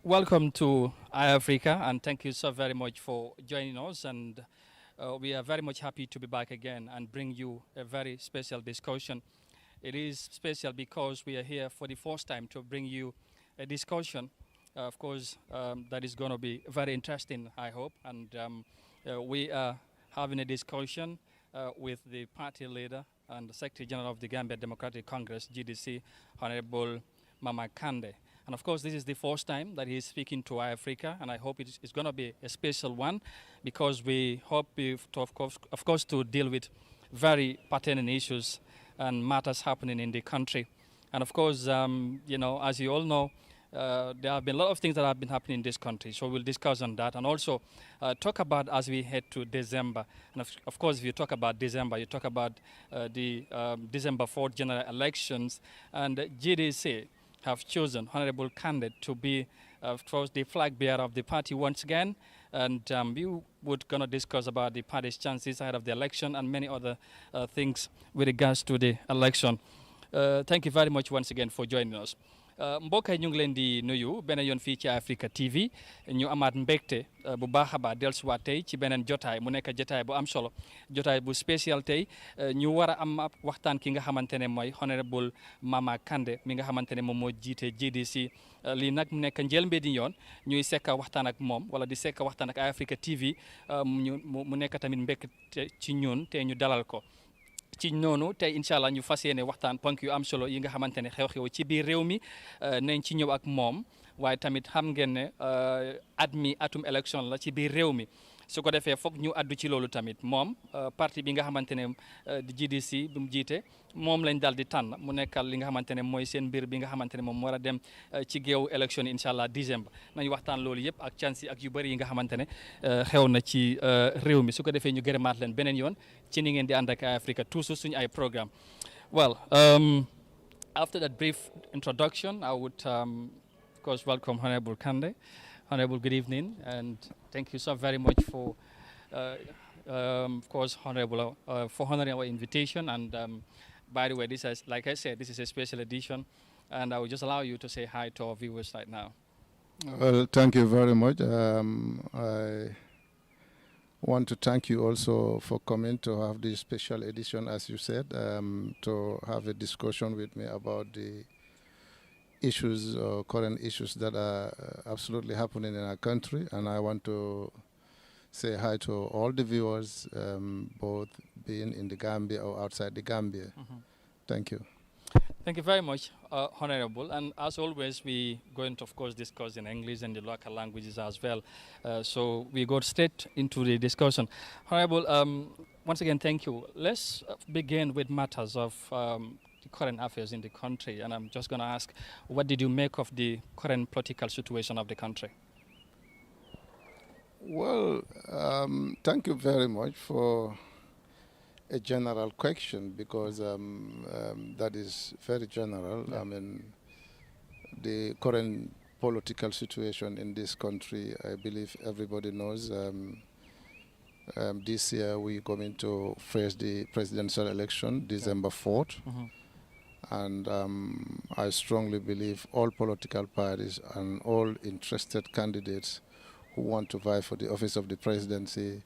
Welcome to Eyeafrica, and thank you so very much for joining us. And we are very much happy to be back again and bring you a very special discussion. It is special because we are here for the first time to bring you a discussion, of course, that is going to be very interesting, I hope. And we are having a discussion with the party leader and the Secretary General of the Gambia Democratic Congress, GDC, Honorable Mama Kande. And of course, this is the first time that he is speaking to Africa, and I hope it's going to be a special one because we hope, of course, to deal with very pertinent issues and matters happening in the country. And of course, as you all know, there have been a lot of things that have been happening in this country, so we'll discuss on that and also talk about as we head to December. And of course, if you talk about December, you talk about the December 4th general elections, and GDC have chosen Honorable Kande to be, of course, the flag bearer of the party once again. And we would going to discuss about the party's chances ahead of the election and many other things with regards to the election. Thank you very much once again for joining us. mbokk yi ñu ngi leen di nuyu beneen yoon fii ci Africa TV ñu amaat mbégte bu baax a baax dellusiwaat tey ci beneen jotaay mu nekk jotaay bu am solo jotaay bu spécial tey ñu war a am waxtaan ki nga xamante ne mooy Honorable Mama Kande mi nga xamante ne moom moo jiite GDC lii nag mu nekk njëlbéen yoon ñuy sekk waxtaan ak moom wala di sekk waxtaan ak Africa TV mu nekk tamit mbégte ci ñun te ñu dalal ko. ci noonu tey incha allah ñu fas yéene waxtaan ponk yu am solo yi nga xamante ne xew-xew ci biir réew mi nañ ci ñëw ak moom waaye tamit xam ngeen ne at mi atum élection la ci biir réew mi su ko defee foog ñu addu ci loolu tamit moom parti bi nga xamante ne di GDC bu mu jiite moom lañ daal di tànn mu nekkal li nga xamante ne mooy seen mbir bi nga xamante ne moom war a dem ci géew élection yi incha allah décembre nañu waxtaan loolu yëpp ak chance yi ak yu bëri yi nga xamante ne xew na ci réew mi su ko defee ñu gërëmaat leen beneen yoon ci ni ngeen di ànd ak Africa toujours suñu ay programme well after that brief introduction I would of course welcome Honorable Kande. Honorable, good evening, and thank you so very much for, of course, Honorable, for honoring our invitation. And by the way, this is, like I said, this is a special edition, and I will just allow you to say hi to our viewers right now. Well, thank you very much. I want to thank you also for coming to have this special edition, as you said, to have a discussion with me about the issues, current issues that are absolutely happening in our country, and I want to say hi to all the viewers, both being in the Gambia or outside the Gambia. Thank you. Thank you very much, Honorable. And as always, we're going to, of course, discuss in English and the local languages as well. So we go straight into the discussion. Honorable, once again, thank you. Let's begin with matters of current affairs in the country, and I'm just going to ask, what did you make of the current political situation of the country? Well, thank you very much for a general question, because that is very general. Yeah. I mean, the current political situation in this country, I believe everybody knows. This year we're going to face the presidential election, December 4th. And I strongly believe all political parties and all interested candidates who want to vie for the office of the presidency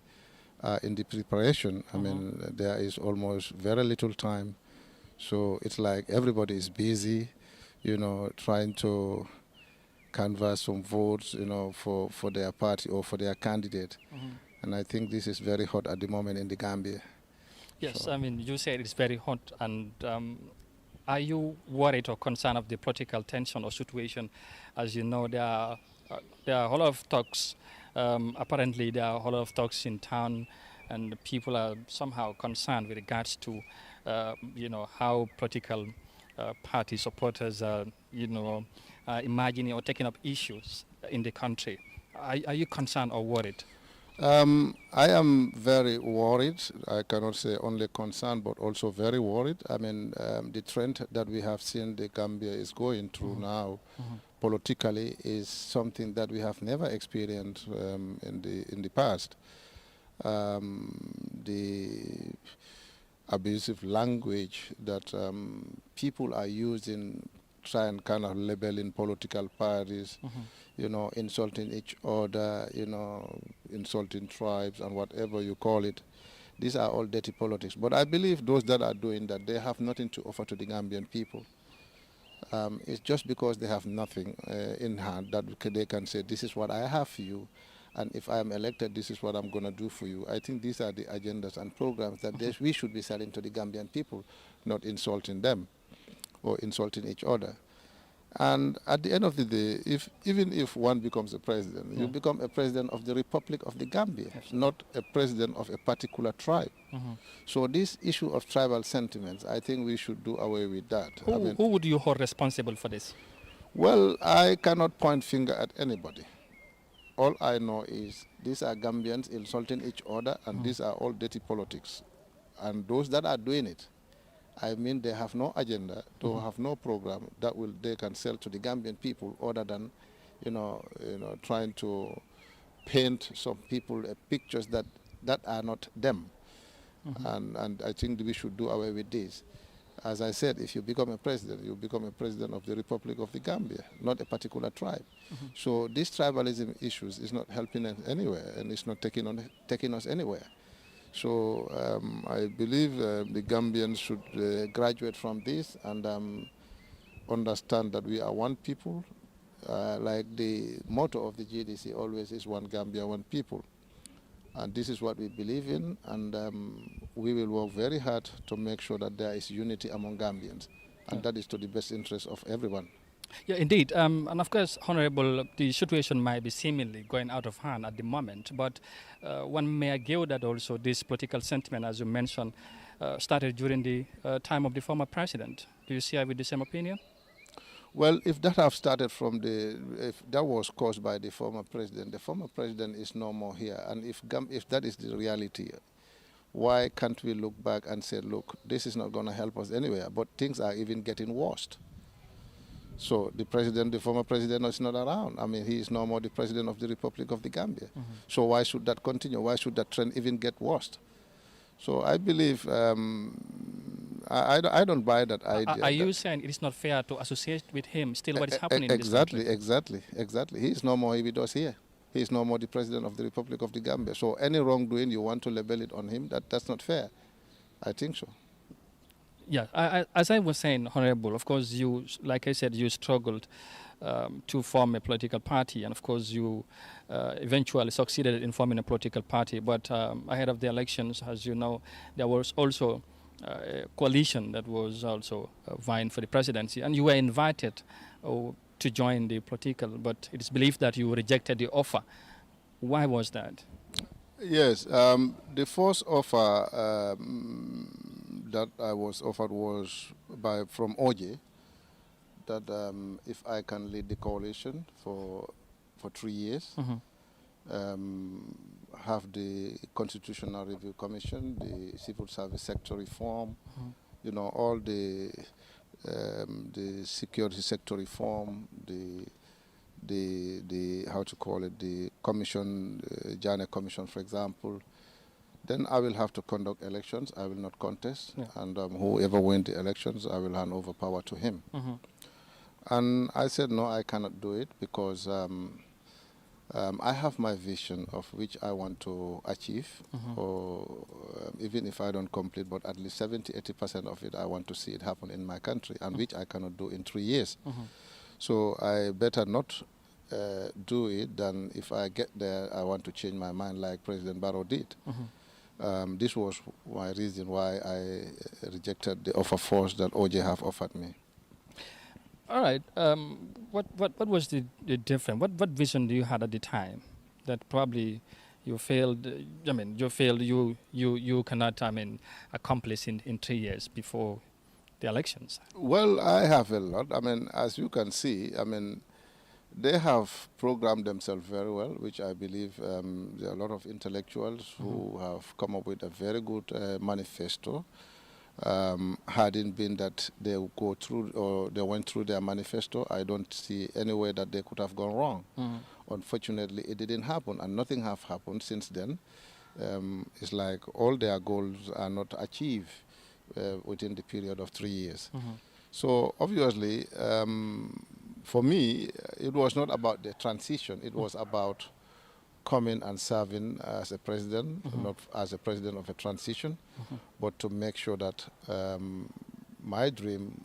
are in the preparation. I mean, there is almost very little time. So it's like everybody is busy, you know, trying to canvass some votes, you know, for their party or for their candidate. And I think this is very hot at the moment in the Gambia. Yes, so. I mean, you said it's very hot, and are you worried or concerned of the political tension or situation? As you know, there are a whole lot of talks. Apparently, there are a whole lot of talks in town, and people are somehow concerned with regards to, how political party supporters are, imagining or taking up issues in the country. Are you concerned or worried? I am very worried. I cannot say only concerned, but also very worried. I mean, the trend that we have seen the Gambia is going through now, politically, is something that we have never experienced in the past. The abusive language that people are using try and kind of labeling political parties, insulting each other, insulting tribes and whatever you call it. These are all dirty politics. But I believe those that are doing that, they have nothing to offer to the Gambian people. It's just because they have nothing in hand that they can say, this is what I have for you, and if I am elected, this is what I'm going to do for you. I think these are the agendas and programs that we should be selling to the Gambian people, not insulting them or insulting each other. And at the end of the day, even if one becomes a president, you become a president of the Republic of the Gambia, not a president of a particular tribe. So this issue of tribal sentiments, I think we should do away with that. Who would you hold responsible for this? Well, I cannot point finger at anybody. All I know is these are Gambians insulting each other, and these are all dirty politics. And those that are doing it, I mean, they have no agenda, they have no program that they can sell to the Gambian people, other than, trying to paint some people pictures that are not them. And I think we should do away with this. As I said, if you become a president, you become a president of the Republic of the Gambia, not a particular tribe. So this tribalism issues is not helping us anywhere, and it's not taking us anywhere. So I believe the Gambians should graduate from this and understand that we are one people. Like the motto of the GDC always is one Gambia, one people. And this is what we believe in, and we will work very hard to make sure that there is unity among Gambians, and that is to the best interest of everyone. Yeah, indeed. And of course, Honorable, the situation might be seemingly going out of hand at the moment, but one may argue that also this political sentiment, as you mentioned, started during the time of the former president. Do you share with the same opinion? Well, if that have started if that was caused by the former president is no more here. And if that is the reality, why can't we look back and say, look, this is not going to help us anywhere, but things are even getting worse. So the former president is not around. I mean, he is no more the president of the Republic of the Gambia. So why should that continue? Why should that trend even get worse? So I believe I don't buy that idea. Are you saying it is not fair to associate with him still what is happening in this country? Exactly. He is no more with us here. He is no more the president of the Republic of the Gambia. So any wrongdoing, you want to label it on him, that's not fair. I think so. Yeah, as I was saying, Honorable, of course, you, like I said, you struggled to form a political party, and of course you eventually succeeded in forming a political party. But ahead of the elections, as you know, there was also a coalition that was also vying for the presidency, and you were invited to join the political, but it is believed that you rejected the offer. Why was that? Yes, the first offer that I was offered was from OJ, that if I can lead the coalition for 3 years, have the Constitutional Review Commission, the Civil Service Sector Reform, all the security sector reform, the how to call it, the commission, Jammeh Commission, for example. Then I will have to conduct elections. I will not contest, and whoever wins the elections, I will hand over power to him. And I said, no, I cannot do it because I have my vision of which I want to achieve, or even if I don't complete, but at least 70–80% of it, I want to see it happen in my country, and which I cannot do in 3 years. So I better not do it than if I get there, I want to change my mind like President Barrow did. This was my reason why I rejected the offer force that OJ have offered me. All right. What was the difference? What vision do you had at the time that probably you failed? I mean, you cannot accomplish in 3 years before the elections. Well, I have a lot. I mean, as you can see, I mean, they have programmed themselves very well, which I believe there are a lot of intellectuals who have come up with a very good manifesto. Hadn't been that they go through or they went through their manifesto, I don't see any way that they could have gone wrong. Unfortunately, it didn't happen, and nothing have happened since then. It's like all their goals are not achieved within the period of 3 years. So obviously, for me, it was not about the transition. It was about coming and serving as a president, not as a president of a transition, but to make sure that my dream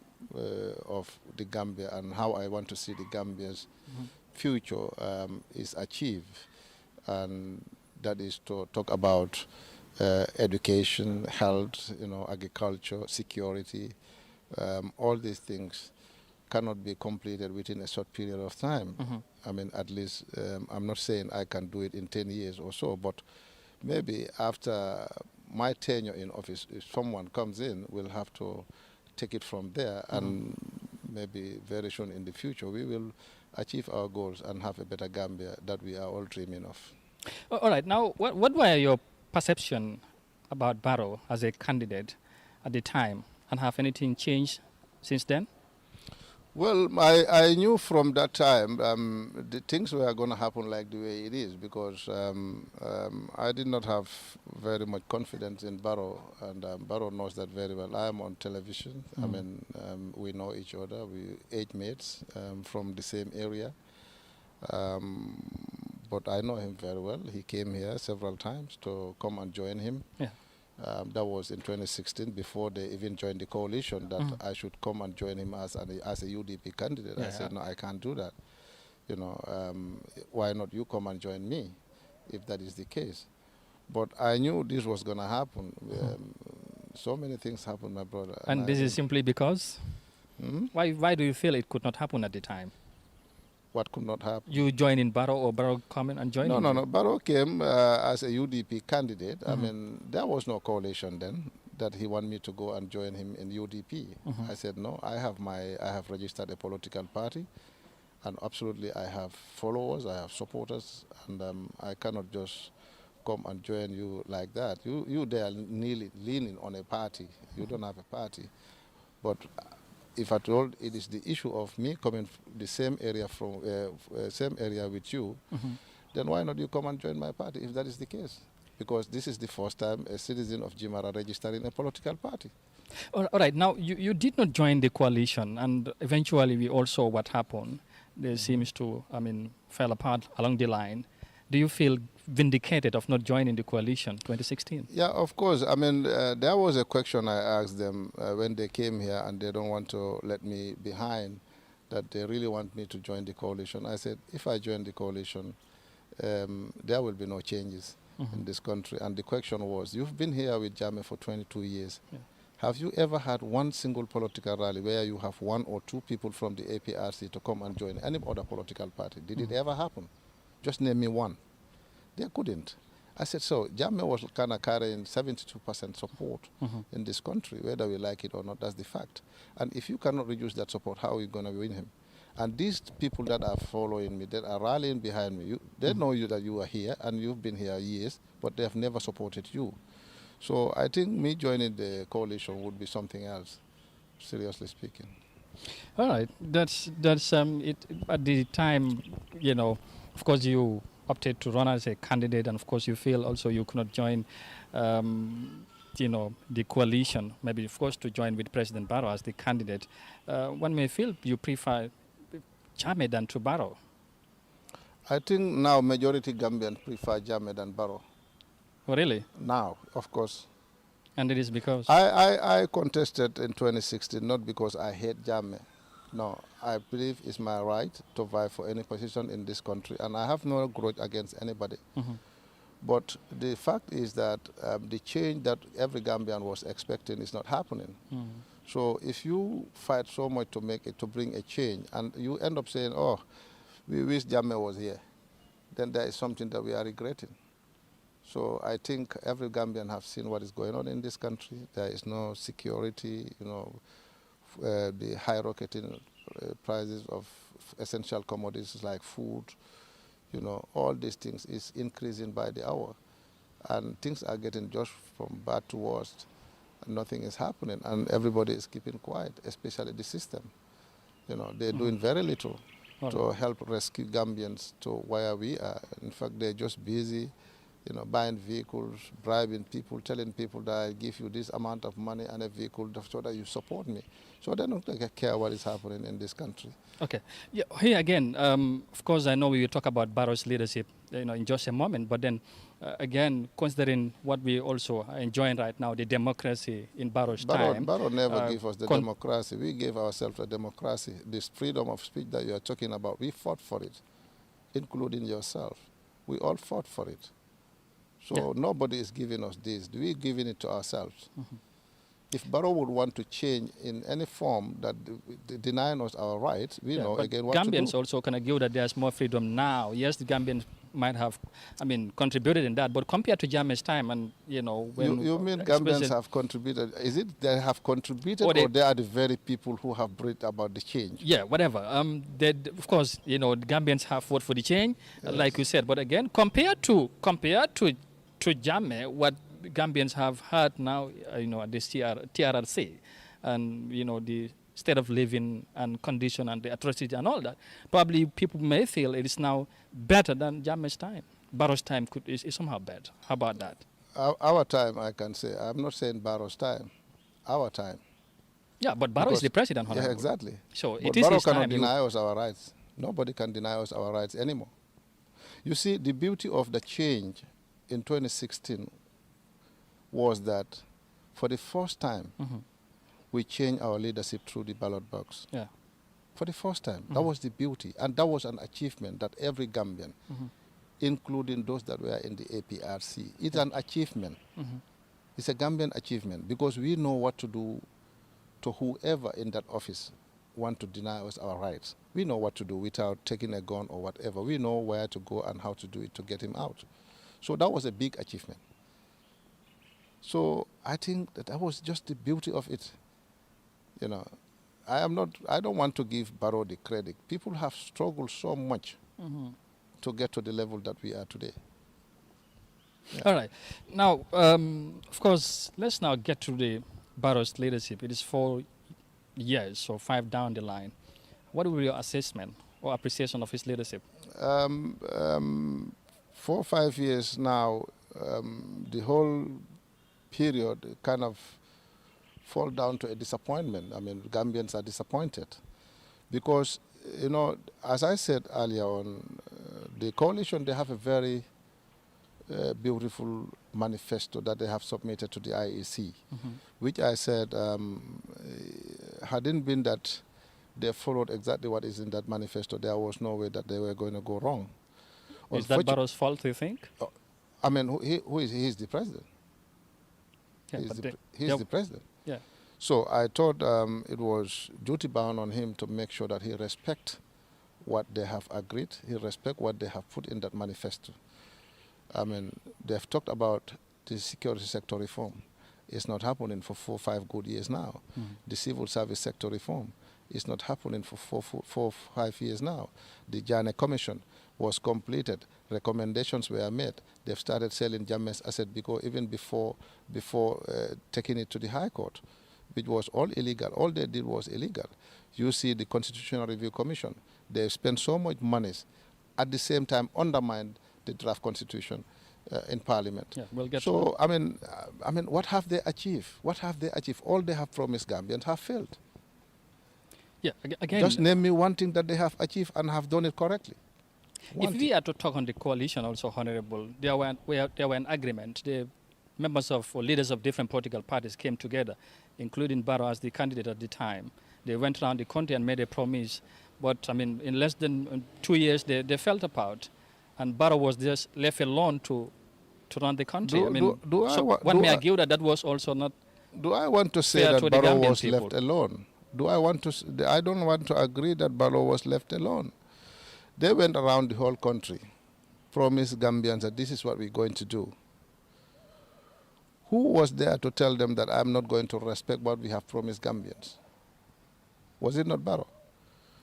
of the Gambia and how I want to see the Gambia's future is achieved. And that is to talk about education, health, agriculture, security. All these things cannot be completed within a short period of time. I mean, at least, I'm not saying I can do it in 10 years or so, but maybe after my tenure in office, if someone comes in, we'll have to take it from there, and maybe very soon in the future, we will achieve our goals and have a better Gambia that we are all dreaming of. All right. Now, what were your perception about Barrow as a candidate at the time, and have anything changed since then? Well, I knew from that time the things were going to happen like the way it is, because I did not have very much confidence in Barrow, and Barrow knows that very well. I am on television. I mean, we know each other. We age mates from the same area. But I know him very well. He came here several times to come and join him. Yeah. That was in 2016, before they even joined the coalition, that I should come and join him as a UDP candidate. I said, no, I can't do that. Why not you come and join me, if that is the case? But I knew this was going to happen. So many things happened, my brother. And this is simply because? Why do you feel it could not happen at the time? What could not happen? You join in Barrow, or Barrow come in and join? No. Barrow came as a UDP candidate. I mean, there was no coalition then that he wanted me to go and join him in UDP. I said, no, I have registered a political party, and absolutely I have followers, I have supporters, and I cannot just come and join you like that. You there leaning on a party. You don't have a party. But if at all it is the issue of me coming the same area with you, then why not you come and join my party if that is the case? Because this is the first time a citizen of Jimara registered in a political party. All right. Now, you did not join the coalition, and eventually we all saw what happened. There seems to, fell apart along the line. Do you feel vindicated of not joining the coalition 2016? Yeah, of course. I mean, there was a question I asked them when they came here and they don't want to let me behind, that they really want me to join the coalition. I said, if I join the coalition, there will be no changes in this country. And the question was, you've been here with Jammeh for 22 years. Yeah. Have you ever had one single political rally where you have one or two people from the APRC to come and join any other political party? Did it ever happen? Just name me one. They couldn't. I said, so Jammeh was kind of carrying 72% support in this country, whether we like it or not, that's the fact. And if you cannot reduce that support, how are you going to win him? And these people that are following me, that are rallying behind me, they know you that you are here and you've been here years, but they have never supported you. So I think me joining the coalition would be something else, seriously speaking. All right. That's it. At the time, of course, you opted to run as a candidate, and of course, you feel also you could not join, the coalition. Maybe, of course, to join with President Barrow as the candidate. One may feel you prefer Jammeh than to Barrow. I think now majority Gambians prefer Jammeh than Barrow. Oh, really? Now, of course. And it is because? I contested in 2016, not because I hate Jammeh. No, I believe it's my right to vie for any position in this country, and I have no grudge against anybody. But the fact is that the change that every Gambian was expecting is not happening. So if you fight so much to bring a change, and you end up saying, oh, we wish Jammeh was here, then there is something that we are regretting. So I think every Gambian have seen what is going on in this country. There is no security, the high-rocketing prices of essential commodities like food, all these things is increasing by the hour. And things are getting just from bad to worse. And nothing is happening, and everybody is keeping quiet, especially the system. They're doing very little to help rescue Gambians to where we are. In fact, they're just busy buying vehicles, bribing people, telling people that I give you this amount of money and a vehicle so that you support me. So they don't care what is happening in this country. Okay. Yeah, here again, of course, I know we will talk about Barrow's leadership, in just a moment. But then, again, considering what we also are enjoying right now, the democracy in Barrow's time. Barrow never gave us the democracy. We gave ourselves a democracy. This freedom of speech that you are talking about, we fought for it, including yourself. We all fought for it. So nobody is giving us this. We're giving it to ourselves. Mm-hmm. If Barrow would want to change in any form that denying us our rights, we know again what Gambians to do. also can argue that there's more freedom now. Yes, the Gambians might have, contributed in that, but compared to Jammeh's time, and when you mean Gambians have contributed? Is it they have contributed, or they are the very people who have breathed about the change? Yeah, whatever. Of course, the Gambians have fought for the change, like you said. But again, compared to Jammeh, what Gambians have had now, at this TRRC, and the state of living and condition and the atrocity and all that, probably people may feel it is now better than Jammeh's time. Barrow's time is somehow better. How about that? Our time, I can say. I'm not saying Barrow's time. Our time. Yeah, but Barrow is the president. Yeah, exactly. So but it is Barrow his time. cannot deny us our rights. Nobody can deny us our rights anymore. You see, the beauty of the change in 2016 was that for the first time, we changed our leadership through the ballot box. Yeah. For the first time. That was the beauty. And that was an achievement that every Gambian, including those that were in the APRC, it's an achievement. It's a Gambian achievement because we know what to do to whoever in that office want to deny us our rights. We know what to do without taking a gun or whatever. We know where to go and how to do it to get him out. So that was a big achievement. So I think that was just the beauty of it. I don't want to give Barrow the credit. People have struggled so much to get to the level that we are today. Yeah. All right. Now, of course, let's now get to the Barrow's leadership. It is 4 years, so 5 down the line. What will be your assessment or appreciation of his leadership? 4 or 5 years now, the whole period kind of fall down to a disappointment. Gambians are disappointed because, as I said earlier on, the coalition, they have a very beautiful manifesto that they have submitted to the IEC, which I said hadn't been that they followed exactly what is in that manifesto, there was no way that they were going to go wrong. Is that Barrow's fault, do you think? Who is he? He's the president. Yeah, he's the president. Yeah. So I thought it was duty bound on him to make sure that he respect what they have agreed, he respect what they have put in that manifesto. They've talked about the security sector reform. It's not happening for 4 or 5 good years now. The civil service sector reform is not happening for 4 or 5 years now. The Jammeh Commission was completed. Recommendations were made. They've started selling Jammeh's asset even before taking it to the High Court, which was all illegal. All they did was illegal. You see the Constitutional Review Commission. They've spent so much money, at the same time undermined the draft constitution in Parliament. Yeah, we'll get so, what have they achieved? What have they achieved? All they have promised Gambians have failed. Yeah, again. Just name me one thing that they have achieved and have done it correctly. If we are to talk on the coalition also, Honorable, there were an agreement. The members of or leaders of different political parties came together, including Barrow as the candidate at the time. They went around the country and made a promise. But, in less than 2 years, they fell apart. And Barrow was just left alone to run the country. One may argue that was also not. Do I want to say that Barrow was left alone? I don't want to agree that Barrow was left alone. They went around the whole country, promised Gambians that this is what we're going to do. Who was there to tell them that I'm not going to respect what we have promised Gambians? Was it not Barrow?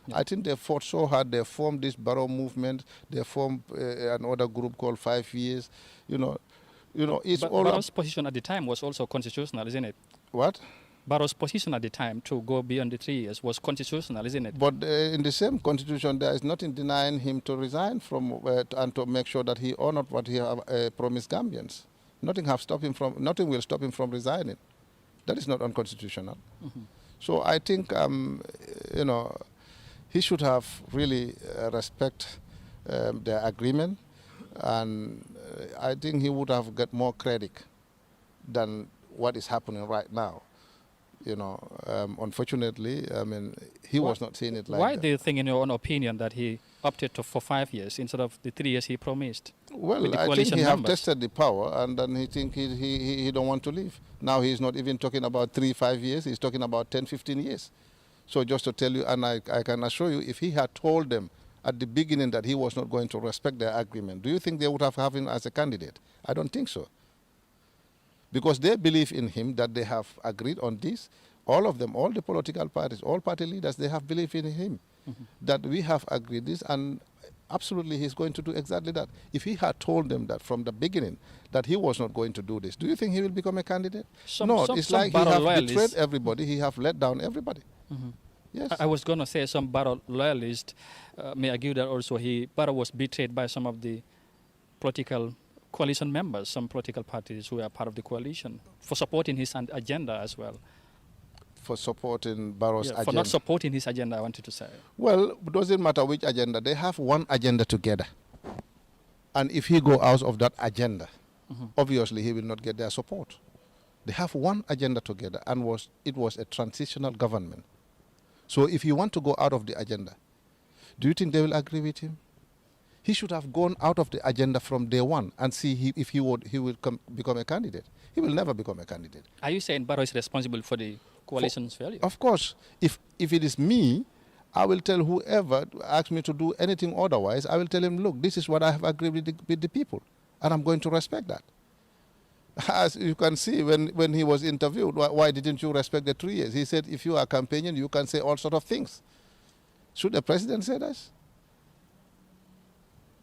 Yeah. I think they fought so hard. They formed this Barrow movement. They formed another group called 5 Years. It's all. Barrow's position at the time was also constitutional, isn't it? What? Barrow's position at the time to go beyond the 3 years was constitutional, isn't it? But in the same constitution, there is nothing denying him to resign from and to make sure that he honored what he have promised Gambians. Nothing will stop him from resigning. That is not unconstitutional. So I think, you know, he should have really respect the agreement, and I think he would have got more credit than what is happening right now. You know, unfortunately, I mean, he was not seeing it like Why that. do you think, in your own opinion, that he opted for 5 years instead of the 3 years he promised? Well, I think he have tested the power, and then he think he don't want to leave. Now he's not even talking about 3-5 years. He's talking about 10-15 years. So just to tell you, and I can assure you, if he had told them at the beginning that he was not going to respect their agreement, do you think they would have him as a candidate? I don't think so. Because they believe in him, that they have agreed on this. All of them, all the political parties, all party leaders, they have believed in him. That we have agreed this, and absolutely he's going to do exactly that. If he had told them that from the beginning that he was not going to do this, do you think he will become a candidate? No, it's like he have betrayed everybody, he have let down everybody. Yes. I was going to say some Barrow loyalists may argue that also Barrow was betrayed by some of the political coalition members, some political parties who are part of the coalition, for supporting his agenda as well. For supporting Barrow's agenda? For not supporting his agenda, I wanted to say. Well, it doesn't matter which agenda. They have one agenda together. And if he go out of that agenda, obviously he will not get their support. They have one agenda together, and it was a transitional government. So if you want to go out of the agenda, do you think they will agree with him? He should have gone out of the agenda from day one and see if he will become a candidate. He will never become a candidate. Are you saying Barrow is responsible for the coalition's failure? Of course. If it is me, I will tell whoever asks me to do anything otherwise, I will tell him, look, this is what I have agreed with the people, and I'm going to respect that. As you can see, when he was interviewed, why didn't you respect the 3 years? He said, if you are campaigning, you can say all sorts of things. Should the president say that?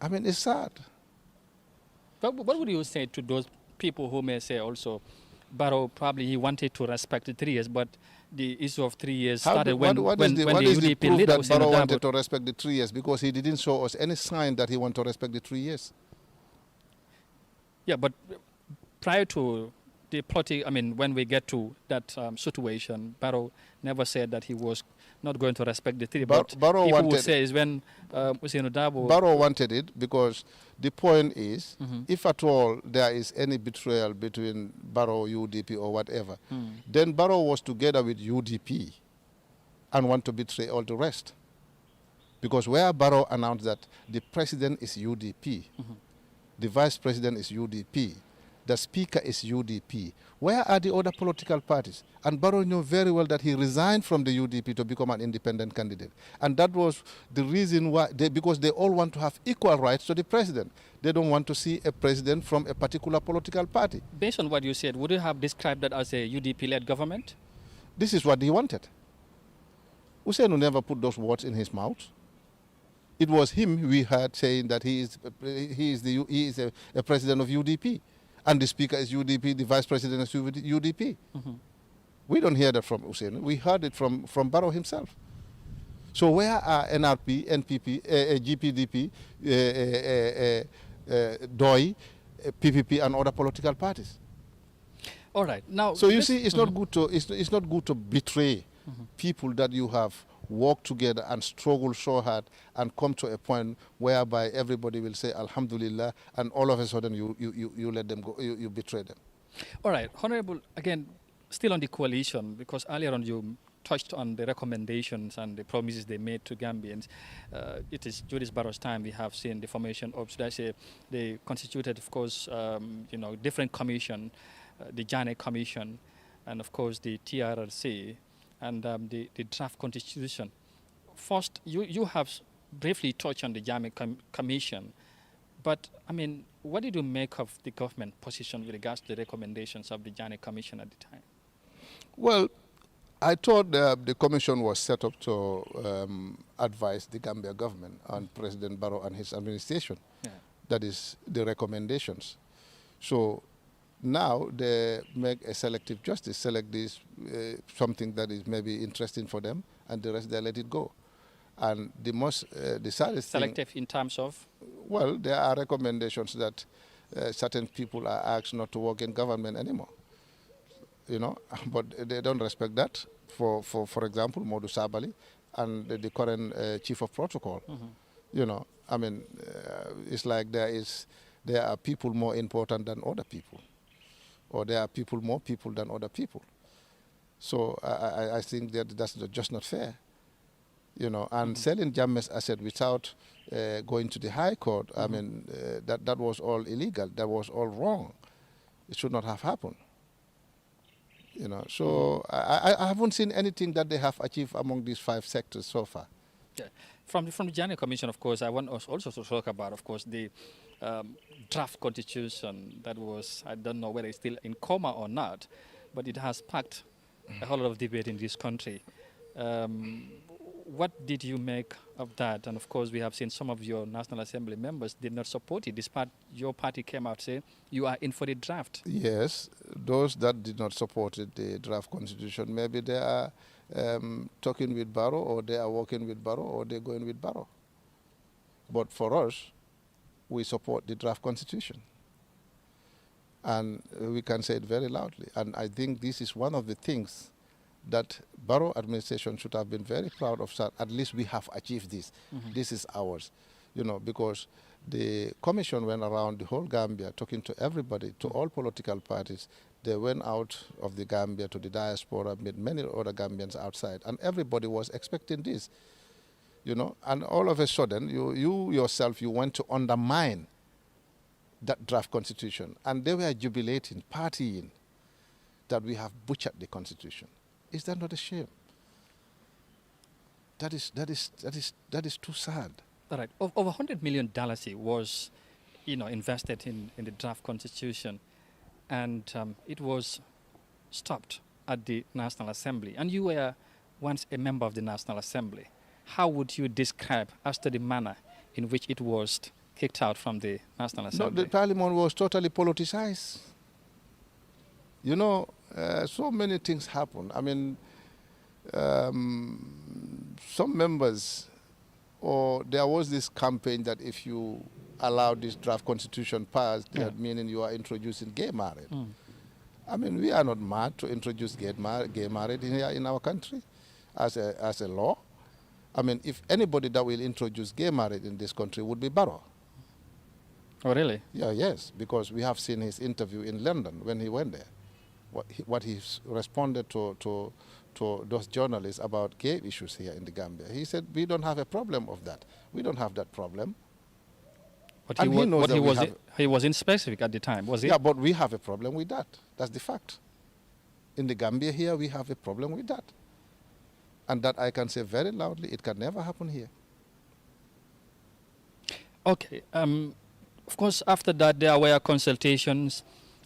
I mean, it's sad. But what would you say to those people who may say also, Barrow probably he wanted to respect the 3 years, but the issue of 3 years started when the UDP leader was Barrow wanted to respect the 3 years? Because he didn't show us any sign that he wanted to respect the 3 years. Yeah, but prior to the when we get to that situation, Barrow never said that he was not going to respect the 3. But Barrow people wanted would say is when Barrow wanted it, because the point is, if at all there is any betrayal between Barrow, UDP or whatever, then Barrow was together with UDP and want to betray all the rest. Because where Barrow announced that the president is UDP, the vice president is UDP, the speaker is UDP, where are the other political parties? And Barrow knew very well that he resigned from the UDP to become an independent candidate. And that was the reason why, because they all want to have equal rights to the president. They don't want to see a president from a particular political party. Based on what you said, would you have described that as a UDP-led government? This is what he wanted. Hussein never put those words in his mouth. It was him we heard saying that he is a president of UDP. And the speaker is UDP, the vice president is UDP. We don't hear that from Hussein. We heard it from Barrow himself. So where are NRP, NPP, GPDP, DOI, PPP, and other political parties? All right. Now, so you see, it's not good to it's not good to betray people that you have worked together and struggled so hard and come to a point whereby everybody will say Alhamdulillah, and all of a sudden you let them go, you betray them. All right, Honorable, again, still on the coalition, because earlier on you touched on the recommendations and the promises they made to Gambians. It is Julius Barrow's time we have seen the formation of, should I say, they constituted, of course, different commission, the Jammeh Commission, and of course the TRRC, and the draft constitution. First, you have briefly touched on the Jammeh Commission, but I mean, what did you make of the government position with regards to the recommendations of the Jammeh Commission at the time? Well, I thought the commission was set up to advise the Gambia government on President Barrow and his administration. Yeah. That is the recommendations. So Now they make a selective justice, select this something that is maybe interesting for them, and the rest they let it go. And the most the saddest Selective thing, in terms of? well, there are recommendations that certain people are asked not to work in government anymore. You know, but they don't respect that. For example, Modu Sabali and the current chief of protocol. You know, I mean, it's like there are people more important than other people, or there are more people than other people. So I think that that's just not fair. You know, and selling Jammeh's asset without going to the High Court, I mean, that was all illegal. That was all wrong. It should not have happened. You know, so I haven't seen anything that they have achieved among these 5 sectors so far. Yeah. From the Jammeh Commission, of course, I want us also to talk about, of course, the draft constitution that was, I don't know whether it's still in coma or not, but it has sparked a whole lot of debate in this country. What did you make of that? And of course, we have seen some of your National Assembly members did not support it, despite your party came out saying you are in for the draft. Yes, those that did not support it, the draft constitution, maybe they are talking with Barrow, or they are working with Barrow, or they're going with Barrow. But for us, we support the draft constitution. And we can say it very loudly. And I think this is one of the things that Barrow administration should have been very proud of. At least we have achieved this. This is ours. You know, because the commission went around the whole Gambia talking to everybody, to all political parties. They went out of the Gambia to the diaspora, met many other Gambians outside, and everybody was expecting this. You know, and all of a sudden, you yourself, you went to undermine that draft constitution, and they were jubilating, partying that we have butchered the constitution. Is that not a shame? That is too sad. All right. Over $100 million was, invested in the draft constitution, and it was stopped at the National Assembly. And you were once a member of the National Assembly. How would you describe as to the manner in which it was kicked out from the National Assembly? No, the parliament was totally politicized. You know, so many things happen. I mean, some members, or there was this campaign that if you allow this draft constitution passed, that meaning you are introducing gay marriage. I mean, we are not mad to introduce gay marriage here in our country as a law. I mean, if anybody that will introduce gay marriage in this country would be Barrow. Oh, really? Yeah, yes, because we have seen his interview in London when he went there. What he responded to those journalists about gay issues here in the Gambia. He said, we don't have a problem of that. We don't have that problem. But he wasn't specific at the time, was he? Yeah, but we have a problem with that. That's the fact. In the Gambia here, we have a problem with that. And that I can say very loudly, it can never happen here. Okay. Of course, after that, there were consultations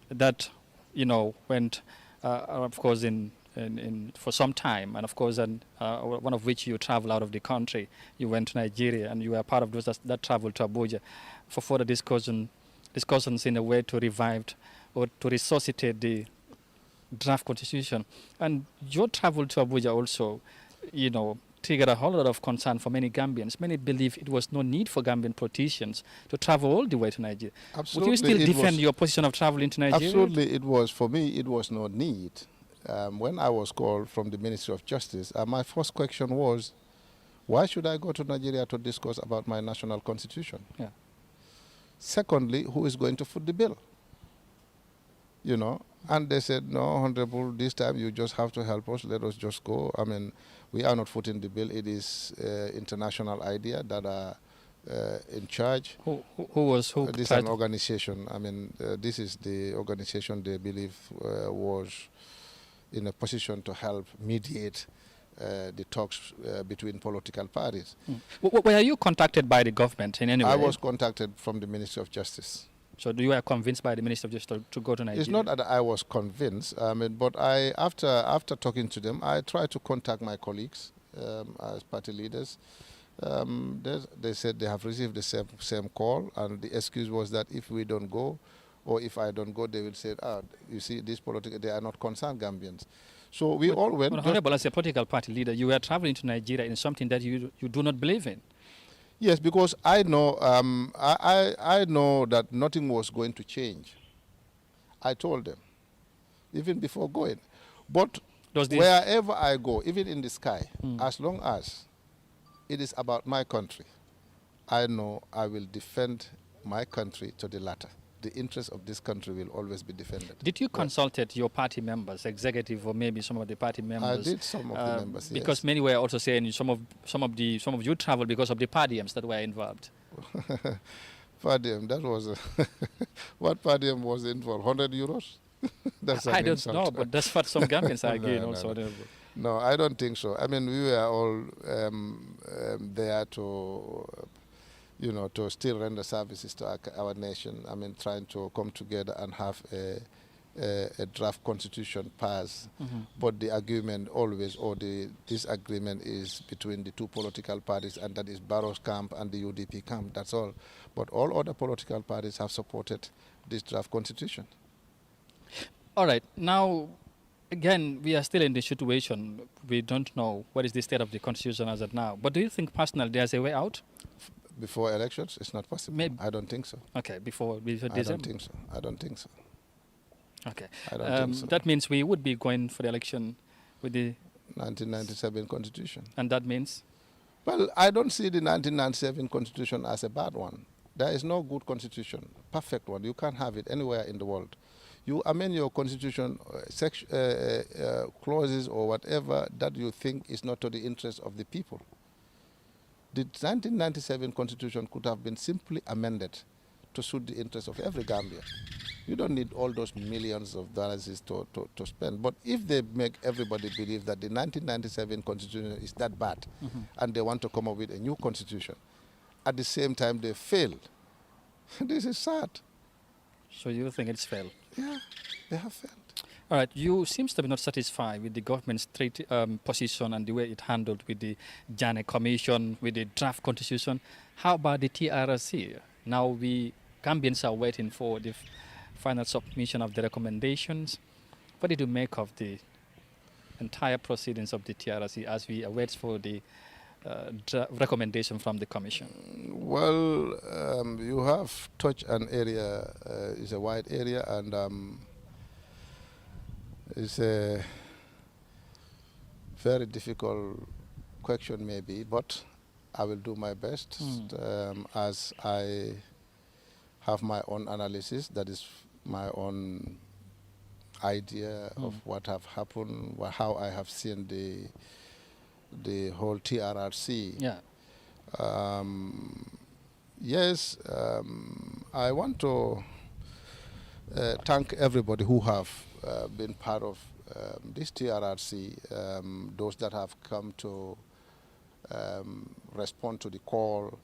that, went, of course, in for some time, and of course, one of which you traveled out of the country. You went to Nigeria, and you were part of those that traveled to Abuja for further discussions in a way to revive or to resuscitate the draft constitution. And your travel to Abuja also, triggered a whole lot of concern for many Gambians. Many believe it was no need for Gambian politicians to travel all the way to Nigeria. Absolutely. Would you still defend your position of traveling to Nigeria? Absolutely, it was. For me, it was no need. When I was called from the Ministry of Justice, my first question was, why should I go to Nigeria to discuss about my national constitution? Yeah. Secondly, who is going to foot the bill? And they said, no, Honorable, this time you just have to help us. Let us just go. I mean, we are not footing the bill. It is international idea that are in charge. Who was who? This is an organization. I mean, this is the organization they believe was in a position to help mediate the talks between political parties. Were you contacted by the government in any way? I was contacted from the Ministry of Justice. So you were convinced by the Minister of Justice to go to Nigeria? It's not that I was convinced, but after talking to them, I tried to contact my colleagues as party leaders. They said they have received the same call, and the excuse was that if we don't go, Or if I don't go, they will say, you see, these political, they are not concerned Gambians. So we all went. But Honorable, as a political party leader, you were traveling to Nigeria in something that you do not believe in. Yes, because I know, I know that nothing was going to change. I told them, even before going. But wherever I go, even in the sky, as long as it is about my country, I know I will defend my country to the latter. The interest of this country will always be defended. Did you consulted your party members, executive, or maybe some of the party members? I did some of the members, because yes. many were also saying some of you traveled because of the padiums that were involved. Padium, that was what padium was involved? 100 euros? That's I don't know, but that's what some Gambians are again also. No, I don't think so. I mean, we were all there to, to still render services to our nation. I mean, trying to come together and have a draft constitution pass. But the argument always, or the disagreement is between the two political parties, and that is Barrow's camp and the UDP camp. That's all. But all other political parties have supported this draft constitution. All right. Now, again, we are still in this situation. We don't know what is the state of the constitution as of now. But do you think personally there's a way out? Before elections, it's not possible. Maybe. I don't think so. Okay, before December? I don't think so. I don't think so. Okay. I don't think so. That means we would be going for the election with the 1997 constitution. And that means? Well, I don't see the 1997 constitution as a bad one. There is no good constitution, perfect one. You can't have it anywhere in the world. You amend your constitution, clauses or whatever that you think is not to the interest of the people. The 1997 constitution could have been simply amended to suit the interest of every Gambian. You don't need all those millions of dollars to spend. But if they make everybody believe that the 1997 constitution is that bad, and they want to come up with a new constitution, at the same time they failed, this is sad. So you think it's failed? Yeah, they have failed. All right, you seem to be not satisfied with the government's position and the way it handled with the Jammeh Commission, with the draft constitution. How about the TRRC? Now Gambians are waiting for the final submission of the recommendations. What did you make of the entire proceedings of the TRRC as we await for the recommendation from the Commission? Well, you have touched an area, it's a wide area, and it's a very difficult question maybe, but I will do my best as I have my own analysis, that is my own idea of what have happened, how I have seen the whole TRRC. Yeah. Yes, I want to thank everybody who have been part of this TRRC, those that have come to respond to the call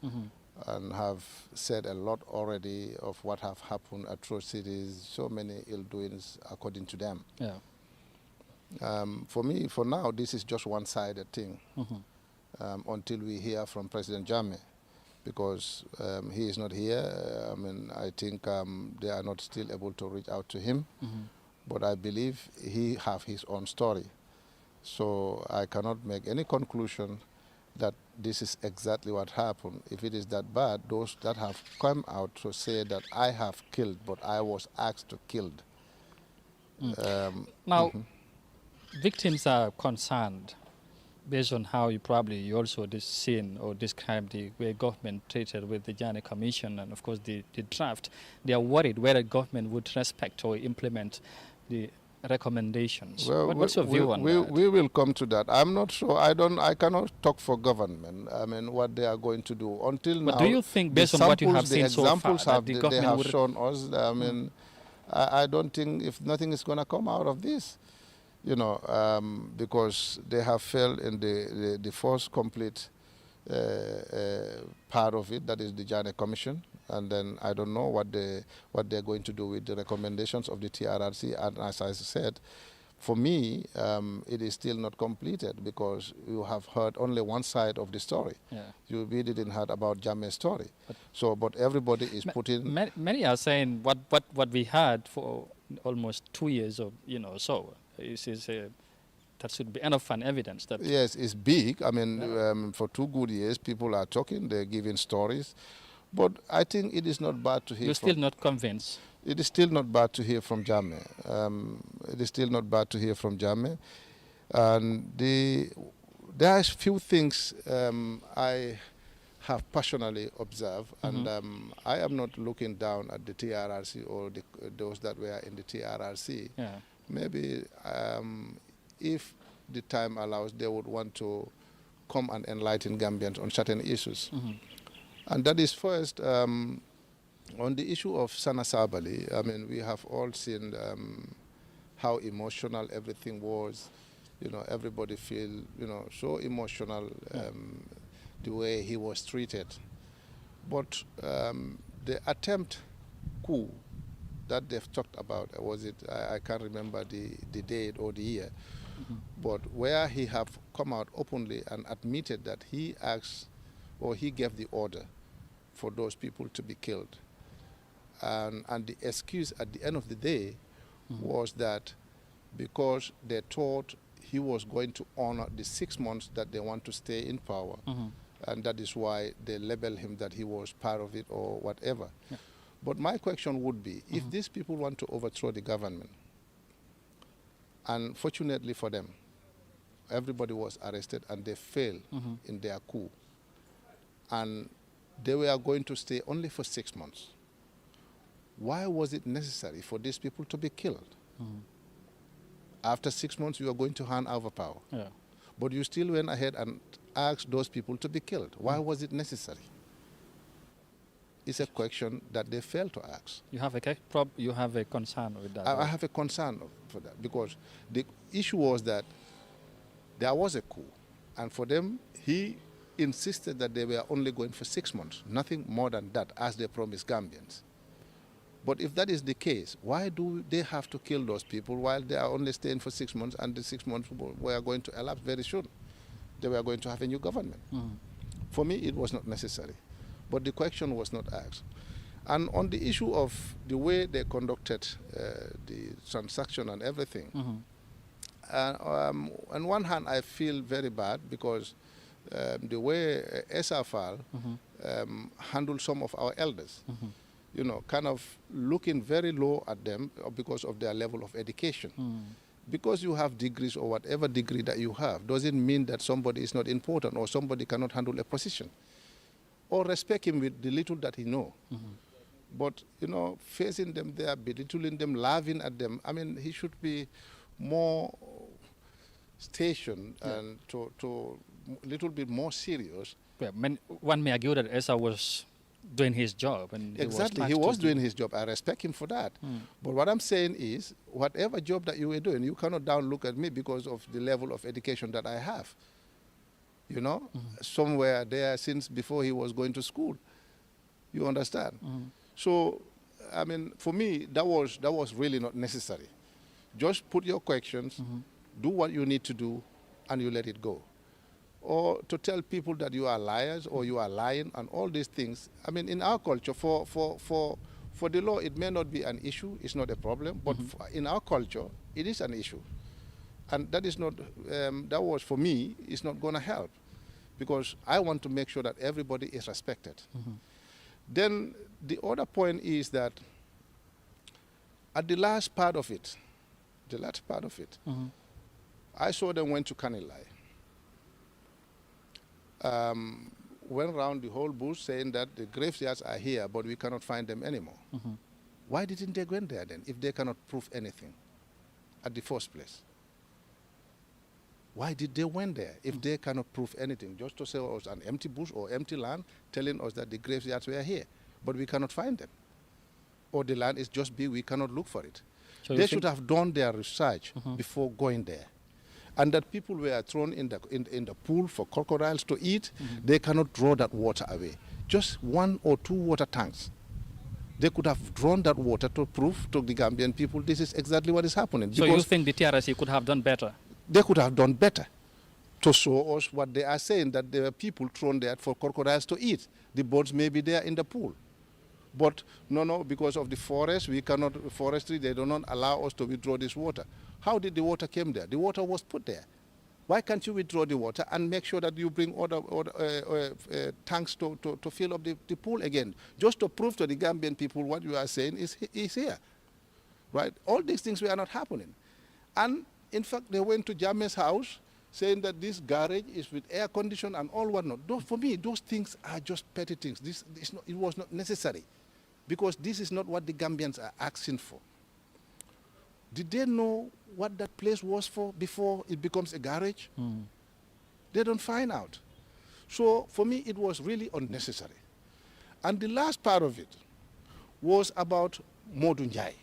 and have said a lot already of what have happened, atrocities, so many ill doings according to them. Yeah. For me, for now, this is just one-sided thing until we hear from President Jammeh, because he is not here. I mean, I think they are not still able to reach out to him, but I believe he have his own story. So I cannot make any conclusion that this is exactly what happened. If it is that bad, those that have come out to say that I have killed, but I was asked to kill. Now, victims are concerned based on how you also seen or described the way government treated with the Jammeh Commission and of course the draft. They are worried whether government would respect or implement the recommendations. Well, what's your view on that? We will come to that. I'm not sure. I cannot talk for government. I mean, what they are going to do until now. But do you think, based on what you have seen so far, that the government they have would shown us? I mean, I don't think if nothing is going to come out of this, you know, because they have failed in the first complete part of it, that is the Jammeh Commission. And then I don't know what they're going to do with the recommendations of the TRRC. And as I said, for me, it is still not completed because you have heard only one side of the story. Yeah. You really didn't heard about Jammeh's story. But everybody is putting... Many are saying what we had for almost 2 years or so that should be enough an evidence that... Yes, it's big. I mean, for 2 good years, people are talking, they're giving stories. But I think it is not bad to hear... You're still not convinced? It is still not bad to hear from Jammeh. It is still not bad to hear from Jammeh. And there are a few things I have personally observed, and I am not looking down at the TRRC or those that were in the TRRC. Yeah. Maybe if the time allows, they would want to come and enlighten Gambians on certain issues. And that is first, on the issue of Sana Sabali. I mean, we have all seen how emotional everything was. Everybody feel, so emotional the way he was treated. But the attempt coup that they've talked about, I can't remember the date or the year, but where he have come out openly and admitted that he asked or he gave the order for those people to be killed. And the excuse at the end of the day was that because they thought he was going to honor the 6 months that they want to stay in power, and that is why they label him that he was part of it or whatever. Yeah. But my question would be, if these people want to overthrow the government, and fortunately for them, everybody was arrested and they failed in their coup, and they were going to stay only for 6 months. Why was it necessary for these people to be killed? After 6 months, you are going to hand over power. Yeah. But you still went ahead and asked those people to be killed. Why was it necessary? It's a question that they failed to ask. You have a concern with that? I have a concern for that because the issue was that there was a coup, and for them, he insisted that they were only going for 6 months, nothing more than that, as they promised Gambians. But if that is the case, why do they have to kill those people while they are only staying for 6 months and the 6 months were going to elapse very soon? They were going to have a new government. For me, it was not necessary. But the question was not asked. And on the issue of the way they conducted the transaction and everything, on one hand, I feel very bad because the way SFR handled some of our elders, kind of looking very low at them because of their level of education. Because you have degrees or whatever degree that you have doesn't mean that somebody is not important or somebody cannot handle a position. Or respect him with the little that he knows. But, facing them there, belittling them, laughing at them, I mean, he should be more stationed and to a little bit more serious. Yeah, one may argue that Esa was doing his job. And exactly, he was doing his job. I respect him for that. But what I'm saying is, whatever job that you were doing, you cannot down-look at me because of the level of education that I have. Somewhere there since before he was going to school. You understand? So, I mean, for me, that was really not necessary. Just put your questions, do what you need to do, and you let it go. Or to tell people that you are liars or you are lying and all these things. I mean, in our culture, for the law, it may not be an issue, it's not a problem, but in our culture, it is an issue. And that is not, that was for me, it's not going to help because I want to make sure that everybody is respected. Then the other point is that at the last part of it, I saw them went to Kanilai. Went around the whole bush saying that the graveyards are here, but we cannot find them anymore. Why didn't they go there then if they cannot prove anything at the first place? Why did they went there if they cannot prove anything? Just to sell us an empty bush or empty land telling us that the graveyards were here, but we cannot find them. Or the land is just big, we cannot look for it. So they should have done their research before going there. And that people were thrown in the pool for crocodiles to eat, they cannot draw that water away. Just 1 or 2 water tanks. They could have drawn that water to prove to the Gambian people this is exactly what is happening. So you think the TRRC could have done better? They could have done better to show us what they are saying, that there are people thrown there for crocodiles to eat. The boats may be there in the pool. But no, because of the forest, we cannot, forestry, they do not allow us to withdraw this water. How did the water came there? The water was put there. Why can't you withdraw the water and make sure that you bring other tanks to fill up the pool again? Just to prove to the Gambian people what you are saying is here, right? All these things were not happening. And in fact, they went to Jammeh's house saying that this garage is with air condition and all whatnot. For me, those things are just petty things. It was not necessary because this is not what the Gambians are asking for. Did they know what that place was for before it becomes a garage? They don't find out. So for me, it was really unnecessary. And the last part of it was about Modu Njai.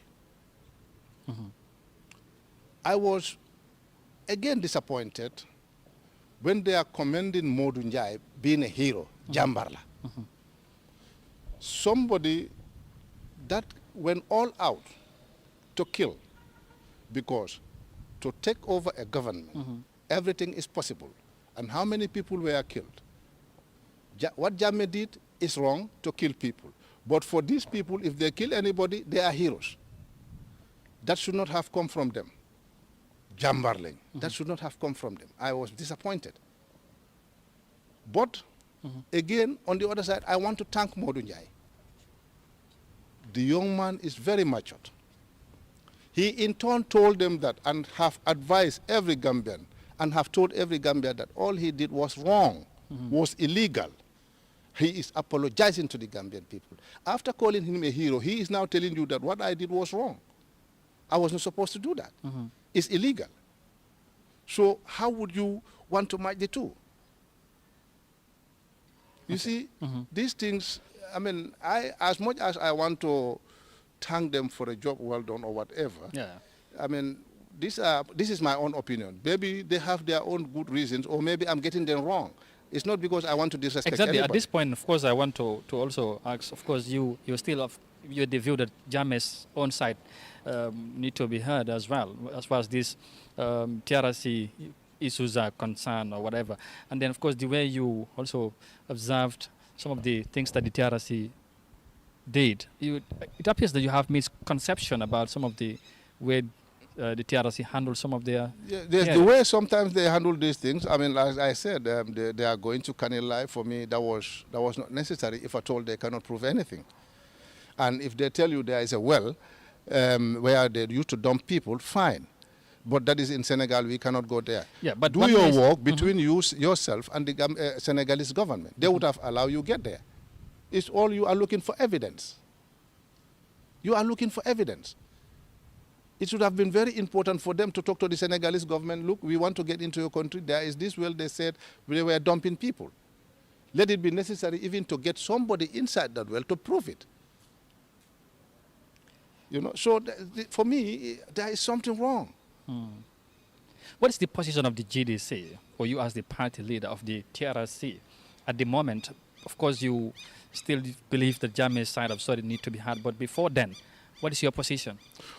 I was again disappointed when they are commending Modu Njai being a hero, Jambarla. Somebody that went all out to kill, because to take over a government, everything is possible. And how many people were killed? What Jammeh did is wrong, to kill people. But for these people, if they kill anybody, they are heroes. That should not have come from them. Jambarling, that should not have come from them. I was disappointed. But again, on the other side, I want to thank Modu Njai. The young man is very matured. He in turn told them that and have advised every Gambian and have told every Gambian that all he did was wrong, was illegal. He is apologizing to the Gambian people. After calling him a hero, he is now telling you that what I did was wrong. I was not supposed to do that. It's illegal. So how would you want to match the two? You see, these things, I mean, as much as I want to thank them for a job well done or whatever, I mean, this is my own opinion. Maybe they have their own good reasons, or maybe I'm getting them wrong. It's not because I want to disrespect anybody. At this point, of course, I want to also ask, of course, you still have the view that Jammeh's own side need to be heard as well, as far as these TRRC issues are concerned or whatever. And then, of course, the way you also observed some of the things that the TRRC did, it appears that you have misconception about some of the way the TRRC handled some of their... The way sometimes they handle these things, I mean, as I said, they are going to Canal Life. For me, that was not necessary if at all they cannot prove anything. And if they tell you there is a well where they used to dump people, fine. But that is in Senegal, we cannot go there. Yeah, but do your work between yourself and the Senegalese government. They would have allowed you get there. It's all you are looking for evidence. You are looking for evidence. It should have been very important for them to talk to the Senegalese government. Look, we want to get into your country. There is this well, they said they were dumping people. Let it be necessary even to get somebody inside that well to prove it. You know, so for me, there is something wrong. What is the position of the GDC, or you as the party leader of the TRRC at the moment? Of course, you still believe that Jammeh's side of story need to be heard, but before then, what is your position?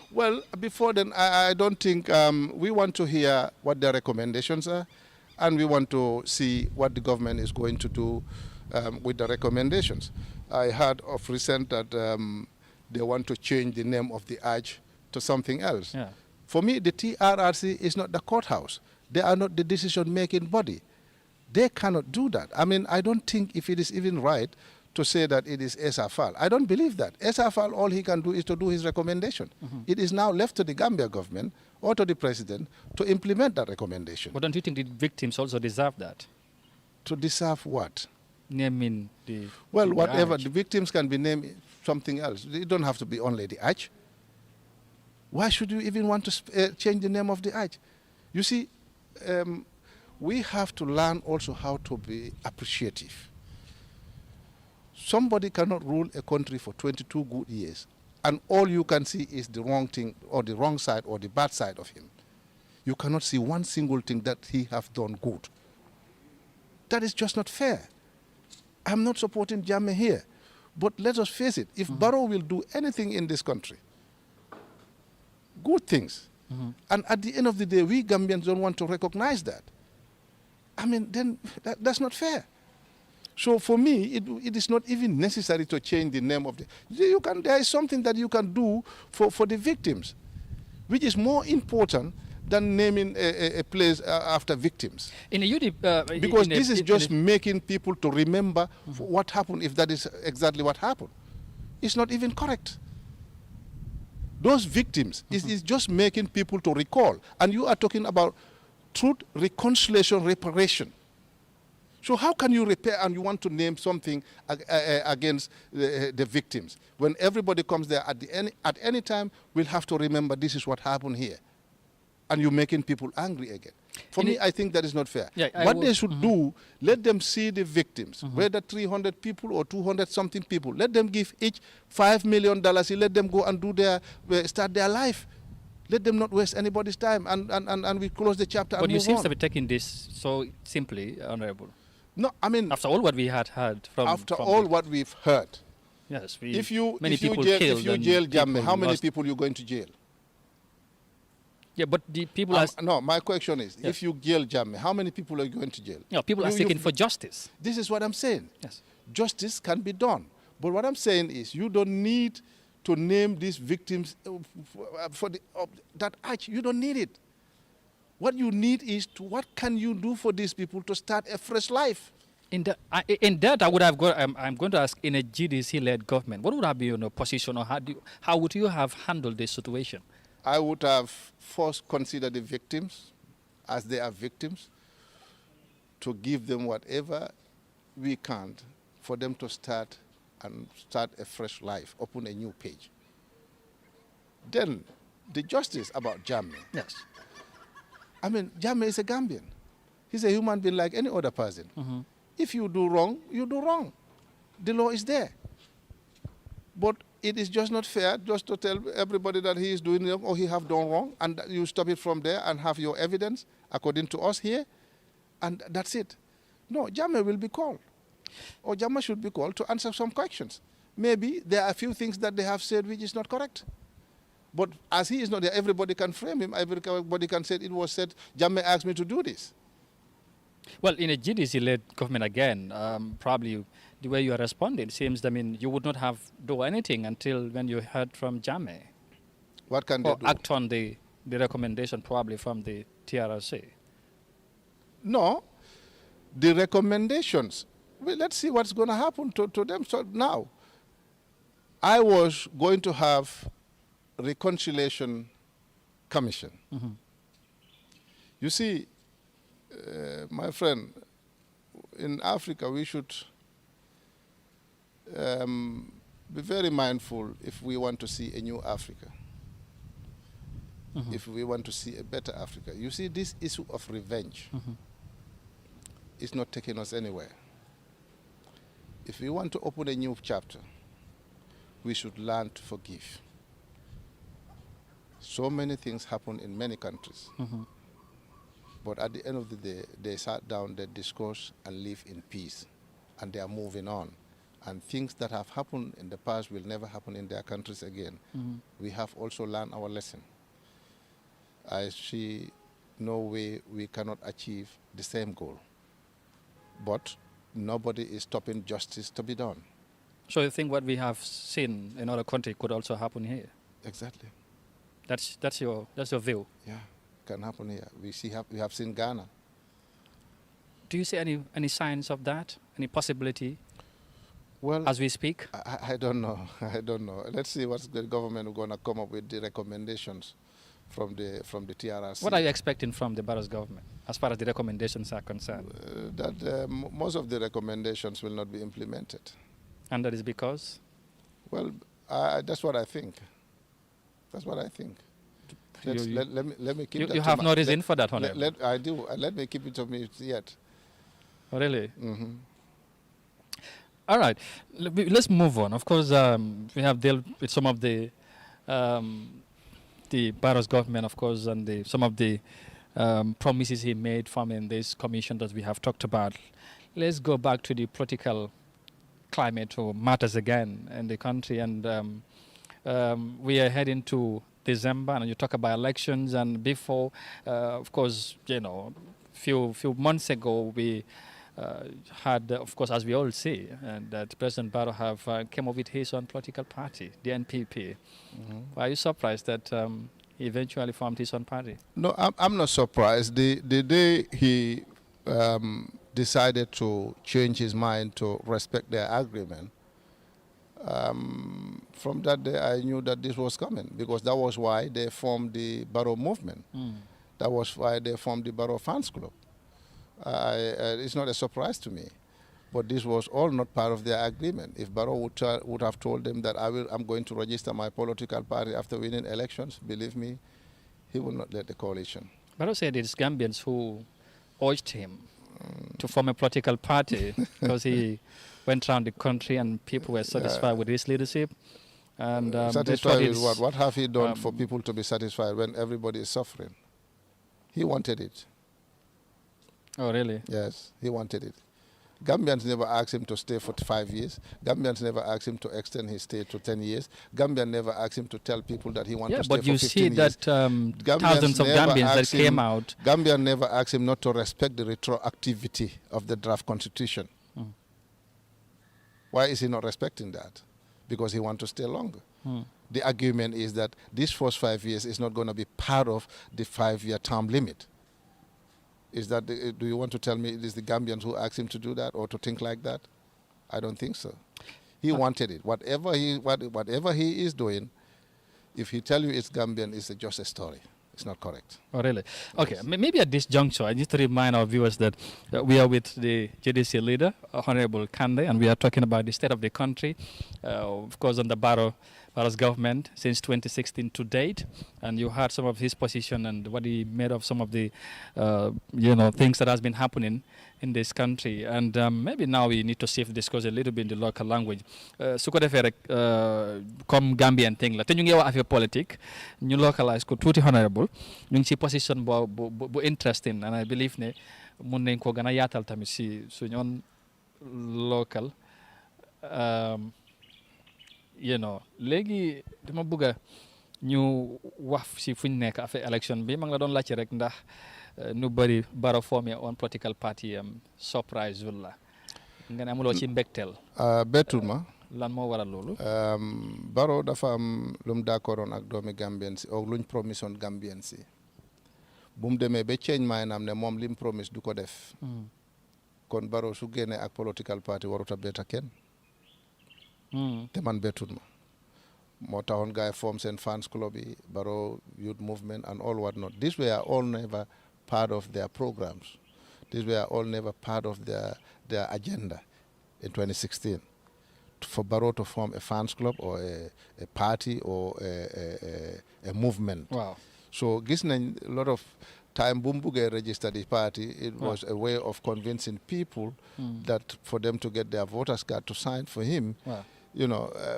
Well, before then, I don't think we want to hear what their recommendations are, and we want to see what the government is going to do with the recommendations. I heard of recent that they want to change the name of the arch to something else. Yeah. For me, the TRRC is not the courthouse. They are not the decision-making body. They cannot do that. I mean, I don't think if it is even right to say that it is SFL. I don't believe that. SFL, all he can do is to do his recommendation. It is now left to the Gambia government or to the president to implement that recommendation. But don't you think the victims also deserve that? To deserve what? Naming the... Well, whatever. The victims can be named something else. They don't have to be only the arch. Why should you even want to change the name of the arch? You see, we have to learn also how to be appreciative. Somebody cannot rule a country for 22 good years, and all you can see is the wrong thing or the wrong side or the bad side of him. You cannot see one single thing that he have done good. That is just not fair. I'm not supporting Jammeh here, But let us face it, if Barrow will do anything in this country, good things, and at the end of the day, we Gambians don't want to recognize that, I mean, then that's not fair. So for me, it is not even necessary to change the name of the... there is something that you can do for the victims, which is more important than naming a place after victims. In a UDP, because this is just making people to remember what happened, if that is exactly what happened. It's not even correct. Those victims is just making people to recall. And you are talking about truth, reconciliation, reparation. So how can you repair and you want to name something against the victims? When everybody comes there at any time, we'll have to remember this is what happened here. And you're making people angry again. For me, I think that is not fair. Yeah, what they should do, let them see the victims, whether 300 people or 200-something people. Let them give each $5 million. Let them go and start their life. Let them not waste anybody's time. And we close the chapter and move on. But you seem to be taking this so simply, Honorable. No, I mean... After all what we had heard from... After all what we've heard. Yes, if you jail Jammeh, how many people are you going to jail? Yeah, but the people are... No, my question is, if you jail Jammeh, how many people are you going to jail? No, people are seeking for justice. This is what I'm saying. Yes. Justice can be done. But what I'm saying is, you don't need to name these victims for that act. You don't need it. What you need is what can you do for these people to start a fresh life? In that, I would have got. I'm going to ask, in a GDC-led government, what would have been your position, or how would you have handled this situation? I would have first considered the victims as they are victims, to give them whatever we can for them to start a fresh life, open a new page. Then the justice about Jammeh. Yes. I mean, Jammeh is a Gambian. He's a human being like any other person. If you do wrong, you do wrong. The law is there. But it is just not fair just to tell everybody that he is doing wrong or he have done wrong, and you stop it from there and have your evidence according to us here, and that's it. No, Jammeh will be called, or Jammeh should be called to answer some questions. Maybe there are a few things that they have said which is not correct. But as he is not there, everybody can frame him, everybody can say it was said, Jammeh asked me to do this. Well, in a GDC-led government again, probably the way you are responding seems, I mean, you would not have done anything until when you heard from Jammeh. What can they do? Or act on the recommendation probably from the TRRC. No, the recommendations, well, let's see what's going to happen to them. So now, I was going to have reconciliation commission. You see, my friend, in Africa, we should be very mindful if we want to see a new Africa, if we want to see a better Africa. You see, this issue of revenge is not taking us anywhere. If we want to open a new chapter, we should learn to forgive. So many things happen in many countries. But at the end of the day, they sat down, they discussed, and live in peace. And they are moving on. And things that have happened in the past will never happen in their countries again. We have also learned our lesson. I see no way we cannot achieve the same goal. But nobody is stopping justice to be done. So you think what we have seen in other countries could also happen here? Exactly. That's your view? Yeah, can happen here. We have seen Ghana. Do you see any signs of that? Any possibility? Well, as we speak? I don't know. I don't know. Let's see what the government is going to come up with, the recommendations from the TRRC. What are you expecting from the Barrow's government as far as the recommendations are concerned? That most of the recommendations will not be implemented. And that is because? Well, that's what I think. That's what I think. Let me keep that. You have no reason for that, Honorable. I do. Let me keep it to me yet. Oh, really? All right. Let's move on. Of course, we have dealt with some of the Barrow's government, of course, and some of the promises he made forming this commission that we have talked about. Let's go back to the political climate matters again in the country, and we are heading to December, and you talk about elections, and before, of course, few months ago we had, of course, as we all see, that President Barrow have came up with his own political party, the NPP. Are you surprised that he eventually formed his own party? No, I'm not surprised. The day he decided to change his mind to respect their agreement, from that day I knew that this was coming, because that was why they formed the Barrow movement. That was why they formed the Barrow Fans Club. It's not a surprise to me, but this was all not part of their agreement. If Barrow would have told them that I'm going to register my political party after winning elections, believe me, he will not let the coalition. Barrow said it's Gambians who urged him to form a political party because he went around the country and people were satisfied with his leadership. And satisfied with what? What have he done for people to be satisfied when everybody is suffering? He wanted it. Oh, really? Yes, he wanted it. Gambians never asked him to stay for 5 years. Gambians never asked him to extend his stay to 10 years. Gambian never asked him to tell people that he wanted to stay for 15 years. Yeah, but you see that thousands of Gambians that came out. Gambian never asked him not to respect the retroactivity of the draft constitution. Why is he not respecting that? Because he wants to stay longer. The argument is that this first 5 years is not going to be part of the 5-year term limit. Is that do you want to tell me it is the Gambians who asked him to do that or to think like that? I don't think so. He wanted it. Whatever he is doing, if he tell you it's Gambian, it's just a story. It's not correct. Oh, really? Okay. Yes. Maybe at this juncture, I need to remind our viewers that we are with the JDC leader, Honorable Kande, and we are talking about the state of the country, of course, on the Barrow's government since 2016 to date. And you heard some of his position and what he made of some of the, things that has been happening in this country. And maybe now we need to shift discuss a little bit in the local language. Su ko defee rek comme Gambian thing la te ñu ngi wax affaire politique ñu localize ko tuuti honorable ñu ngi ci position bu interesting, and I believe ne mun nañ ko gën a yaatal tamit si suñu own local léegi dama bëgg a ñu wax si fuñ nekk affaire élection bi ma ngi la doon laajte rek ndax nu bëri Barrow formé on political party surprise wul la nga ne amuloo ci mbégteel. bettul ma. lan moo waral loolu. Barrow dafa am lu mu d'accordoon ak doomi Gambien si ak luñ promisoon Gambien si bu mu demee ba change maanaam ne moom li mu promise du ko def. kon Barrow su génnee ak political party warut a bett kenn. te man bettul ma. moo taxoon gars yi form seen fans club yi Barrow youth movement and all what not. These were all never part of their programs. These were all never part of their agenda in 2016. For Barrow to form a fans club or a party or a movement. Wow. So gis nañ a lot of time bu mu buggee register the party, it was a way of convincing people that for them to get their voters card to sign for him. Wow.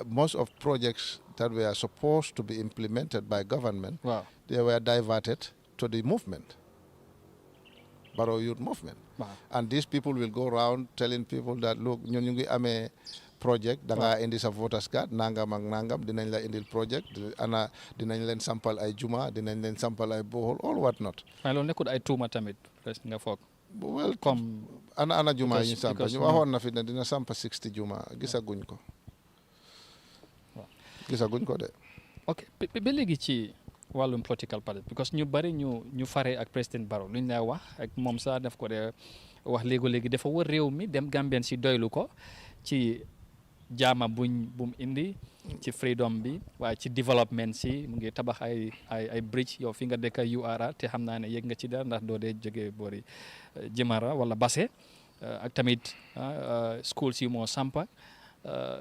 Most of projects that were supposed to be implemented by government, they were diverted to the movement, Barrow Youth Movement. Wow. And these people will go around telling people that, look, ñu ngi amee project da nga indi sa voters card nangam ak nangam dinañ la indil project dinañ leen sampal ay juma dinañ leen sampal ay bohol all what not. waaye loolu nekkul ay tuuma tamit presque nga foog. well comme ana juma yi ñu sampa ñu waxoon na fi ne dina sampa 60 juma gisaguñ ko. gisaguñ ko de. ok ba léegi ci wàllum political party because ñu bari ñu fare ak président Barrow lu ñu lay wax ak moom sax def ko de wax léegi dafa wër réew mi dem Gambien si doylu ko ci jaama bu mu indi ci freedom bi waaye ci development si mu ngi tabax ay bridge yow fi nga dëkk URA te xam naa ne yëg nga ci dara ndax doo dee jógee boori Jimara wala Basse ak tamit schools yi moo sampa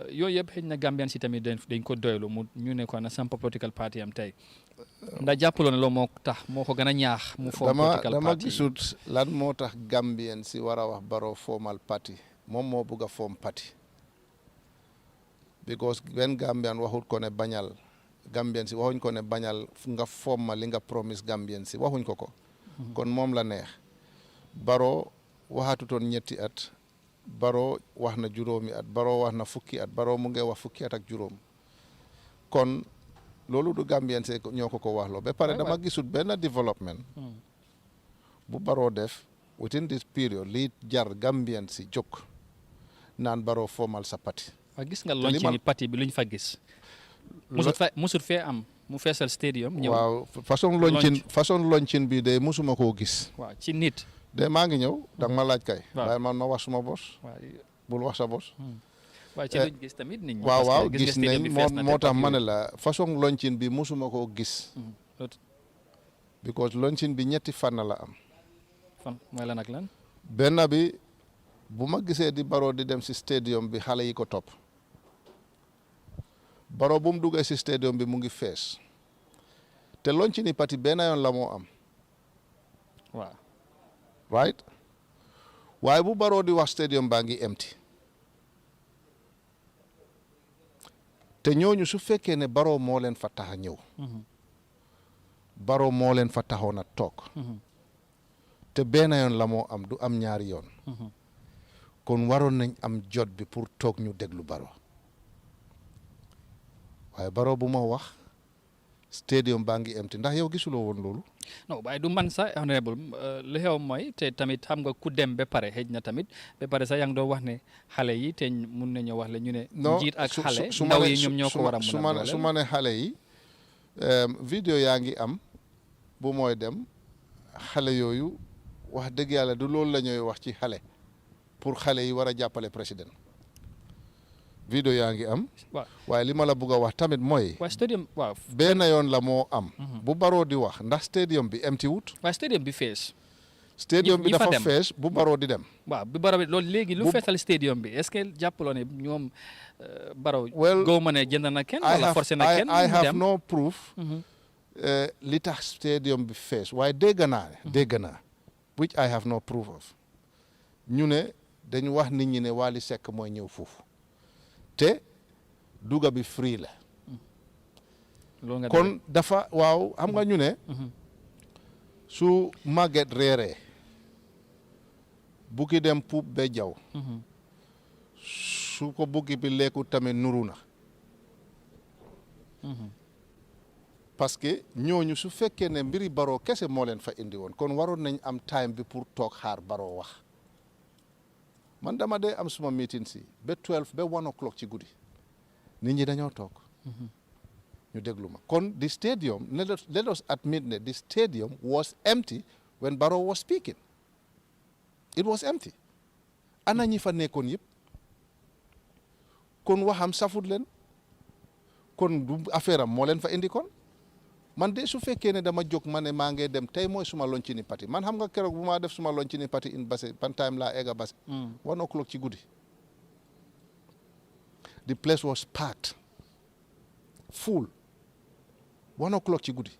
yooyu yëpp xëy na Gambien si tamit dañ ko doylu ñu ne ko na sampa political party am tey ndax jàppaloo ne loolu moo ko gën a ñaax mu form political party dama gisut lan moo tax Gambien si war a wax Barrow formal party moom moo bëgg a form party because when Gambian waxut ko ne bañal Gambien si waxuñ ko ne bañal nga forma li nga promise Gambien si waxuñ ko kon moom la neex Barrow waxatutoon ñetti at Barrow wax na juróomi at Barrow wax na fukki at Barrow mu ngi wax fukki at ak juróom kon loolu du Gambien see ñoo ko waxloo ba pare dama gisul benn development bu Barrow def within this period lii jar Gambien si jóg naan Barrow formal sa parti. waaw gis nga lonci ni parti bi lu ñu fa gis. musut fee am mu feesal stadium. ñëw waaw façon loncin bi de musuma koo gis. waaw ci nit. de maa ngi ñëw danga ma laaj kay. waaye man ma wax suma bos. bul wax sa bos. waaye ci luñ gis tamit nit ñi. waaw gis nañ moo tax ma ne la façon loncin bi musuma koo gis. because loncin bi ñetti fànn la am. fan mooy lan ak lan. benn bi bu ma gisee di Barrow di dem si stadium bi xale yi ko topp. Barrow bu mu duggee si stadium bi mu ngi fees te loncini parti benn yoon la moo am. waaw. right waaye bu Barrow di wax stadium baa ngi empty te ñooñu su fekkee ne Barrow moo leen fa tax a ñëw. Barrow moo leen fa taxoon a toog. te benn yoon la moo am du am ñaari yoon. kon waroon nañ am jot bi pour toog ñu déglu Barrow. waaye Barrow bu ma wax stadium baa ngi empty ndax yow gisuloo woon loolu. non waaye du man sax honorable li xew mooy te tamit xam nga ku dem ba pare xëj na tamit ba pare sax yaa ngi doon wax ne xale yi te mun nañoo wax la ñu ne. njiit ak xale ndaw yi ñoom ñoo ko war a mun a su ma ne xale yi vidéo yaa ngi am bu mooy dem xale yooyu wax dëgg yàlla du loolu la ñuy wax ci xale pour xale yi war a jàppale président. vidéo yaa ngi am. waaye li ma la bëgg a wax tamit mooy. waaw stadium waaw. benn yoon la moo am. bu Barrow di wax ndax stadium bi empty wut. waaw stadium bi fees. stadium bi dafa fees bu Barrow di dem. waaw bu Barrow bi loolu léegi lu feesal stadium bi est-ce que jàppaloo ne ñoom Barrow. goo ma ne jënd na kenn. wala forcé na kenn I have no proof. li tax stadium bi fees waaye dégg naa which I have no proof of. ñu ne dañu wax nit ñi ne Wally Seck mooy ñëw foofu. te duga bi free la. kon dafa waaw xam nga ñu ne. su màgget reeree bukki dem puub ba jaw su ko bukki bi lekku tamit nuru na. parce que ñooñu su fekkee ne mbiri Barrow kese moo leen fa indi woon kon waroon nañ am time bi pour toog xaar Barrow wax. man dama dee am suma meeting si ba 12 ba 1 o'clock ci guddi nit ñi dañoo toog. ñu déglu ma kon the stadium let us admit that the stadium was empty when Barrow was speaking. It was empty. ana ñi fa nekkoon yëpp kon waxam safut leen kon du affaire am moo leen fa indi kon man de su fekkee ne dama jóg ma ne maa ngi dem tey mooy suma loncini parti man xam nga keroog bu maa def suma loncini parti in Basse ban time laa egga Basse. 1 o'clock ci guddi. the place was packed full 1 o'clock ci guddi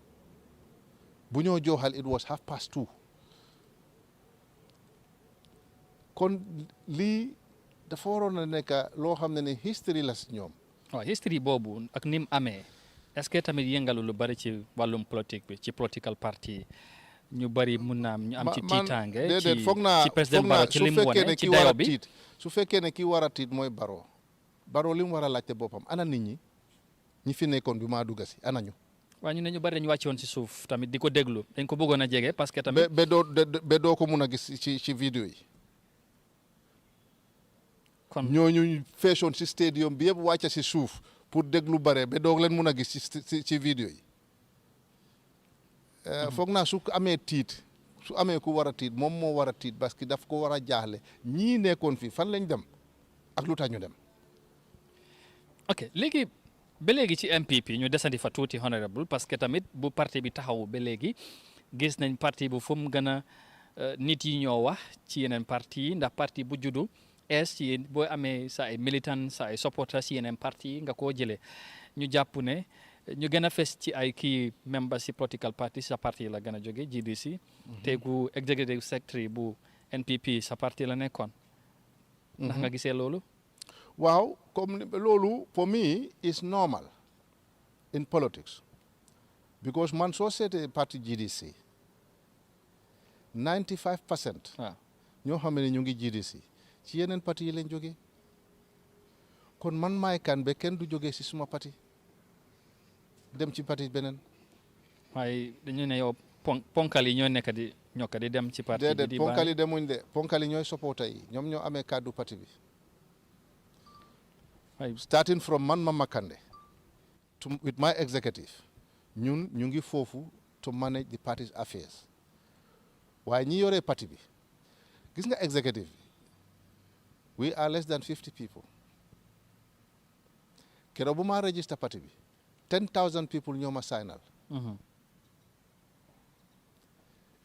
bu ñoo jooxal it was 2:30 kon lii dafa waroon a nekk loo xam ne history la si ñoom. waaw history boobu ak ni mu amee est-ce que tamit yëngalu lu bari ci wàllum politique bi ci political party ñu bari mun naa ñu am ci tiitaange. ci président Barrow ci li mu wane ci dayo bi su fekkee ne ki war a tiit mooy Barrow. Barrow li mu war a laajte boppam ana nit ñi fi nekkoon bi maa dugg si ana ñu. waaw ñu ne ñu bari dañu wàcce woon si suuf tamit di ko déglu dañ ko bëggoon a jege parce que tamit. ba doo ko mun a gis ci vidéo yi. kon ñooñu feesoon si stadium bi yëpp wàcce si suuf pour déglu bare ba doo leen mun a gis ci vidéo yi. foog naa su amee tiit su amee ku war a tiit moom moo war a tiit parce que daf ko war a jaaxle ñii nekkoon fii fan lañ dem ak lu tax ñu dem. ok léegi ba léegi ci MPP ñu desandi fa tuuti honorable parce que tamit bu parti bi taxaw ba léegi gis nañ parti bu fu mu gën a nit yi ñoo wax ci yeneen parti yi ndax parti bu juddu ci boo amee sa ay militant sa ay supporters ci yeneen parti yi nga koo jëlee ñu jàpp ne ñu gën a fes ci ay kii member si political party sa parti la gën a jóge GDC te gu executive secretary bu NPP sa parti la nekkoon ndax nga gisee loolu. waaw comme loolu for me is normal in politics because man soo seetee parti GDC 95% ñoo xam ne ñu ngi GDC ci yeneen parti yi lañ jógee kon man maay kan ba kenn du jógee si suma parti dem ci parti beneen. waaye dañu ne yow ponkal yi ñoo nekk di ñokk di dem ci parti bi déedéet ponkal yi demuñ de ponkal yi ñooy supporter yi ñoom ñoo amee kàddu parti bi. starting from man Mama Kandeh with my executive ñun ñu ngi foofu to manage the party's affairs waaye ñi yoree parti bi gis nga executive we are less than 50 people keroog bu ma register parti bi 10,000 people ñoo ma signal.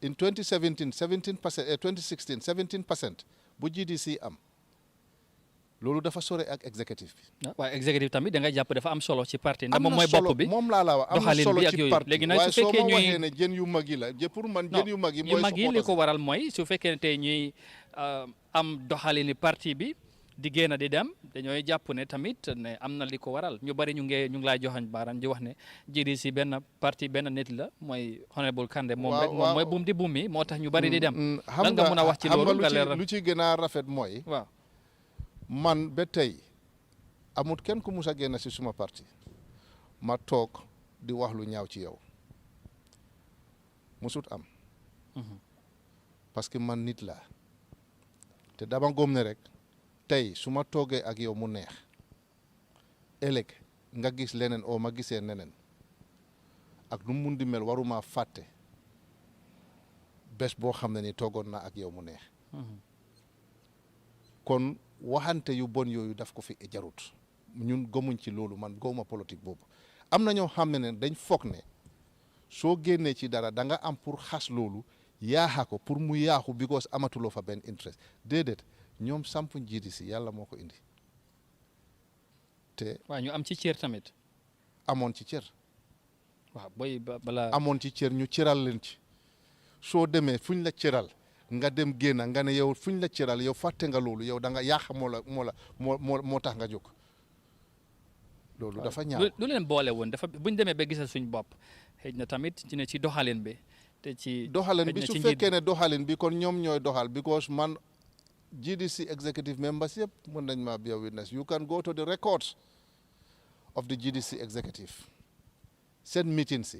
In 2017 17%, 2016 17% bu GDC am loolu dafa sore ak executive bi. waaye executive tamit da nga jàpp dafa am solo ci parti ndax moom mooy bopp bi moom laa la wax am na solo ci parti léegi nag waaye su soo fekkee ma ñuy waxee ne jën yu mag yi la pour man jën yu mag yi mooy mag yi li ko waral mooy su fekkee tey ñuy am doxalini parti bi di génn di dem dañooy jàpp ne tamit ne am na li ko waral ñu bari ñu ngi lay joxañ baaraam di wax ne GDC benn parti benn nit la mooy honorable Kandeh moom rek moom mooy buum di buum mi moo tax ñu bari di dem. lan nga mën a wax ci loolu nga leeral lu ci gën a rafet mooy. waaw man ba tey amut kenn ku mus a génn si suma parti ma toog di wax lu ñaaw ci yow musut am. parce que man nit laa te dama góom ne rek. tey su ma toogee ak yow mu neex ëllëg nga gis leneen oo ma gisee neneen ak nu mun di mel waruma fàtte bés boo xam ne ni toogoon naa ak yow mu neex kon waxante yu bon yooyu daf ko fi jarut ñun gëmuñ ci loolu man gëwuma politique boobu am na ñoo xam ne dañ foog ne soo génnee ci dara da nga am pour xas loolu yaaxa ko pour mu yaaxu because amatuloo fa benn interest déedéet ñoom sampuñ GDC yàlla moo ko indi te. waaw ñu am ci cër tamit. amoon ci cër. waaw booy balaa. amoon ci cër ñu cëral leen ci soo demee fuñ la cëral nga dem génn nga ne yow fuñ la cëral yow fàtte nga loolu yow da nga yàq moo tax nga jóg. loolu dafa ñaaw lu leen boole woon dafa buñ demee ba gisal suñ bopp xëy na tamit ci doxalin bi te ci. doxalin bi su fekkee ne doxalin bi kon ñoom ñooy doxal because man. GDC executive members yëpp mën nañ maa bear witness you can go to the records of the GDC executive seen meeting si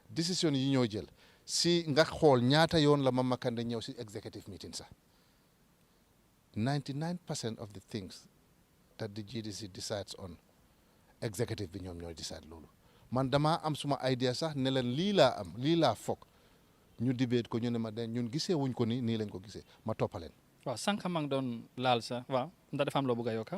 décision yi ñoo jël si nga xool ñaata yoon la Mama Kandeh ñëw si executive meeting sax 99% of the things that the GDC decides on executive bi ñoom ñooy decide loolu man damaa am suma idea sax ne leen lii laa foog ñu debate ko ñu ne ma ñun gisee wuñ ko nii lañ ko gisee ma toppaleen waaw sànq maa ngi doon laal sax waaw ndax dafa am loo bëgg a yokk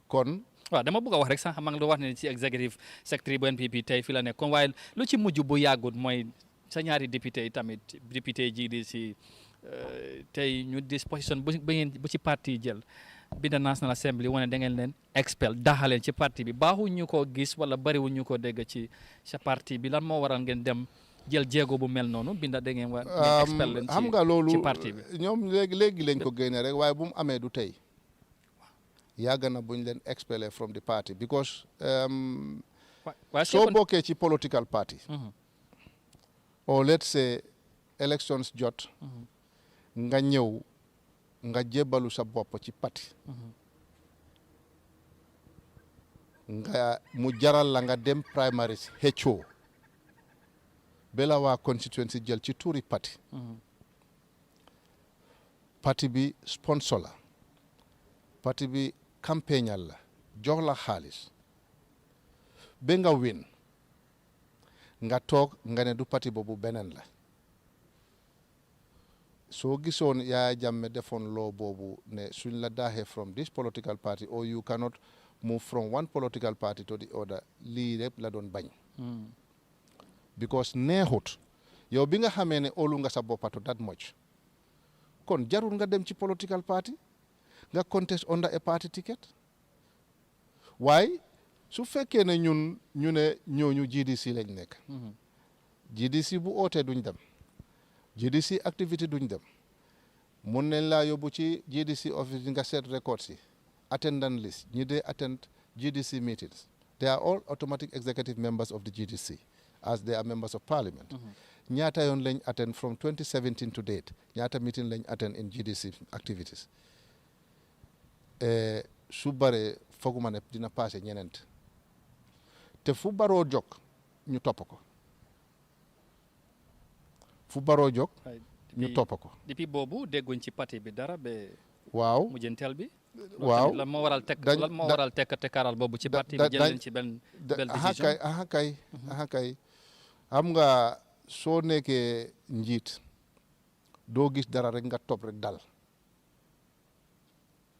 kon waaw dama bëgg a wax rek sànq maa ngi doon wax ne ci executive secretary bu NPP tey fi la nekk kon waaye lu ci mujj bu yàggut mooy sa ñaari député yi tamit député GDC tey ñu disposition bu ci parti jël binda National Assembly wane da ngeen leen expel daaxaleen ci parti bi baaxuñ ñu ko gis wala bariwuñ ñu ko dégg ci sa parti bi lan moo waral ngeen dem jël jéego bu mel noonu binda da ngeen war expel leen xam nga loolu ci parti bi ñoom léegi lañ ko génne rek waaye bu mu amee du tey yàgg na buñ leen expellé from the party because soo bokkee ci political party or let's say elections jot nga ñëw nga jébbalu sa bopp ci parti nga mu jaral la nga dem primaries xëccoo bela waa constituency jël ci tuuri parti parti bi sponsor la parti bi campagnal la jox la xaalis ba nga win nga toog nga ne du parti boobu beneen la soo gisoon Yaya Jammeh defoon loo boobu ne suñ la daaxee from this political party or you cannot move from one political party to the other lii rek la doon bañ because neexut yow bi nga xamee ne óolu nga sa boppato that much kon jarul nga dem ci political party nga contest under a party ticket waaye su fekkee ne ñu ne ñooñu GDC lañ nekk GDC bu ootee duñ dem GDC activité duñ dem mun nañ laa yóbbu ci GDC office nga seet records yi attendance list ñi dee attend GDC meetings they are all automatic executive members of the GDC as they are members of parliament ñaata yoon lañ attend from 2017 to date ñaata meeting lañ attend in GDC activities su bare foguma ne dina passé ñenent te fu Barrow jóg ñu topp ko fu Barrow jóg ñu topp ko depuis boobu dégguñ ci parti bi dara ba waaw mujjanteel bi waaw lan moo waral tekkaaral boobu ci parti bi jël leen ci benn décision aha kay xam nga soo nekkee njiit doo gis dara rek nga topp rek dal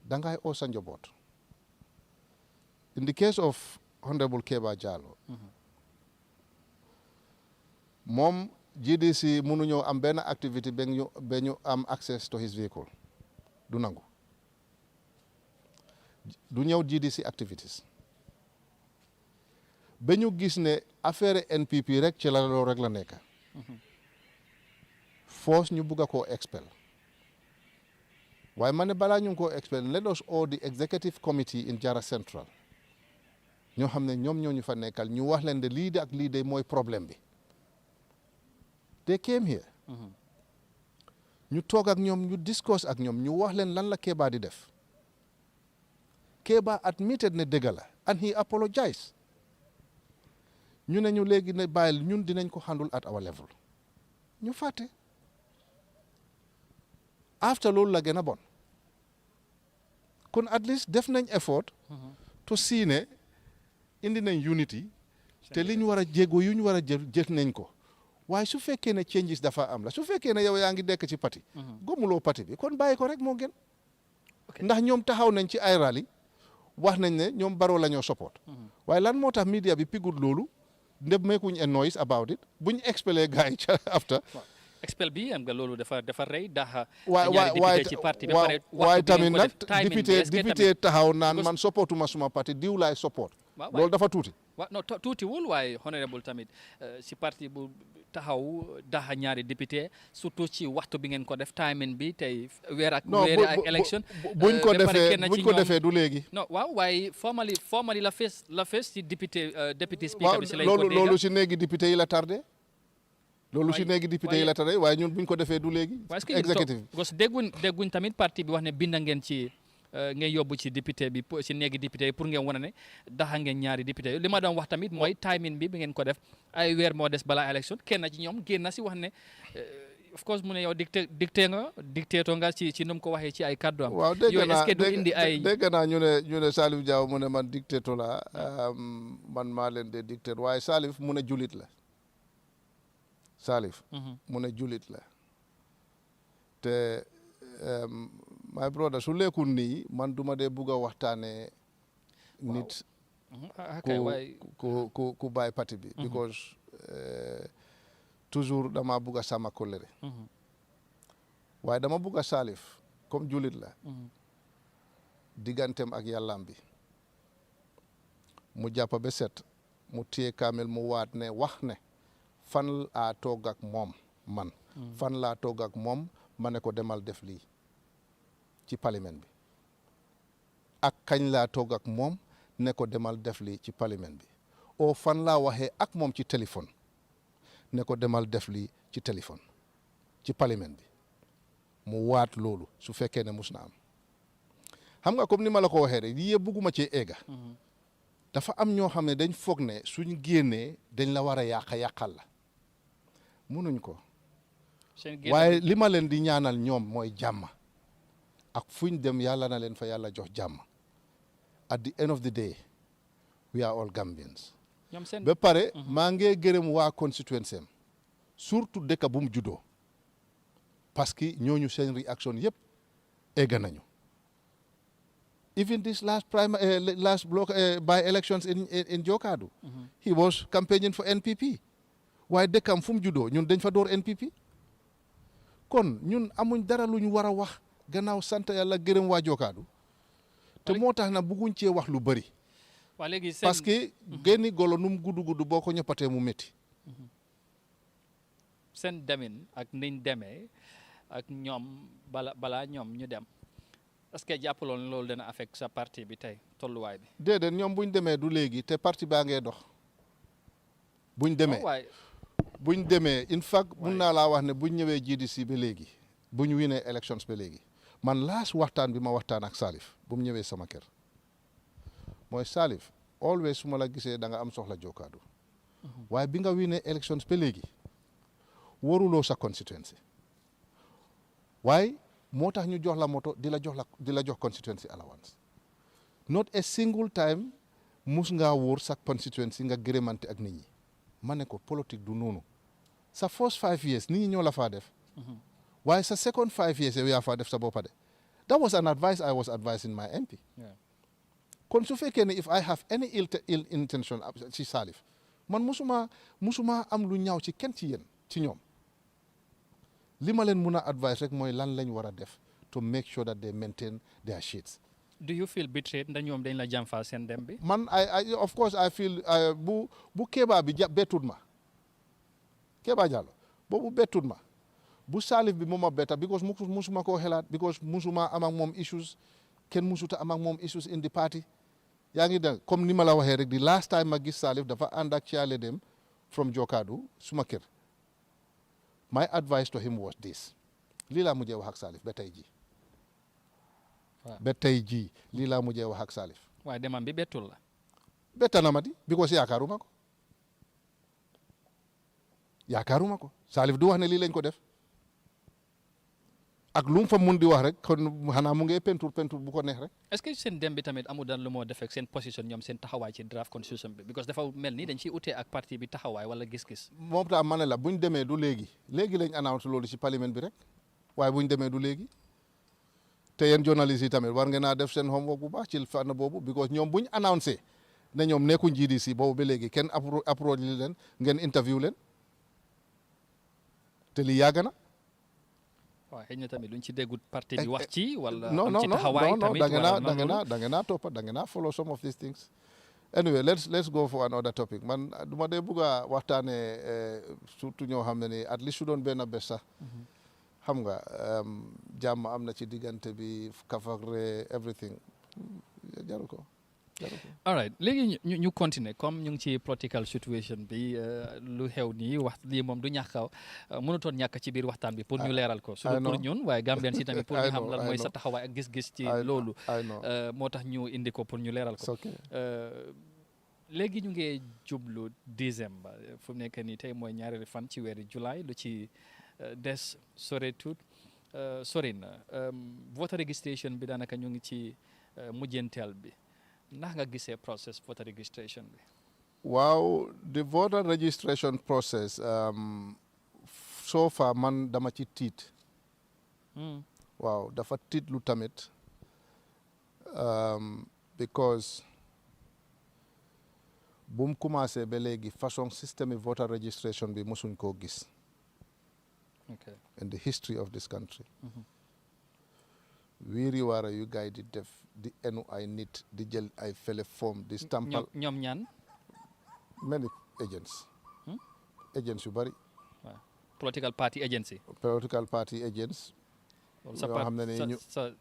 dangay oo sa njaboot in the case of Honorable Keba Jallow moom GDC mënuñoo am benn activité ba ñu am access to his vehicle du nangu du ñëw GDC activities ba ñu gis ne affaire NPP rek ci la loolu rek la nekk force ñu bugg a koo expel waaye ma ne balaa ñu ngi koo expel let us all the executive committee in Jara Central ñoo xam ne ñoom ñoo ñu fa nekkal ñu wax leen de lii de ak lii de mooy problème bi they came here ñu toog ak ñoom ñu discuss ak ñoom ñu wax leen lan la Keba di def Keba admitted ne dëgg la and he apologized ñu ne ñu léegi ne bàyyil ñun dinañ ko handle at our level ñu fàtte after loolu la gën a bon kon at least def nañ effort to see ne indi nañ unity te li ñu war a jéego yu ñu war a jël nañ ko waaye su fekkee ne changes dafa am la su fekkee ne yow yaa ngi dekk ci parti gomuloo parti bi kon bàyyi ko rek moo gën ndax ñoom taxaw nañ ci ay rally wax nañ ne ñoom Barrow la ñoo support waaye lan moo tax media bi pigul loolu ndeb makuñ a noise about it buñ expelé gars yi ca after expel bi am nga loolu dafa rey daxa waaye tamit nag député taxaw naan man supportuma suma parti diw laay support loolu dafa tuuti waaw non tuutiwul waaye honorable tamit si parti bu taxaw daxa ñaari député surtout ci waxtu bi ngeen ko def timing bi tey weer ak élection buñ ko defee du léegi non waaw waaye formally la fees ci député speaker bi si lañ ko dégg loolu si néegi député yi la tardé loolu si néegi député yi la tardé waaye ñun buñ ko defee du léegi exécutif parce que dégguñ tamit parti bi wax ne binda ngeen ci ngeen yóbbu ci député bi ci néegi député yi pour ngeen wane ne daxa ngeen ñaari député yi li ma doon wax tamit mooy timing bi ngeen ko def ay weer moo des balaa élection kenn ci ñoom génn si wax ne of course mu ne yow dictateur nga ci nu mu ko waxee ci ay kàddu am waaw dégg naa ñu ne Salif Diaw mu ne man dictateur la man maa leen de dictateur waaye Salif mu ne julit la Salif mu ne julit la te my brother su lekkul nii man duma dee bugg a waxtaane nit ku bàyyi parti bi because toujours dama bugg a sama kóllëre waaye dama bugg a Salif comme julit la diggantem ak yàllam bi mu jàpp ba set mu téye kaamel mu waat ne wax ne fan laa toog ak moom man fan laa toog ak moom ma ne ko demal def lii ci parlement bi ak kañ laa toog ak moom ne ko demal def lii ci parlement bi o fan laa waxee ak moom ci téléphone ne ko demal def lii ci téléphone ci parlement bi mu waat loolu su fekkee ne mus na am xam nga comme ni ma la ko waxee rek yii bugguma cee eega dafa am ñoo xam ne dañ foog ne suñ génnee dañ la war a yàqal la munuñ ko waaye li ma leen di ñaanal ñoom mooy jàmm ak fuñ dem yàlla na leen fa yàlla jox jàmm at the end of the day we are all Gambians ba pare maa ngi gërëm waa constituency am surtout dëkk bu mu juddoo parce que ñooñu seen réaction yëpp egg nañu even this last block by elections in Jokadu he was campaigning for NPP waaye dëkkam fu mu juddoo ñun dañ fa door NPP kon ñun amuñ dara lu ñu war a wax gannaaw sant yàlla gërëm waa Jokadu te moo tax na bugguñ cee wax lu bëri parce que génni golo nu mu gudd boo ko ñëppatee mu métti seen demin ak niñ demee ak ñoom balaa ñoom ñu dem est-ce que jàppaloon loolu dana affect sa parti bi tey tolluwaay bi déedéet ñoom buñ demee du léegi te parti baa ngee dox buñ demee in fact mun naa laa wax ne buñ ñëwee GDC ba léegi buñ winee elections ba léegi man last waxtaan bi ma waxtaan ak Salif bu mu ñëwee sama kër mooy Salif always su ma la gisee da nga am soxla Jokadu waaye bi nga winee elections ba léegi waruloo sa constituency waaye moo tax ñu jox la moto di la jox constituency allowance not a single time mus ngaa wóor sa constituency nga gërëmante ak nit ñi ma ne ko politique du noonu sa first 5 years nit ñi ñoo la faa def waaye sa second 5 years yow yaa faa def sa boppa de that was an advice I was advising my MP kon su fekkee ne if I have any ill intention ci Salif man musuma am lu ñaaw ci kenn ci yéen ci ñoom li ma leen mun a advice rek mooy lan lañ war a def to make sure that they maintain their sheets. Do you feel betrayed ndax ñoom dañ la jàmfaa seen dem bi. man I of course I feel bu Kéba bi bettut ma Kéba Jallow boobu bettut ma bu Salif bi moom a betta because musuma koo xelaat because musuma am ak moom issues kenn musuta am ak moom issues in the party yaa ngi dégg comme ni ma la waxee rek di last time ma gis Salif dafa ànd ak caale dem from Jokadu suma kër my advice to him was this lii laa mujjee wax ak Salif ba tey jii ba tey jii lii laa mujjee wax ak Salif waaye demam bi bettul la betta na ma di because yaakaaruma ko Salif du wax ne lii lañ ko def ak lu mu fa mun di wax rek kon xanaa mu ngi pentur bu ko neex rek. est-ce que seen dem bi tamit amul daan lu moo def ak seen position ñoom seen taxawaay ci draft constitution bi because dafa mel ni dañ ciy utee ak parti bi taxawaay wala gis-gis. moom tam ma ne la buñ demee du léegi lañ announce loolu ci parlement bi rek waaye buñ demee du léegi te yéen journalistes yi tamit war ngeen naa def seen homework bu baax ci fànn boobu because ñoom buñ annoncé ne ñoom nekkuñ GDC boobu ba léegi kenn approche leen ngeen interview leen te li yàgg na. waaw xëy na tamit luñ ci déggut parti bi wax ci wala non am ci taxawaay tamit da nga naa follow some of these things anyway let's go for another topic man du ma dee bugg a waxtaanee surtout ñoo xam ne ni at least su doon benn bés sax xam nga jàmm am na ci diggante bi kafakre everything jaru ko all right léegi ñu continuer comme ñu ngi ci political situation bi lu xew nii wax lii moom du ñàkk mënutoon ñàkk ci biir waxtaan bi pour ñu leeral ko surtout pour ñun waaye Gambien si tamit pour ñu xam lan mooy sa taxawaay ak gis-gis ci loolu moo tax ñu indi ko pour ñu leeral ko léegi ñu ngi jublu décembre fu mu nekk nii tey mooy ñaareelu fan ci weeri July lu ci des sori na voter registration bi daanaka ñu ngi ci mujjenteel bi ndax nga gisee process voter registration bi. waaw the voter registration process so far man dama ci tiit. waaw dafa tiit lu tamit because bu mu commencé ba léegi façon système voter registration bi mosuñ koo gis. in the history of this country. wiiri waara yu gaay di def di enu ay nit di jël ay fele form di stampal ñoom ñaan many agents yu bari political party agents yoo xam ne ni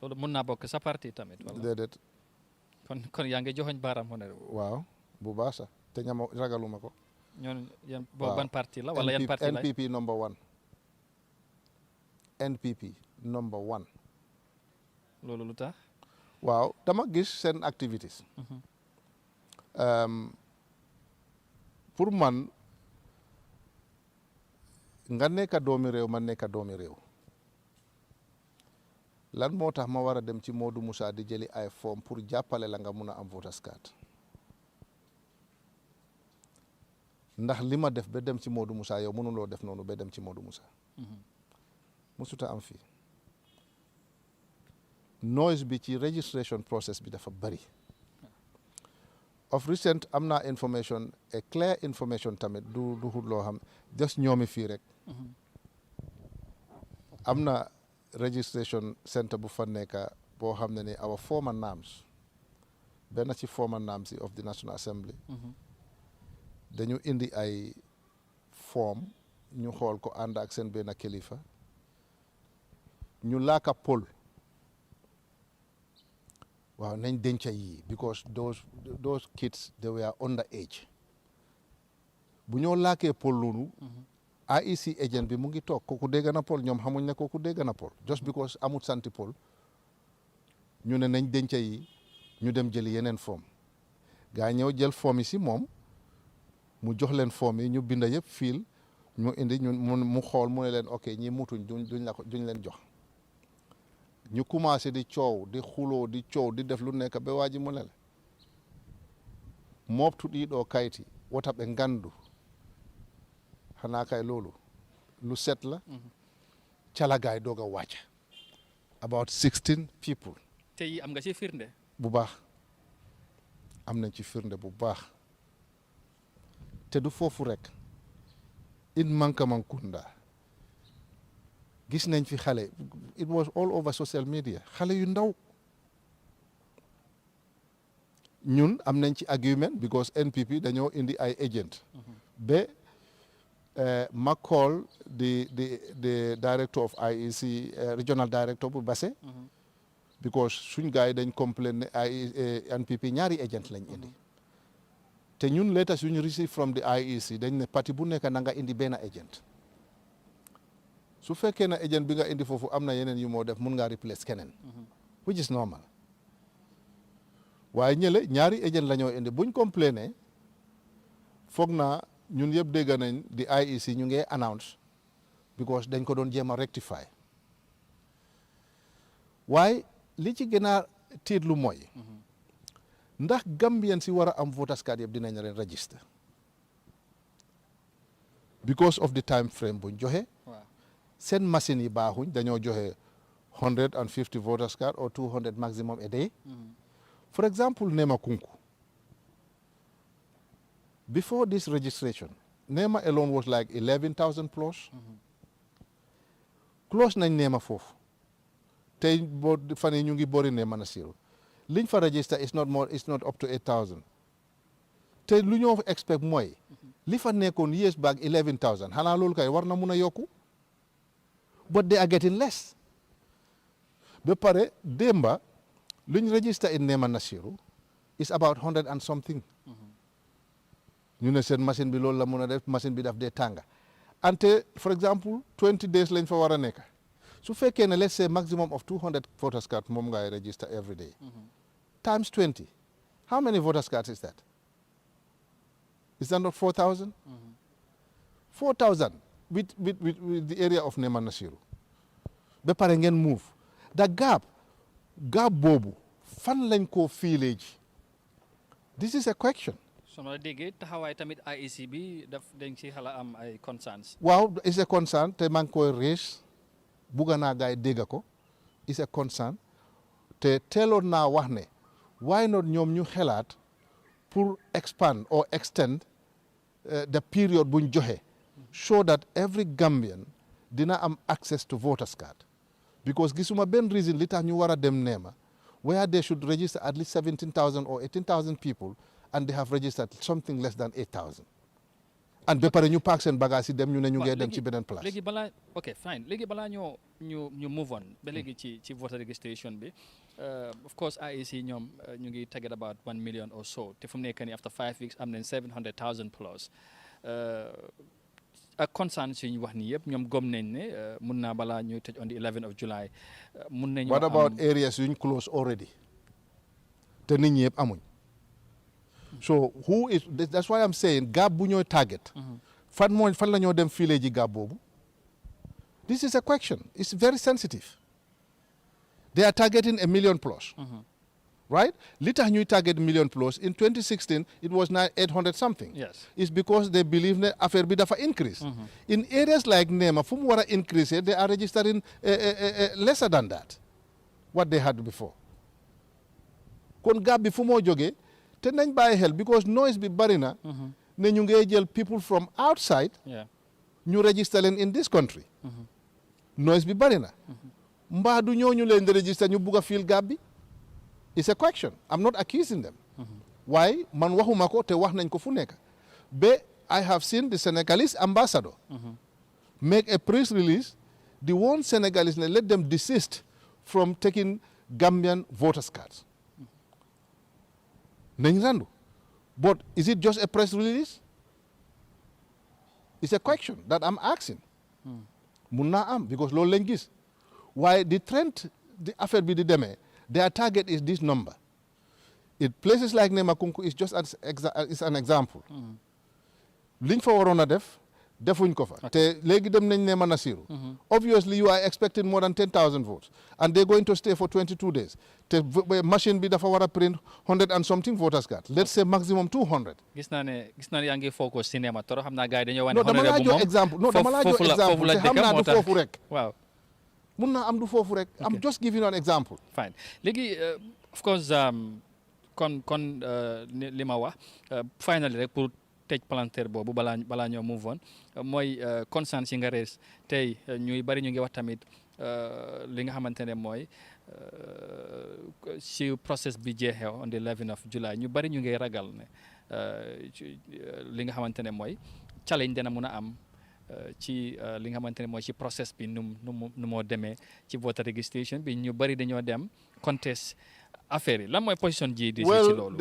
loolu mun naa bokk sa parti tamit wala déedéet kon yaa ngi joxoñ baaraam wane waaw bu baax sax te ñama ragaluma ko ñoon yan boobu ban parti la wala yan parti la NPP number one loolu lu tax waaw dama gis seen activities pour man nga nekk doomi réew man nekk doomi réew lan moo tax ma war a dem ci Modou Moussa di jëli ay form pour jàppale la nga mun a am voters card ndax li ma def ba dem ci Modou Moussa yow mënuloo def noonu ba dem ci Modou Moussa musuta am fii noise bi ci registration process bi dafa bari of recent am naa information a clear information tamit du xut loo xam just ñoomi fii rek am na registration center bu fa nekk boo xam ne ni our former names benn ci former names of the National Assembly dañu indi ay form ñu xool ko ànd ak seen benn kilifa ñu laaka pol waaw nañ denca yi because those kids they were under age bu ñoo laakee pol loolu IEC agent bi mu ngi toog kooku dégg na pol ñoom xamuñ ne kooku dégg na pol just because amut santi pol ñu ne nañ denca yi ñu dem jëli yeneen form gaa ñëw jël form yi si moom mu jox leen form yi ñu binda yëpp fiil mu indi mu xool mu ne leen ok ñi mutuñ duñ leen jox ñu commencé di coow di xuloo di coow di def lu nekk ba waa ji mu ne la moobtu ɗiɗo kayti wota ɓe ngandu xanaa kay loolu lu set la calagaay doog a wàcc about 16 people tey am nga ci firnde bu baax am nañ ci firnde bu baax te du foofu rek in Mankamankounda gis nañ fi xale it was all over social media xale yu ndaw ñun am nañ ci argument because NPP dañoo indi ay agent ba ma call the director of IEC regional director bu Basse because suñ gars yi dañ complain ne NPP ñaari agent lañ indi te ñun later suñu receive from the IEC dañ ne parti bu nekk na nga indi benn agent su fekkee na agent bi nga indi foofu am na yeneen yu moo def mun ngaa replace keneen which is normal waaye ñële ñaari agent la ñoo indi buñ complainer foog naa ñun yëpp dégg nañ di IEC ñu ngi announce because dañ ko doon jéem a rectify waaye li ci gën a tiitlu mooy ndax Gambien si war a am voters card yëpp dinañ leen register because of the time frame buñ joxe seen machine yi baaxuñ dañoo joxe 150 voters card or 200 maximum a day for example Nema Kunku before this registration Nema alone was like 11,000 plus close nañ Nema foofu tey boo fan yi ñu ngi bori Nema Nasirou liñ fa register is not up to 8,000 te lu ñoo expect mooy li fa nekkoon years back 11,000 xanaa loolu kay war na mun a yokku but they are getting less ba pare démba luñ register in Nema Nasirou is about 100 and something ñu ne seen machine bi loolu la mun a def machine bi daf dee tànga ante for example 20 days lañ fa war a nekk su fekkee ne let's say maximum of 200 voters card moom ngay register every day times 20 how many voters cards is that not 4,000 4,000 with the area of Nema Nasirou ba pare ngeen move the gap boobu fan lañ koo fiilee ji this is a question so ma déggee taxawaay tamit IEC bi daf dañ ci xala am ay concerns waaw is a concern te maa ngi koy raise bugga naa gaay dégga ko is a concern te teeloon naa wax ne why not ñoom ñu xelaat pour expand or extend the period buñ joxe so that every Gambian dina am access to voters card because gisuma benn reason li tax ñu war a dem Nema where they should register at least 17,000 or 18,000 people and they have registered something less than 8,000 and ba pare ñu paak seen bagage yi dem ñu ne ñu ngee dem ci beneen place léegi balaa ok fine léegi balaa ñu move on ba léegi ci voter registration bi of course IEC ñoom ñu ngi target about 1 million or so te fu mu nekk nii after 5 weeks am nañ 700,000 plus ak concerns yi ñu wax nii yëpp ñoom gom nañ ne mun naa balaa ñuy tëj on the 11th of July mun nañu what about areas yuñ close already te nit ñi yëpp amuñ so that's why I'm saying gap bu ñooy target fan la ñoo dem fiile ji gap boobu this is a question it's very sensitive they are targeting 1 million plus right li tax ñuy target 1 million plus in 2016 it was 800 something yes it's because they believe ne affaire bi dafa increase in areas like Nema fu mu war a increase they are registering lesser than that what they had before kon gap bi fu moo jógee te nañ bàyyi xel because noise bi bari na ne ñu ngey jël people from outside ñu register leen in this country noise bi bari na mbaa du ñooñu leen di register ñu bugg a fill gap bi it's a question I'm not accusing them waaye man waxuma ko te wax nañ ko fu nekk ba I have seen the Senegalese ambassador make a press release the one Senegalese ne let them desist from taking Gambian voters cards nañ randu but is it just a press release it's a question that I'm asking mun naa am because loolu lañ gis waaye the trend the affaire bi di demee Their target is this number. Places like Nemakunku is just is an example. Liñ fa waroon a def defuñ ko fa. Te léegi dem nañ Nema Nasiru. Obviously you are expecting more than 10,000 votes and they're going to stay for 22 days. Te machine bi dafa war a print 100 and something voters card. Let's say maximum 200. Gis naa ne yaa ngi focus ci Nema toro xam naa gars yi dañoo wane. Non dama laa jox exemple. Non dama laa jox exemple te xam naa du foofu rek. Waaw. Mun naa am du foofu rek. I'm just giving you an example. Fine. Léegi of course kon li ma wax finally rek pour tëj palanteer boobu balaa ñoo move on mooy concern si nga rees tey ñuy bari ñu ngi wax tamit li nga xamante ne mooy si process bi jeexee on the 11th of July ñu bari ñu ngi ragal ne li nga xamante ne mooy challenge dana mun a am ci li nga xamante ne mooy ci process bi nu moo demee ci voter registration bi ñu bari dañoo dem contest affaire yi lan mooy position ji di ci loolu.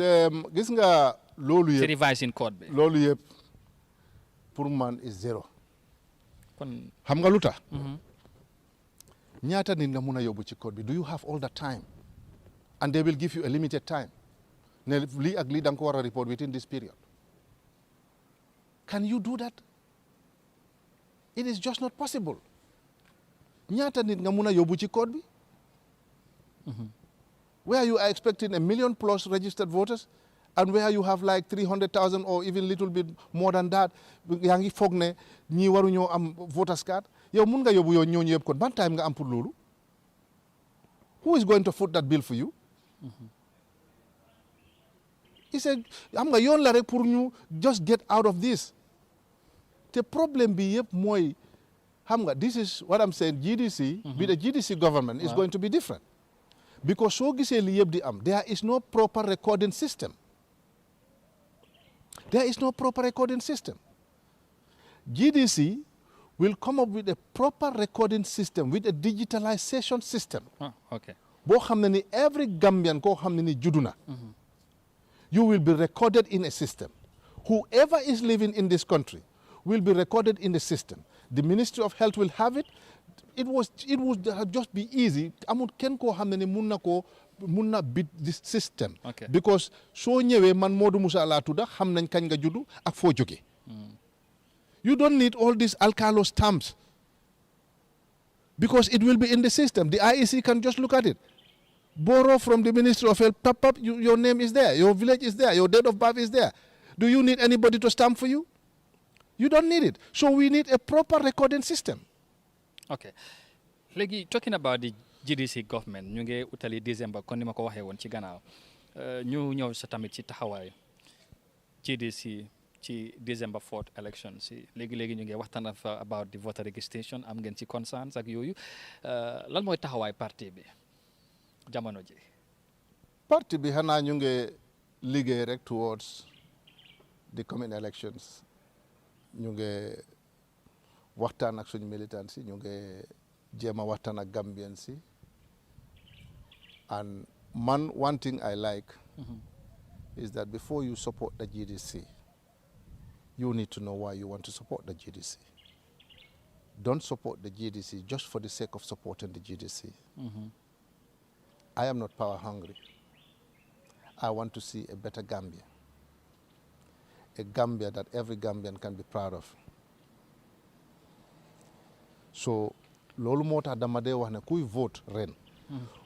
Gis nga loolu yëpp ci revising code bi. loolu yëpp pour man is zero. kon xam nga lu tax. ñaata nit nga mun a yóbbu ci code bi do you have all the time and they will give you a limited time ne lii ak lii da nga ko war a report within this period. Can you do that? It is just not possible. ñaata nit nga mun a yóbbu ci code bi. Where you are expecting 1 million plus registered voters and where you have like 300,000 or even little bit more than that yaa ngi foog ne ñii waruñoo am voters card yow mun nga yóbbu yow ñooñu yëpp kon ban time nga am pour loolu. Who is going to foot that bill for you? Xam nga yoon la rek pour ñu just get out of this. The problem bi yëpp mooy xam nga this is what I'm saying GDC. With the GDC government is going to be different. Because soo gisee li yëpp di am there is no proper recording system. There is no proper recording system. GDC will come up with a proper recording system with a digitalization system. Boo xam ne ni every Gambian koo xam ne ni juddu na. You will be recorded in a system. Whoever is living in this country will be recorded in the system. The Ministry of Health will have it. It would just be easy. Amul kenn koo xam ne ni mun na beat this system. Because soo ñëwee man Modou Musa laa tudda xam nañ kañ nga juddu ak foo jóge. You don't need all these alcalo stamps. Because it will be in the system. The IEC can just look at it. Borrow from the Ministry of Health. Tap up, your name is there. Your village is there. Your date of birth is there. Do you need anybody to stamp for you? You don't need it. So we need a proper recording system. Okay. Léegi talking about the GDC government ñu ngi utali December kon ni ma ko waxee woon ci gannaaw ñu ñëw sa tamit ci taxawaay GDC ci December 4th election si léegi ñu ngi waxtaan fa about the voter registration am ngeen ci concerns ak yooyu lan mooy taxawaay parti bi jamono ji. Parti bi xanaa ñu ngi liggéey rek towards the coming elections ñu ngi waxtaan ak suñu militants si ñu ngi jéem a waxtaan ak Gambians si and one thing I like is that before you support the GDC you need to know why you want to support the GDC. Don't support the GDC just for the sake of supporting the GDC. I am not power hungry. I want to see a better Gambia. A Gambia that every Gambian can be proud of. So loolu moo tax dama dee wax ne kuy vote ren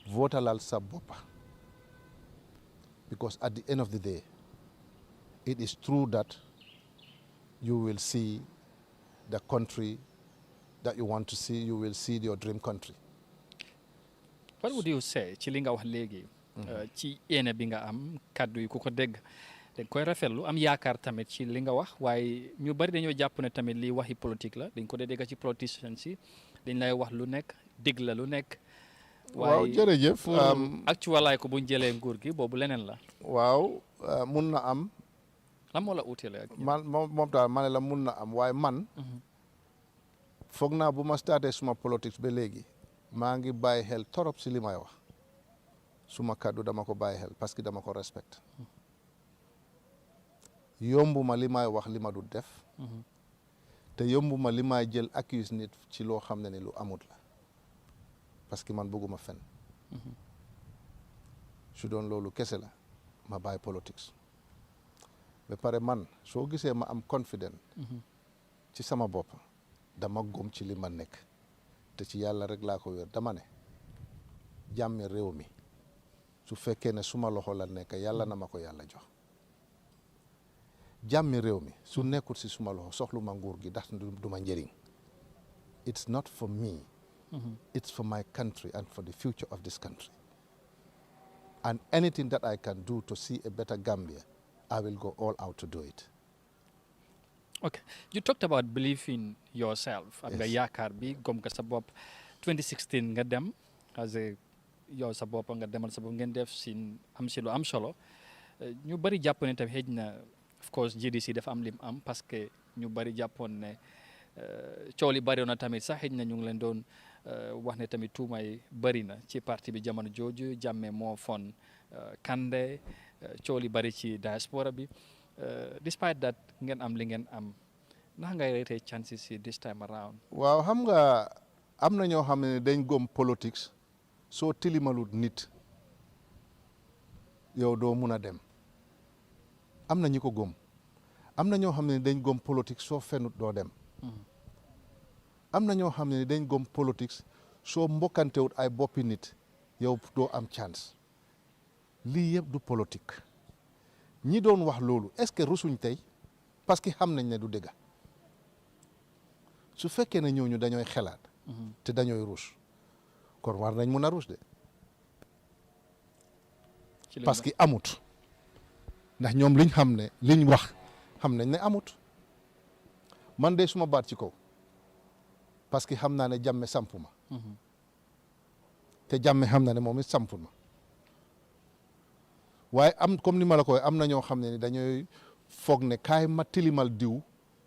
votalal sa boppa because at the end of the day it is true that you will see the country that you want to see, you will see your dream country. What would you say ci li nga wax léegi ci yéene bi nga am kaddu yi ku ko dégg dañ koy rafetlu am yaakaar tamit ci li nga wax waaye ñu bari dañoo jàpp ne tamit lii waxi politique la dañ ko dee dégg ci politiciens si dañ lay wax lu nekk dig la lu nekk. waaw jërëjëf actualiser ko bu ñu jëlee nguur gi boobu leneen la. waaw mun na am. lan moo la utile ak man moom daal ma ne la mun na am waaye man. foog naa bu ma starté suma politics ba léegi maa ngi bàyyi xel torop si li may wax suma kàddu dama ko bàyyi xel parce que dama ko respect yombuma li may wax li ma du def te yombuma li may jël accuse nit ci loo xam ne ni lu amut la parce que man bëgguma fen su doon loolu kese la ma bàyyi politics ba pare man soo gisee ma am confident ci sama bopp dama gom ci li ma nekk te ci yàlla rek laa ko wér dama ne jàmmi réew mi su fekkee ne suma loxo la nekk yàlla na ma ko yàlla jox jàmmi réew mi su nekkul si suma loxo soxlu ma nguur gi ndax du ma njëriñ it's not for me it's for my country and for the future of this country and anything that I can do to see a better Gambia I will go all out to do it. Okay, you talked about belief in yourself. Am nga yaakaar bi gom nga sa bopp 2016 nga dem as a yow sa bopp nga demal sa bopp ngeen def si lu am solo ñu bari jàpp ne tamit xëj na of course GDC dafa am lim am parce que ñu bari jàppoon ne coow li bari na tamit sax xëj na ñu ngi leen doon wax ne tamit tuumay bari na ci parti bi jamono jooju Jammeh moo fon Kande coow li bari ci diaspora bi despite that ngeen am li ngeen am ndax ngay rate chances yi this time around. waaw xam nga am na ñoo xam ne dañ gom politics soo tilimalut nit yow doo mun a dem am na ñi ko gom am na ñoo xam ne dañ gom politique soo fenut doo dem am na ñoo xam ne dañ gom politique soo mbokkantewut ay boppi nit yow doo am chance lii yëpp du politique ñi doon wax loolu est-ce que rusuñ tey parce que xam nañ ne du dëgga su fekkee ne ñooñu dañooy xelaat te dañooy rus kon war nañ mun a rus de parce que amut ndax ñoom liñ xam ne liñ wax xam nañ ne amut man de suma baat ci kaw parce que xam naa ne Jammeh sampu ma te Jammeh xam na ne moom it sampu ma waaye am comme ni ma la koy am na ñoo xam ne ni dañooy foog ne kaay ma tilimal diw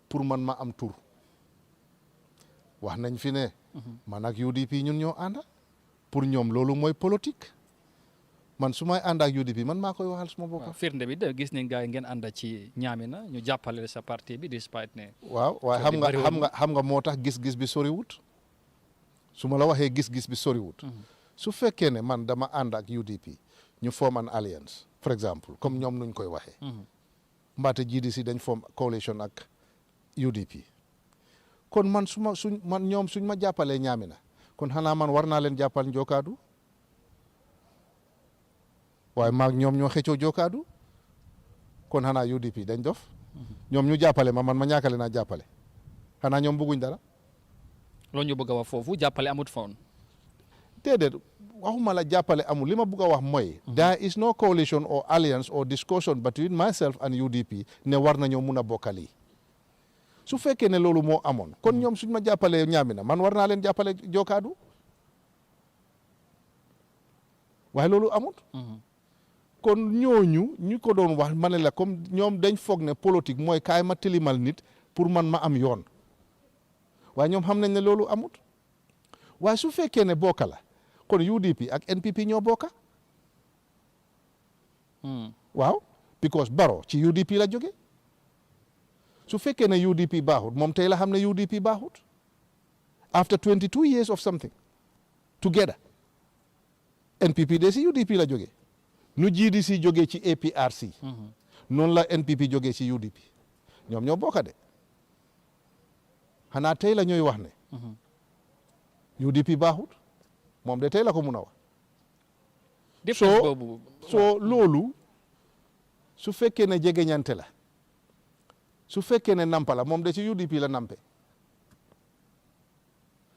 pour man ma am tur wax nañ fi ne man ak UDP ñun ñoo ànda pour ñoom loolu mooy politique man su may ànd ak UDP man maa koy waxal suma bopp. firnde bi de gis nañ gars yi ngeen ànda ci Ñaamina ñu jàppale sa parti bi despite ne. waaw waaye xam nga moo tax gis-gis bi soriwut su ma la waxee gis-gis bi soriwut su fekkee ne man dama ànd ak UDP ñu form an alliance for example comme ñoom nuñ koy waxee mbaate GDC dañ form coalition ak UDP kon man ñoom suñ ma jàppalee Ñaamina kon xanaa man war naa leen jàppal Njokaadu waaye maag ñoom ñoo xëccoo Njokaadu kon xanaa UDP dañ dof ñoom ñu jàppale man ma ñaakale naa jàppale xanaa ñoom bëgguñ dara loolu ñu bëgg a wax foofu jàppale amut foon déedéet waxuma la jàppale amul li ma bëgg a wax mooy there is no coalition or alliance or discussion between myself and UDP ne war nañoo mun a bokkali su fekkee ne loolu moo amoon kon ñoom suñ ma jàppalee Ñaamina man war naa leen jàppale Njokaadu waaye loolu amut kon ñooñu ñu ko doon wax ma ne la comme ñoom dañ foog ne politique mooy kaay ma tilimal nit pour man ma am yoon waaye ñoom xam nañ ne loolu amut waaye su fekkee ne bokka la kon UDP ak NPP ñoo bokka waaw because Barrow ci UDP la jóge su fekkee ne UDP baaxut moom tey la xam ne UDP baaxut after 22 years of something together NPP de si UDP la jóge nu GDC jógee ci APRC noonu la NPP jógee ci UDP ñoom ñoo bokka de xanaa tey la ñooy wax ne UDP baaxut moom de tey la ko mun a wax soo loolu su fekkee ne jegeñante la su fekkee ne nampa la moom de ci UDP la nampe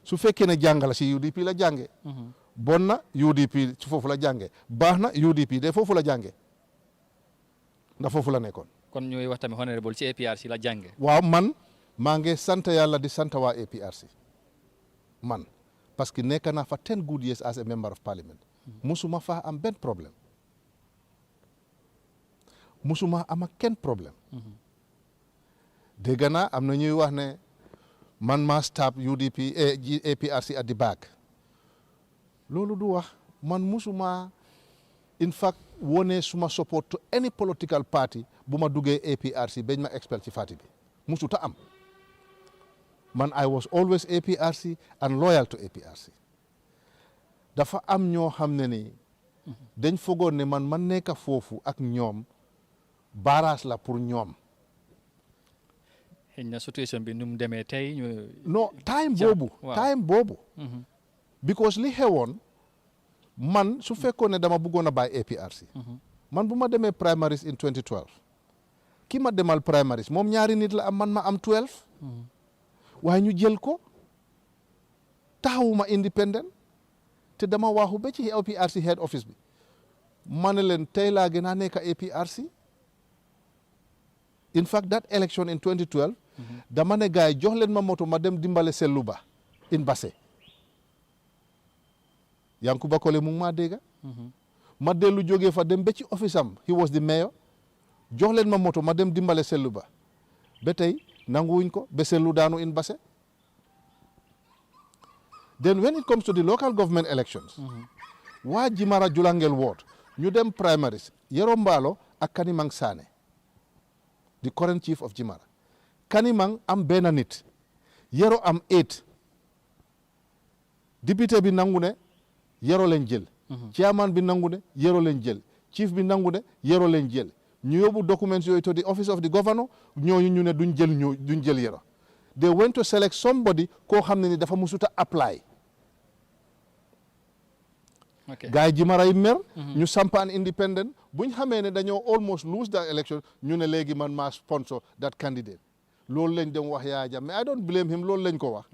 su fekkee ne jàng la ci UDP la jànge bon na UDP ci foofu la jànge baax na UDP de foofu la jànge ndax foofu la nekkoon kon ñuy wax tamit honorable ci APRC la jànge waaw man maa ngi sant yàlla di sant waa APRC man parce que nekk naa fa 10 good years as a member of parliament musuma faa am benn problème musuma am ak kenn problème dégg naa am na ñuy wax ne man maa stab UDP APRC at the back loolu du wax man musuma in fact wone suma support to any political party bu ma duggee APRC bañ ma expel ci parti bi musuta am man I was always APRC and loyal to APRC dafa am ñoo xam ne ni dañ fogoon ne man nekk foofu ak ñoom barrage la pour ñoom. xëy na situation bi nu mu demee tey ñu. non time boobu. because li xewoon man su fekkoon ne dama bëggoon a bàyyi APRC. man bu ma demee primaries in 2012 ki ma demal primaries moom ñaari nit la am man ma am 12. waaye ñu jël ko taxawuma independent te dama waaxu ba ci APRC head office bi ma ne leen tey laa gën a nekk APRC. in fact that election in 2012. dama ne gars yi jox leen ma moto ma dem dimbale Sellu Ba in Basse. Yankuba Kole mu ngi maa dégga ma dellu jógee fa dem ba ci office am he was the mayor jox leen ma moto ma dem dimbale Sellu Ba ba tey nanguwuñ ko ba Sellu daanu in Basse. then when it comes to the local government elections waa Jimara Julangel ward ñu dem primaries Yero Mbaalo ak Kanimang Sane the current chief of Jimara. Kanimang am benn nit Yero am 8 député bi nangu ne Yero leen jël. chairman bi nangu ne Yero leen jël chief bi nangu ne Yero leen jël ñu yóbbu documents yooyu to the office of the governor ñooñu ñu ne duñ jël Yero. they went to select somebody koo xam ne ni dafa musuta apply. gars yi Jimara yi mer. ñu sampaan independent buñ xamee ne dañoo almost lose that election ñu ne léegi man maa sponsor that candidate loolu lañ dem wax Yaya Jammeh I don't blame him loolu lañ ko wax.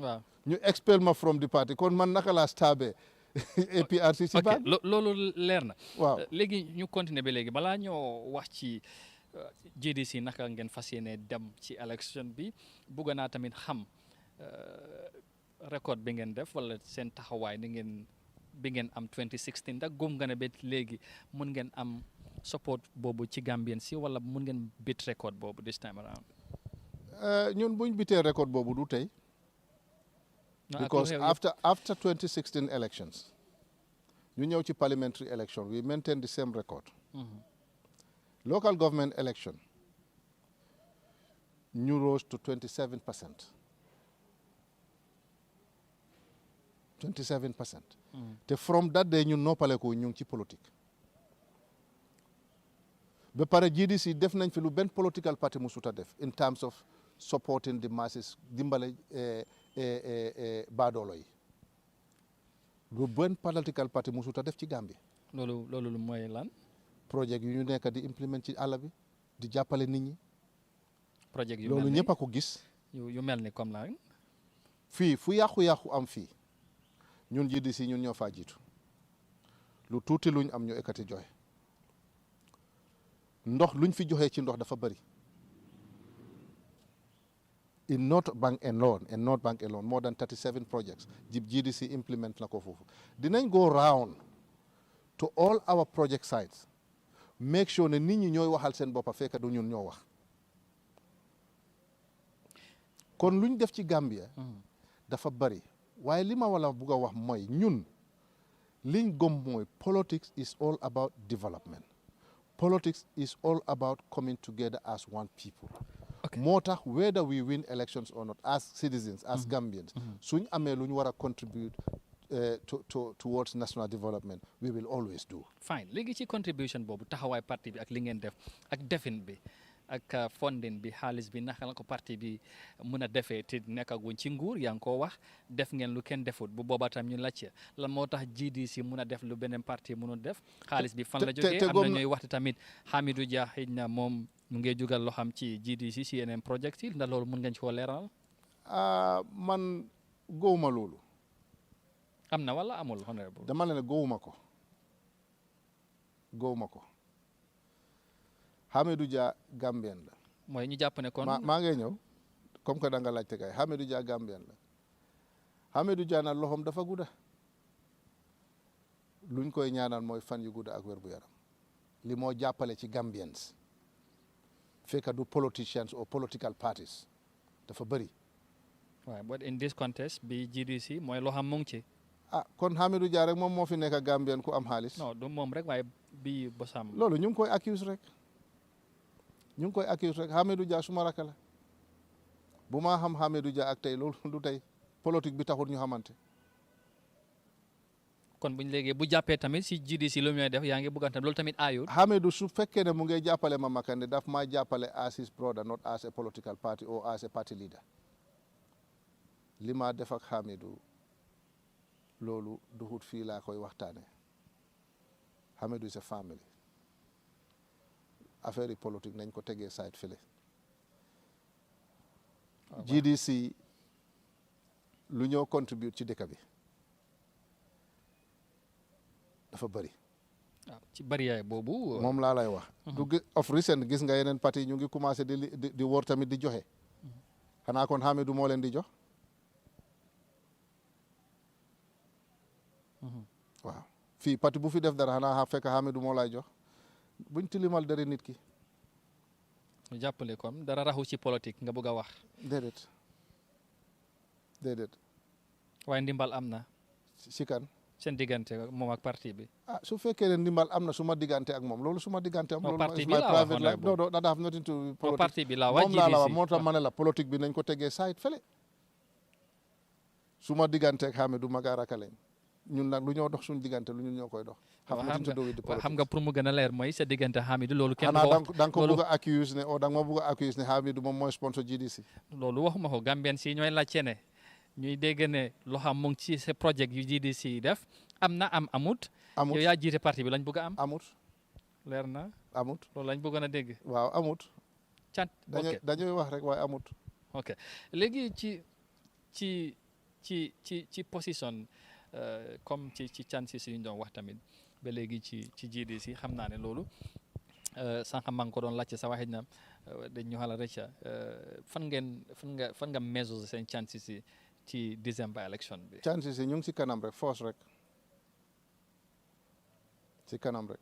ñu expel ma from the party kon man naka laa stabee APRC si baat. loolu leer na. waaw léegi ñu continuer ba léegi balaa ñoo wax ci GDC naka ngeen fas yéene dem ci élection bi bugg naa tamit xam record bi ngeen def wala seen taxawaay ni ngeen bi ngeen am 2016 ndax góom nga ne ba léegi mun ngeen am support boobu ci Gambien si wala mun ngeen bit record boobu this time around. ñun buñ bitee record boobu du tey. because after 2016 elections ñu ñëw ci parliamentary election we maintain the same record. Local government election ñu rose to 27%. 27%. te from that day ñun noppale ko ñu ngi ci politique. ba pare GDC def nañ fi lu benn political party musuta def in terms of supporting the masses dimbale baadoolo yi lu benn political party musuta def ci Gambie. loolu mooy lan. projet yu ñu nekk di implement ci àll bi di jàppale nit ñi. projet yu loolu ñëpp a ko gis. yu mel ni comme lan. fii fu yàqu-yàqu am fii ñun GDC ñun ñoo faa jiitu lu tuuti luñ am ñu ekkati joxe ndox luñ fi joxe ci ndox dafa bëri. in North Bank alone more than 37 projects GDC implement na ko foofu dinañ go round to all our project sites make sure ne nit ñi ñooy waxal seen boppa fekk du ñun ñoo wax kon luñ def ci Gambia dafa bari waaye li ma wala bugg a wax mooy ñun liñ gëm mooy politics is all about development politics is all about coming together as one people. moo tax whether we win elections or not as citizens as Gambians suñ amee lu ñu war a contribute towards national development we will always do. fine léegi ci contribution boobu taxawaay parti bi ak li ngeen def ak defin bi ak funding bi xaalis bi naka la ko parti bi mun a defee te nekkaguñ ci nguur yaa ngi koo wax def ngeen lu kenn defut bu boobaa tam ñu laajte lan moo tax GDC mun a def lu beneen parti mënul def xaalis bi fan la jógee am na ñooy waxtu tamit Hamidou Dia xëy na moom mu ngi jugal loo xam ci GDC ci yeneen project yi ndax loolu mun ngeen ci koo leeral. man gowuma loolu. am na wala amul honorable. dama ne gowuma ko Hamidou Dia Gambien la. mooy ñu jàpp ne kon. maa ngi ñëw comme que da nga laajte kay Hamidou Dia Gambien la Hamidou Dia nag loxoom dafa gudda luñ koy ñaanal mooy fan yu gudda ak wér gu yaram li moo jàppale ci Gambians. fekk du politicians or political parties dafa bëri. waaw but in this contest bi GDC mooy loo xam mu ngi ci. kon Hamidou Dia rek moom moo fi nekk Gambien ku am xaalis. non du moom rek waaye bii bosam. loolu ñu ngi koy accuse rek Hamidou Dia suma rakk la bu maa xam Hamidou Dia ak tey loolu du tey politique bi taxul ñu xamante kon buñ léegi bu jàppee tamit si GDC lu muy def yaa ngi bëgg tamit loolu tamit aayul. Hamidou su fekkee ne mu ngi jàppale Mama Kandeh daf maa jàppale as his brother not as a political party or as a party leader li ma def ak Hamidou loolu duhut fii laa koy waxtaane Hamidou is a family affaire yi politique nañ ko tegee side fële GDC lu ñoo contribute ci dëkk bi dafa bëri. waaw ci bëriyaay boobu. moom laa lay wax. du of recent gis nga yeneen parti ñu ngi commencé di wóor tamit di joxe. xanaa kon Hamidou moo leen di jox. waaw fii parti bu fi def dara xanaa fekk Hamidou moo lay jox buñ tilimal dara nit ki. ñu jàppale comme dara raxu ci politique nga bëgg a wax. déedéet. waaye ndimbal am na. si kan. seen diggante moom ak parti bi. su fekkee ne ndimbal am na suma diggante ak moom loolu suma diggante am. loolu parti bi laa wax no that have nothing to politique. parti bi laa wax moom laa la wax moo tax ma ne la politique bi nañ ko tegee side fële. suma diggante ak Hamidou Magaraka lañ ñun nag lu ñoo dox suñu diggante lu ñun ñoo koy dox. xam nga pour mu gën a leer mooy sa diggante Hamidou loolu. kenn ko wax da nga ko bëgg a accuse ne da nga ma bëgg a accuse ne Hamidou moom mooy sponsor GDC. loolu waxuma ko Gambien si ñooy laajte ne ñuy dégg ne loo xam mu ngi ci sa projet yu GDC def am na amut. yow yaa jiite parti bi lañ bëgg a am. amut leer na. amut loolu lañ bëggoon a dégg. waaw amut. cant dañuy wax rek waaye amut. ok léegi ci position comme ci chances yi ñu doon wax tamit ba léegi ci GDC xam naa ne loolu sànq maa ngi ko doon laajte sa waxit na dañ ñu xala rëcca fan nga measure seen chances yi ci December election bi. chances yi ñu ngi si kanam rek force rek si kanam rek.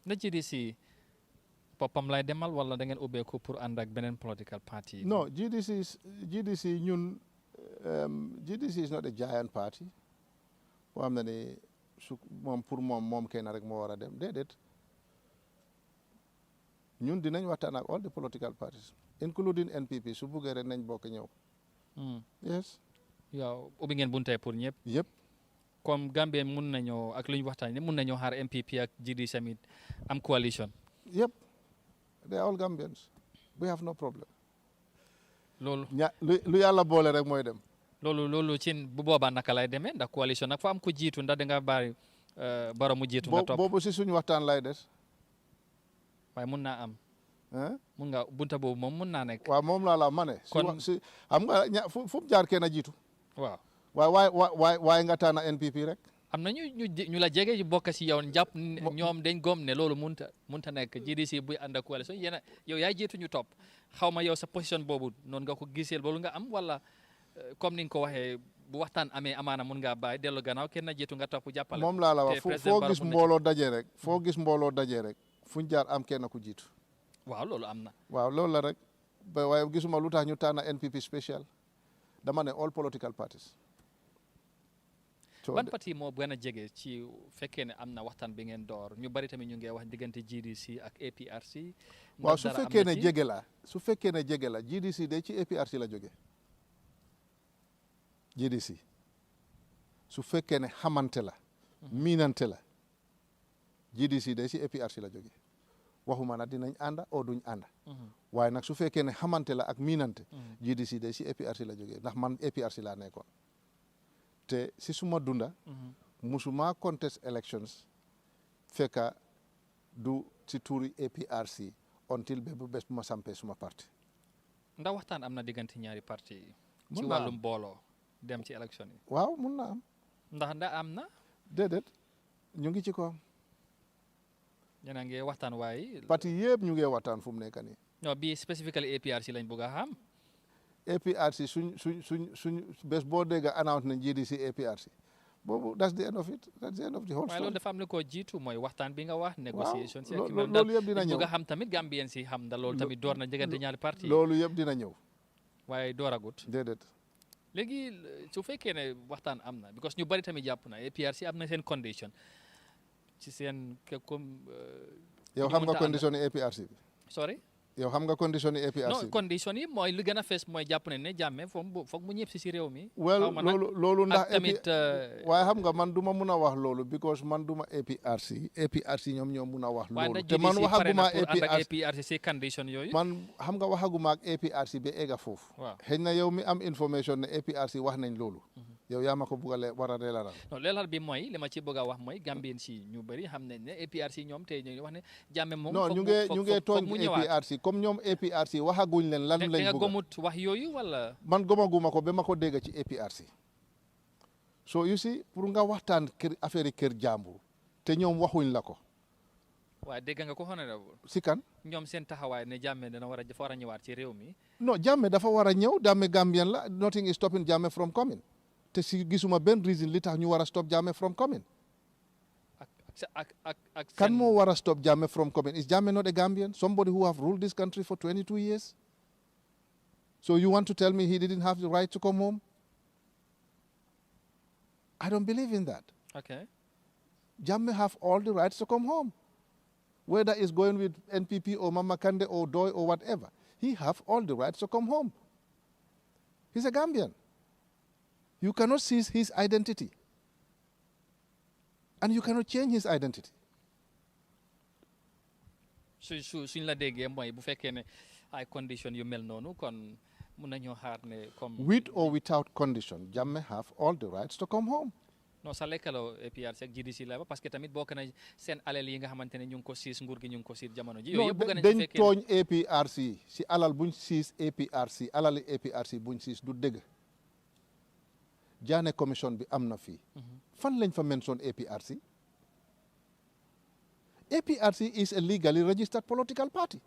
na GDC boppam lay demal wala da ngeen ubbeeku pour ànd ak beneen political party. non GDC ñun GDC is not a giant party boo xam ne ni su moom pour moom kenn rek moo war a dem déedéet ñun dinañ waxtaan ak all the political parties including NPP su buggee rek nañ bokk ñëw. yes. yow ubbi ngeen bunte pour ñëpp. yëpp. comme Gambie mun nañoo ak lu ñu waxtaan mun nañoo xaar NPP ak GDC tamit am coalition. yëpp they are all Gambians we have no problem. loolu lu yàlla boole rek mooy dem. loolu ci bu boobaa naka lay demee ndax coalition nag fa am ko jiitu ndax da nga bari Barrow mu jiitu nga topp boobu si suñu waxtaan lay des. waaye mun naa am. mun nga bunta boobu moom mun naa nekk. waaw moom laa la ma ne. kon si xam nga fu mu jaar kenn a jiitu. waaw waaye nga tànn NPP rek. am na ñu la jege bokk si yow jàpp ñoom dañ gom ne loolu munta nekk GDC buy ànd ak coalition yéen yow yaay jiitu ñu topp xaw ma yow sa position boobu noonu nga ko giseel loolu nga am wala comme ni nga ko waxee bu waxtaan amee amaana mun ngaa bàyyi dellu gannaaw kenn jiitu nga topp jàppale. moom laa la wax foo gis mbooloo dajee rek foo gis mbooloo dajee rek fuñ jaar am kenn ku jiitu. waaw loolu am na. waaw loolu la rek waaye gisuma lu tax ñu tànn NPP spécial dama ne all political parties. ban parti moo gën a jege ci fekkee ne am na waxtaan bi ngeen door ñu bari tamit ñu ngi wax diggante GDC ak APRC. waaw su fekkee ne jege la GDC de ci APRC la jóge GDC su fekkee ne xamante la. miinante la GDC de ci APRC la jóge waxuma nag dinañ ànda o duñ ànda. waaye nag su fekkee ne xamante la ak miinante. GDC de ci APRC la jóge ndax man APRC laa nekkoon. te si suma dunda musuma contest elections fekka du si tuuri APRC until bu bés bu ma sampee suma parti. ndax waxtaan am na diggante ñaari parti yi ci wàllum booloo dem ci élection yi. waaw mun na am. ndax am na. déedéet ñu ngi ci ko. yéen a ngi waxtaan waaye. parti yëpp ñu ngi waxtaan fu mu nekk nii. non bii spécifiquement APRC lañ bëgg a xam. APRC suñ bés boo dégg annonce nañ GDC APRC boobu that's the end of it that's the end of the whole story. waaye loolu dafa am lu ko jiitu mooy waxtaan bi nga wax. négociation si ak loolu yëpp dina ñëw bëgg a xam tamit Gambien si xam da loolu tamit door na diggante ñaari parti loolu yëpp dina ñëw. waaye dooragut. déedéet. léegi su fekkee ne waxtaan am na because ñu bari tamit jàpp na APRC am na seen condition ci seen comme. yow xam nga condition yi APRC bi. sorry. yow xam nga condition yi APRC. non condition yi mooy li gën a fees mooy jàpp ne Jammeh foog mu ñëpp si réew mi. well loolu ndax tamit waaye xam nga man du ma mun a wax loolu because man du ma APRC ñoom ñoo mun a wax loolu te man waxaguma APRC si condition yooyu. man xam nga waxaguma ak APRC ba egga foofu. waaw xëy na yow mi am information ne APRC wax nañ loolu. yow yaa ma ko bugg a war a leeral. non leeral bi mooy li ma ci bëgg a wax mooy Gambien si ñu bëri xam nañ ne APRC ñoom tey ñu wax ne Jammeh moom. non ñu ngi tooñ APRC comme ñoom APRC waxaguñ leen lan lañ bëgg. nga gomut wax yooyu wala. man gomaguma ko ba ma ko dégg ci APRC. so you see pour nga waxtaan affaire kër jàmbur te ñoom waxuñ la ko. waaw dégg nga ko honorable si kan. ñoom seen taxawaay ne Jammeh dafa war a ñëwaat ci réew mi. non Jammeh dafa war a ñëw Jammeh Gambien la nothing is stopping Jammeh from coming. te si gisuma benn reason li tax ñu war a stop Jammeh from coming. Kan moo war a stop Jammeh from coming? Is Jammeh not a Gambian? Somebody who have ruled this country for 22 years? So you want to tell me he didn't have the right to come home? I don't believe in that. Okay. Jammeh have all the rights to come home. Whether it's going with NPP or Mama Kande or Doi or whatever, he have all the rights to come home. He's a Gambian. You cannot seize his identity. And you cannot change his identity. suñ la déggee mooy bu fekkee ne ay condition yu mel noonu kon mun nañoo xaar ne comme. With or without condition, Jammeh have all the rights to come home. non sa lekkaloo APRC ak GDC la ba parce que tamit bokk na seen alal yi nga xamante ne ñu ngi ko siis nguur gi ñu ngi ko siis jamono ji. yooyu yëpp bëgg nañ dañ tooñ APRC si alal buñ siis APRC alali APRC buñ siis du dëgg. Jammeh commission bi am na fii. fan lañ fa mention APRC. APRC is a legally registered political party.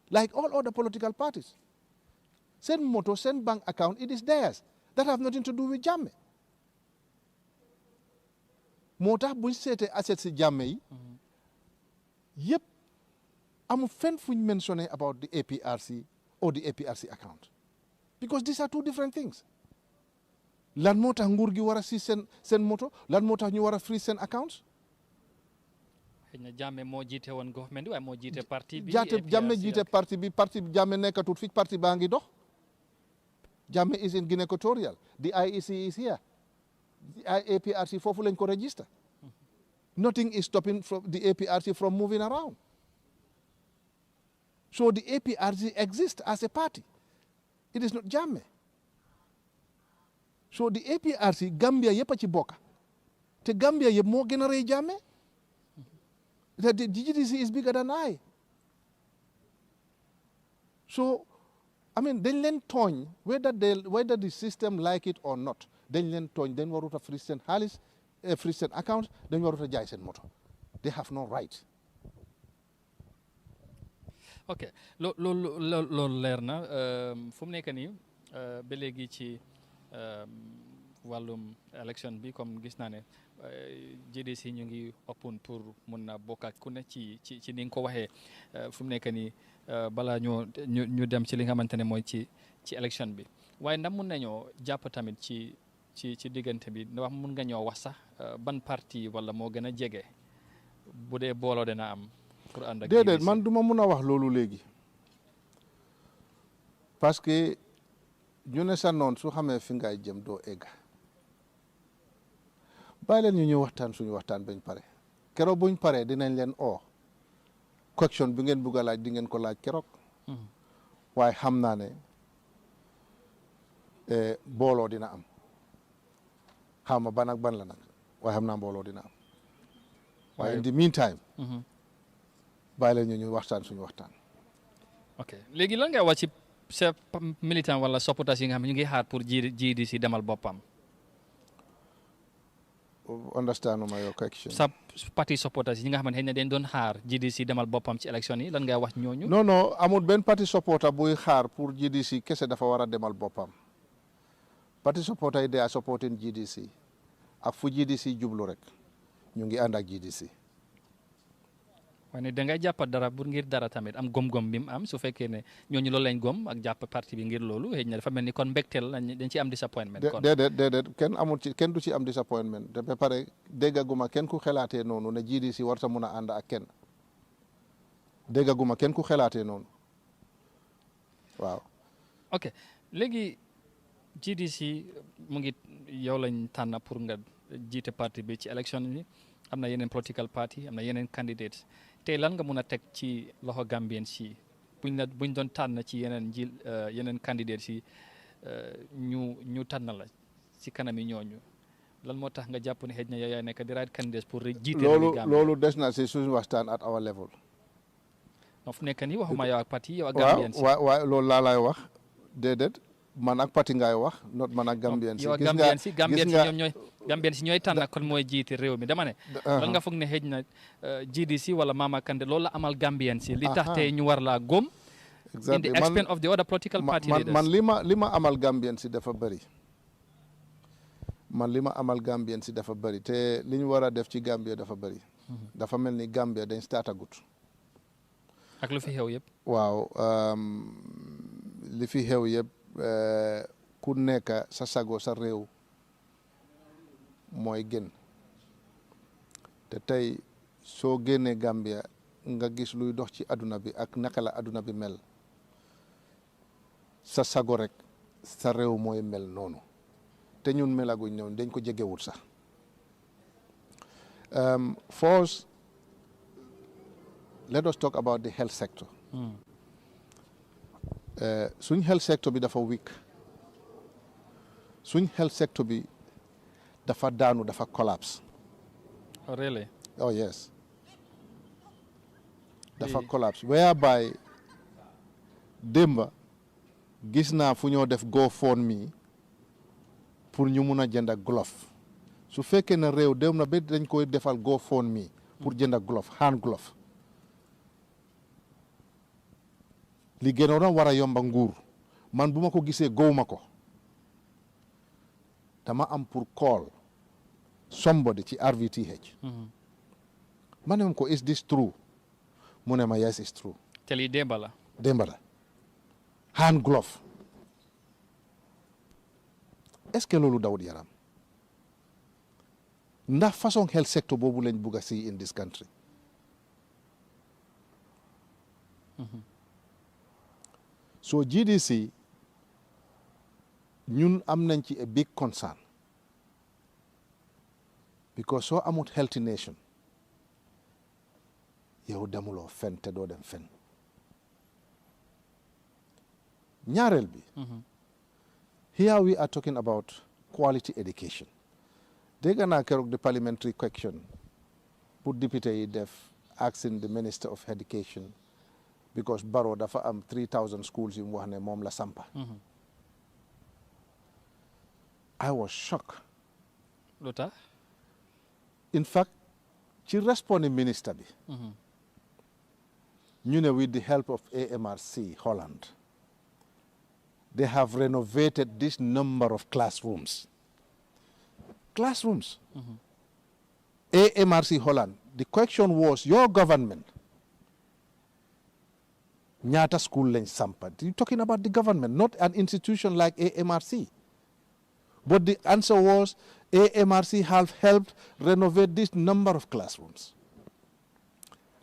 Like all other political parties. Send moto, send bank account, it is theirs. That have nothing to do with Jammeh. moo tax buñ seetee assets si Jammeh yi. yëpp amul fenn fuñ mentionné about the APRC or the APRC account. Because these are two different things. lan moo tax nguur gi war a si seen moto lan moo tax ñu war a free seen accounts. xëy na Jammeh moo jiite woon government bi waaye moo jiite parti bi. Jammeh jiite parti bi Jammeh nekkatut fi parti baa ngi dox. Jammeh is in Guinea Equatorial. The IEC is here. The APRC foofu lañ ko register. Nothing is stopping the APRC from moving around. So the APRC exists as a party. It is not Jammeh. So the APRC Gambia yëpp a ci bokk te Gambia yëpp moo gën a rëy Jammeh. The GDC is bigger than I. So, I mean, dañ leen tooñ whether the system like it or not dañ leen tooñ dañ warut a free seen xaalis free seen account dañ warut a jaay seen moto. They have no right. ok loolu leer na fu mu nekk nii ba léegi ci wàllum élection bi comme gis naa ne GDC ñu ngi open pour mun na bokk ak ku ne ci ni nga ko waxee fu mu nekk nii balaa ñu dem ci li nga xamante ne mooy ci élection bi waaye ndax mun nañoo jàpp tamit ci diggante bi wax mun nga ñoo wax sax ban parti wala moo gën a jege bu dee booloo dina am pour ànd ak déedéet man du ma mun a wax loolu léegi parce que ñu ne sa noon su xamee fi ngay jëm doo egg bàyyi leen ñu waxtaan suñu waxtaan bañ pare keroog buñ paree dinañ leen question bi ngeen bugg a laaj di ngeen ko laaj keroog waaye xam naa ne booloo dina am xaw ma ban ak ban la nag waaye xam naa mbooloo dina am waaye in the meantime bàyyi leen ñu waxtaan suñu waxtaan. ok léegi lan ngay wax ci sa militant wala supporters yi nga xam ne ñu ngi xaar pour GDC demal boppam. understand ma your question. sa parti supporters yi nga xamante ne dañ doon xaar GDC demal boppam ci élection yi lan ngay wax ñooñu. non amul benn parti supporter buy xaar pour GDC kese dafa war a demal boppam parti supporter yi they are supporting GDC ak fu GDC jublu rek ñu ngi ànd ak GDC. waaye da ngay jàpp dara pour ngir dara tamit am gom-gom bi mu am su fekkee ne ñooñu loolu lañ gom ak jàpp parti bi ngir loolu xëy na dafa mel ni kon mbégteel dañ ci am disappointment. kon déedéet kenn du ci am disappointment te ba pare déggaguma kenn ku xelaatee noonu ne GDC warta mun a ànd ak kenn déggaguma kenn ku xelaatee noonu waaw. ok léegi GDC mu ngi yow lañ tànn pour nga jiite parti bi ci élection bi am na yeneen political party am na yeneen candidates tey lan nga mun a teg ci loxo Gambien si buñ doon tànn ci yeneen candidates yi ñu tànn la ci kanami ñooñu lan moo tax nga jàpp ne xëj na yow yaay nekk di right candidates pour jiite loolu des na si suñu waxtaan at our level. non fu nekk nii waxuma yow ak parti yow ak Gambien si waaw loolu laa lay wax déedéet man ak parti ngay wax not man ak Gambien si. yow ak Gambien si ñooy tànn kon mooy jiite réew mi dama ne. lan nga foog ne xëj na GDC wala Mama Kandeh loolu la amal Gambien si. li tax tey ñu war laa góom. in the expense of the other political party leaders. man li ma amal Gambien si dafa bëri. man li ma amal Gambien si dafa bëri te li ñu war a def ci Gambie dafa bëri. dafa mel ni Gambie dañ start agut. ak lu fi xew yëpp. waaw li fi xew yëpp ku nekk sa sago sa réew mooy gën te tey soo génnee Gambia nga gis luy dox ci aduna bi ak naka la aduna bi mel sa sago rek sa réew mooy mel noonu te ñun melaguñ noonu dañ ko jegewul sax first let us talk about the health sector. suñ health sector bi dafa weak suñ health sector bi dafa daanu dafa collapse. Oh really? Oh yes. dafa collapse whereby démba gis naa fu ñoo def GoFundMe pour ñu mun a jënd glove su fekkee ne réew dem na ba dañ koy defal GoFundMe pour jënd glove hand glove li gënoon a war a yomba nguur man bu ma ko gisee gowma ko dama am pour call somebody ci RVTH ma ne ko is this true mu ne ma yes it's true te lii démba la hand glove est-ce que loolu dawut yaram ndax façon health sector boobu lañ bugg a see in this country so GDC ñun am nañ ci a big concern because soo amut healthy nation yow demuloo fen te doo dem fen ñaareel bi here we are talking about quality education dégg naa keroog the parliamentary question pour député yi def asking the minister of education because Barrow dafa am 3,000 schools yi mu wax ne moom la sampa I was shocked. lu tax in fact ci responding minister bi ñu ne with the help of AMRC Holland they have renovated this number of classrooms AMRC Holland the question was your government ñaata school lañ sampa you're talking about the government not an institution like AMRC but the answer was AMRC have helped renovate this number of classrooms,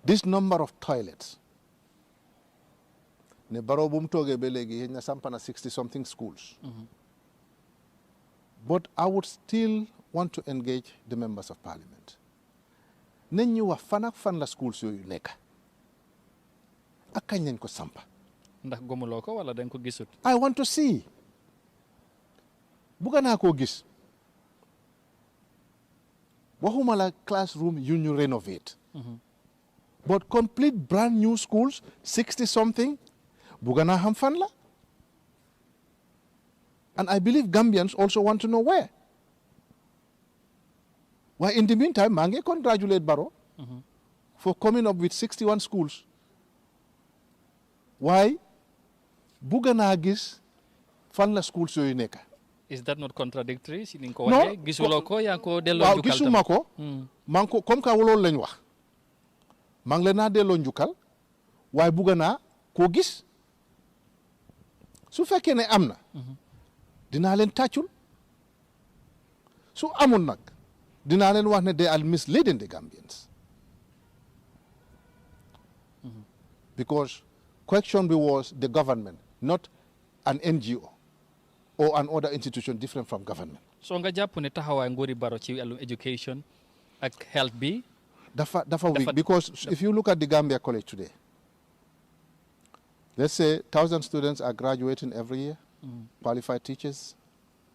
this number of toilets. Ne Barrow bu mu toogee ba léegi na samp na 60-something schools. But I would still want to engage the members of parliament. Nañ ñu wax fan ak fan la schools yooyu nekk ak kañ lañ ko sampa. ndax gomuloo ko wala dañ ko gisut. I want to see. Bugga naa koo gis. waxuma la classroom yu ñu renovate but complete brand new schools 60-something bugga naa xam fan la and I believe Gambians also want to know where waaye in the meantime maa ngi congratulate Barrow for coming up with 61 schools waaye bugga naa gis fan la schools yooyu nekk. Is that not contradictory? Si ko waxee gisuloo ko yaa ko delloo njukkal waaw gisuma ko maa ngi ko comme que loolu lañ wax maa ngi leen naa delloo njukkal waaye bugga naa koo gis su fekkee ne am na dinaa leen tàccul su amul nag dinaa leen wax ne they are misleading the Gambians because question was the government, not an NGO or another institution different from government. So nga jàpp ne taxawaay nguuri Barrow ci wàllum education ak health bi dafa weak because if you look at the Gambia College today, let's say 1,000 students are graduating every year, qualified teachers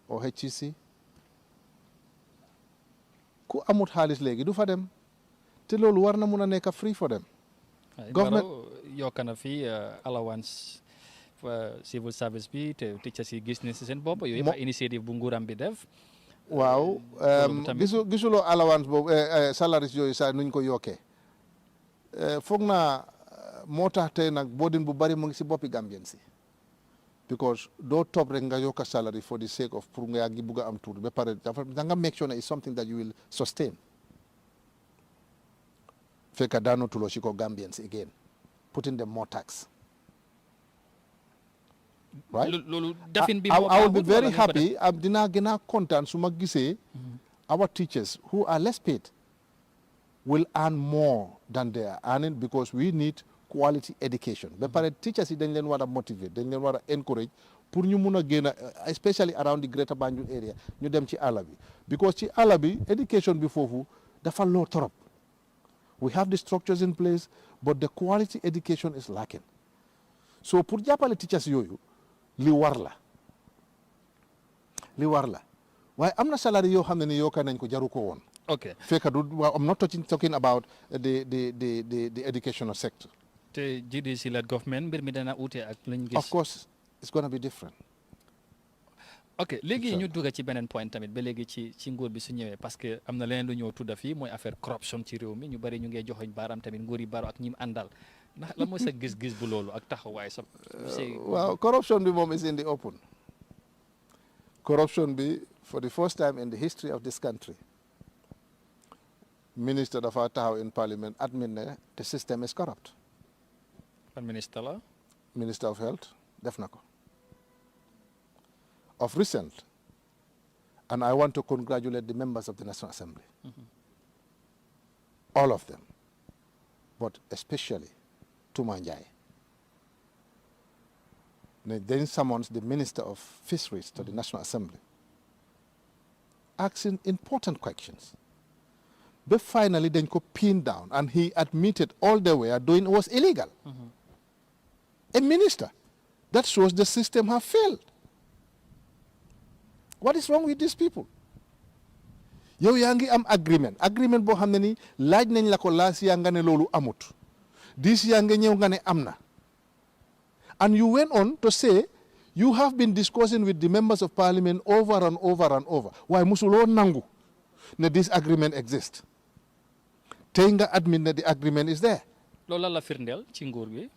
or HCC. Ku amut xaalis léegi du fa dem te loolu war na mun a nekk free for them. Government yokk na fi allowance civil service bi te teachers yi gis ne si seen bopp yooyu yëpp initiative bu nguuram bi def. waaw gisuloo allowance boobu salaries yooyu sax nuñ ko yokkee foog naa moo tax tey nag boodin bu bari mu ngi si boppi Gambien si because doo topp rek nga yokka salary for the sake of pour nga ngi bugg a am tuur ba pare dafa da nga make sure ne it's something that you will sustain fekk daanotuloo si ko Gambians again putting them more tax. Right? I will be very happy. Dinaa gën a kontaan su ma gisee our teachers who are less paid will earn more than they are earning because we need quality education. Ba pare teachers yi dañ leen war a motivate dañ leen war a encourage pour ñu mun a génn especially around the greater Banjul area ñu dem ci àll bi because ci àll bi education bi foofu dafa loo trop. We have the structures in place but the quality education is lacking. So pour jàppale teachers yooyu li war la waaye am na salary yoo xam ne ni yokka nañ ko jaru ko woon. Okay. Fekk du I'm not talking about the educational sector. te GDC led government mbir mi dana ute ak lañ gis. Of course it's going to be different. ok léegi ñu dugg ci beneen point tamit ba léegi ci nguur bi su ñëwee parce que am na leneen lu ñëw tudda fii mooy affaire corruption ci réew mi ñu bari ñu ngee joxoñ baaraam tamit nguur yi Barrow ak ñim àndal ndax la mooy sa gis-gis bu loolu ak taxawaay sa. waaw corruption bi moom is in the open. Corruption bi for the first time in the history of this country minister dafa taxaw in parliament admin ne the system is corrupt. Pan minister la. Minister of Health def na ko. Of recent, and I want to congratulate the members of the National Assembly, all of them, but especially Tumanjai. Then summons the Minister of Fisheries to the National Assembly, asking important questions. But finally, then got pinned down, and he admitted all they were doing was illegal. A minister. That shows the system has failed. What is wrong with these people? Yow yaa ngi am agreement boo xam ne ni laaj nañ la ko laas yaa nga ne loolu amut dis yaa nga ñëw nga ne am na and you went on to say you have been discussing with the members of parliament over and over and over waaye musuloo nangu ne this agreement exists tey nga admit ne the agreement is there. loolu la firndeel ci nguur gi.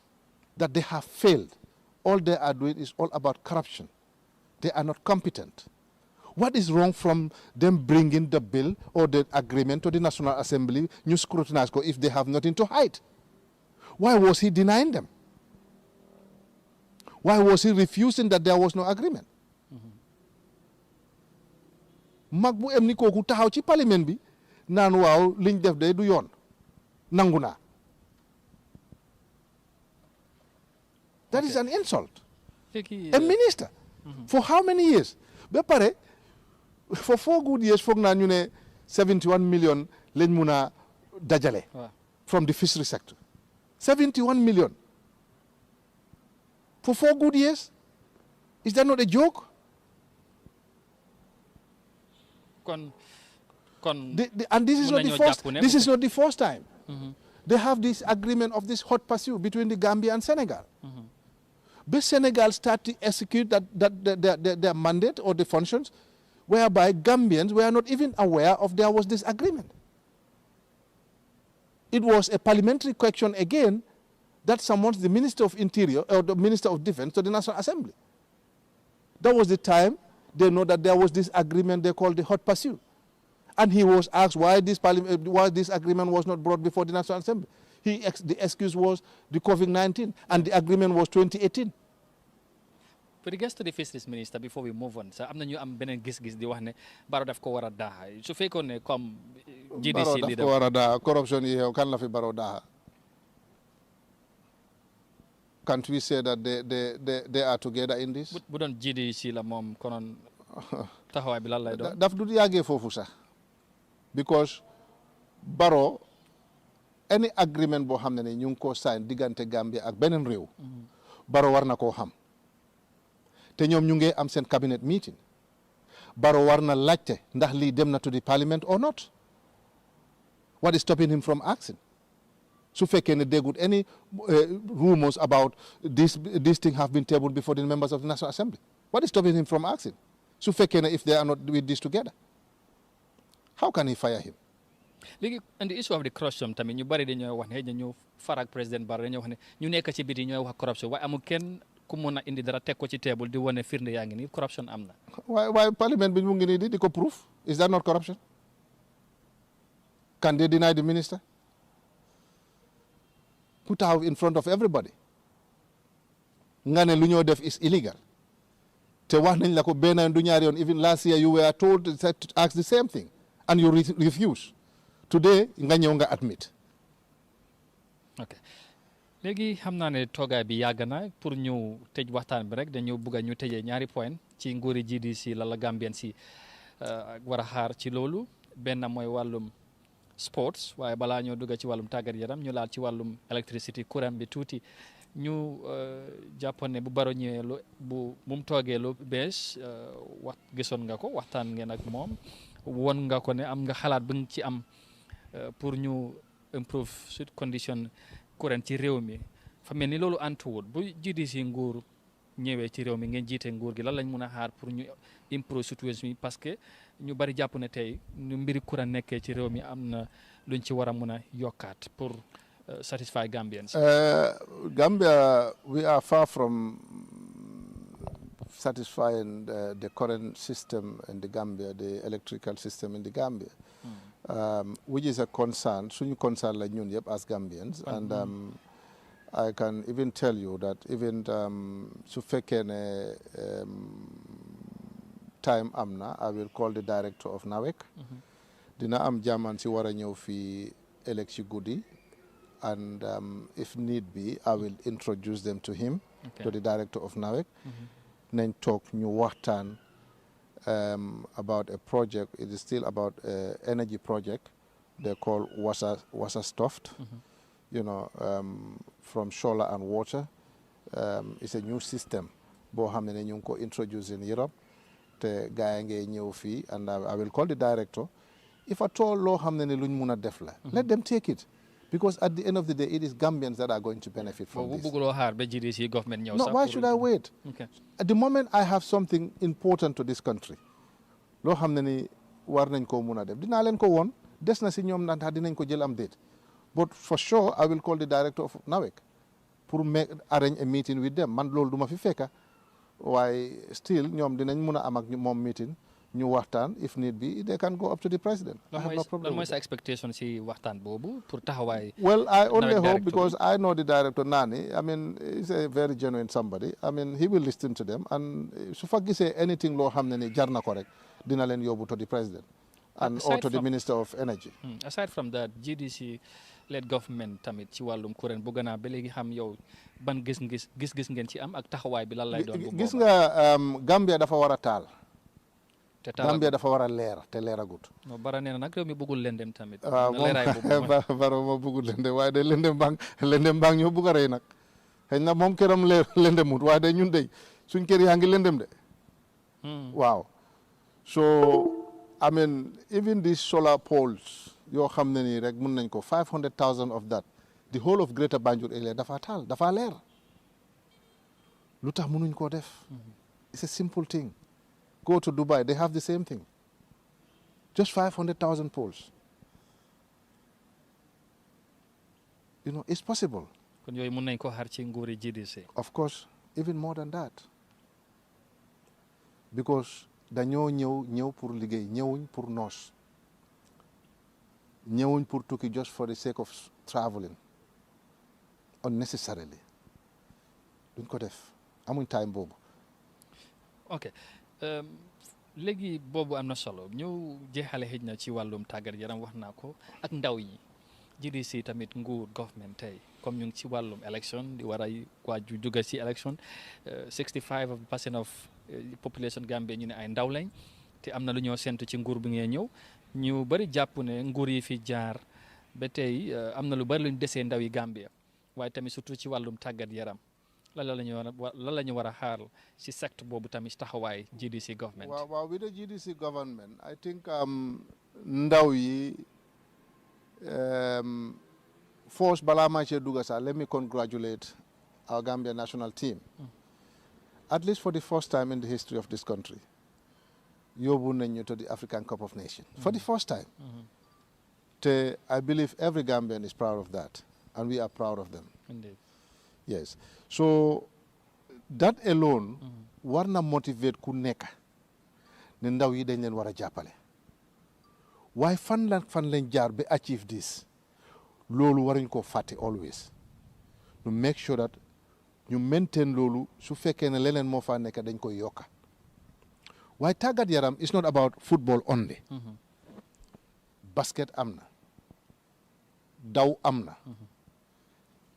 That they have failed. All they are doing is all about corruption. They are not competent. What is wrong from them bringing the bill or the agreement to the National Assembly, new scrutinize if they have nothing to hide? Why was he denying them? Why was he refusing that there was no agreement? Mag bu em ni kooku taxaw ci parlement bi naan waaw liñ def de du yoon nangu naa. That is an insult. A minister. For how many years? Ba pare for 4 good years foog naa ñu ne 71 million lañ mun a dajale. From the fishery sector. 71 million. For 4 good years? Is that not a joke? And this is not the first time. They have this agreement of this hot pursuit between the Gambia and Senegal. But Senegal start to execute their mandate or the functions whereby Gambians were not even aware of there was this agreement. It was a parliamentary question again that summons the Minister of Interior or the Minister of Defense to the National Assembly. That was the time they know that there was this agreement they called the hot pursuit. And he was asked why this agreement was not brought before the National Assembly. The excuse was the COVID-19 and the agreement was 2018. With regards to the fisheries minister, before we move on, so am na ñu am beneen gis-gis di wax ne Barrow daf ko war a daaxa su fekkoon ne comme GDC leader Barrow daf ko war a daaxa corruption yi xew kan la fi Barrow daaxa Can't we say that they are together in this? bu doon GDC la moom konoon taxawaay bi lan lay doon. daf du yàggee foofu sax because Barrow any agreement boo xam ne ñu ngi koo sign diggante Gambia ak beneen réew. Barrow war na koo xam te ñoom ñu ngi am seen cabinet meeting Barrow war na laajte ndax lii dem na to the parliament or not. What is stopping him from asking? Su fekkee ne déggut any rumors about this thing have been tabled before the members of the National Assembly. What is stopping him from asking? Su fekkee ne if they are not with this together, how can he fire him? léegi and the issue of the corruption tamit ñu bari dañoo wax ne ñu farak président Barrow dañoo wax ne ñu nekk ci biti ñooy wax corruption waaye amul kenn ku mun a indi dara teg ko ci table di wane firnde yaa ngi nii corruption am na. waaye parliament bi mu ngi nii di ko proof is that not corruption? Can they deny the minister? Put out in front of everybody. Nga ne lu ñoo def is illegal. Te wax nañ la ko benn du ñaari yoon even last year you were told to ask the same thing and you refuse. Today nga ñëw nga admit. ok léegi xam naa ne toogaay bi yàgg na pour ñu tëj waxtaan bi rek dañu bëgg a ñu tëjee ñaari point ci nguuri GDC la Gambien si war a xaar ci loolu benn mooy wàllum sports waaye balaa ñoo dugg ci wàllum tàggat yaram ñu laal ci wàllum électricité courant bi tuuti ñu jàppoon ne bu Barrow ñëwee bu mu toogee lu bees wax gisoon nga ko waxtaan ngeen ak moom won nga ko ne am nga xalaat bu nga ci am pour ñu improve condition courant ci réew mi fa mel ni loolu antuwut bu GDC nguur ñëwee ci réew mi ngeen jiite nguur gi lan lañ mun a xaar pour ñu improve situation yi parce que ñu bari jàpp ne tey ñu mbiri courant nekkee ci réew mi am na luñ ci war a mun a yokkaat pour satisfy Gambians. Gambia, we are far from satisfying the current system in the Gambia, the electrical system in the Gambia, which is a concern. Suñu concern la ñun yëpp as Gambians, and I can even tell you that even su fekkee ne time am na, I will call the director of NAWEC. Dina am jaman si war a ñëw fii ëllëg ci guddi, and if need be, I will introduce them to him, to the director of NAWEC. Nañ toog ñu waxtaan about a project. It is still about energy project. They call Wasa Stuffed. You know, from solar and water. It's a new system. Boo xam ne ñu ngi ko introduce in Europe. Te gaa yi ngay ñëw fii, and I will call the director. If at all loo xam ne luñ mun a def la, let them take it. Because at the end of the day, it is Gambians that are going to benefit from this. No, why should I wait? Okay. At the moment, I have something important to this country. Loo xam ne ni war nañ ko mun a def dinaa leen ko woon des na si ñoom ndax dinañ ko jël am déet. But for sure, I will call the director of NAWEC pour arrange a meeting with them. Man loolu duma fi fekka waaye still ñoom dinañ mun a am ak moom meeting ñu waxtaan. If need be, they can go up to the president. I have no problem. Lan mooy sa expectation si waxtaan boobu pour taxawaay? Well, I only hope, because I know the director Nani. I mean, he's a very genuine somebody. I mean, he will listen to them, and su fa gisee anything loo xam ne ni jar na ko rek dina leen yóbbu to the president and or to the minister of energy. Aside from that, GDC led government tamit ci wàllum courant bu gën a ba léegi xam yow ban gis ngeen ci am ak taxawaay bi lan lay doon. Gis nga Gambia dafa war a taal. Gambia dafa war a leer te leeragut. No bara nee na nag réew mi bëggul lëndëm tamit. Barrow ma bëggul lëndëm waaye de lëndëm bang ñoo bëgg a rey nag. Xëy na moom këram lëndëmut waaye de ñun de suñ kër yaa ngi lëndëm de. Waaw. So I mean, even these solar poles yoo xam ne nii rek mun nañ ko 500,000 of that, the whole of Greater Banjul area dafa taal dafa leer. Lu tax mënuñ koo def. It's a simple thing. Go to Dubai, they have the same thing. Just 500,000 poles. You know, it's possible. Kon yooyu mun nañ ko xaar ci nguuri GDC. Of course, even more than that. Because dañoo ñëw pour liggéey, ñëwuñ pour noos. Ñëwuñ pour tukki just for the sake of traveling unnecessarily. Duñ ko def. Amuñ time boobu. Okay. Léegi boobu am na solo ñu jeexale xëj na ci wàllum tàggat yaram wax naa ko ak ndaw yi GDC tamit nguur government tey comme ñu ngi ci wàllum election di war a waaju jóge ci election 65% of population Gambia ñu ne ay ndaw lañ te am na lu ñoo séntu ci nguur bi ngeen ñëw ñu bari jàpp ne nguur yi fi jaar ba tey am na lu bari luñ desee ndaw yi Gambia waaye tamit surtout ci wàllum tàggat yaram lan la ñu war a xaar ci secteur boobu tamit taxawaay GDC government. waaw with the GDC government I think ndaw yi first balaa maa cee dugg sax let me congratulate our Gambia national team. At least for the first time in the history of this country yóbbu nañ ñu to the African Cup of Nations. For the first time. te I believe every Gambian is proud of that and we are proud of them. Indeed. Yes. So that alone war na motivate ku nekk ne ndaw yi dañ leen war a jàppale waaye fan lañ jaar ba achieve this loolu waruñ koo fàtte always to make sure that ñu maintain loolu su fekkee ne leneen moo fa nekk dañ koy yokka waaye tàggat yaram is not about football only. Basket am na daw am na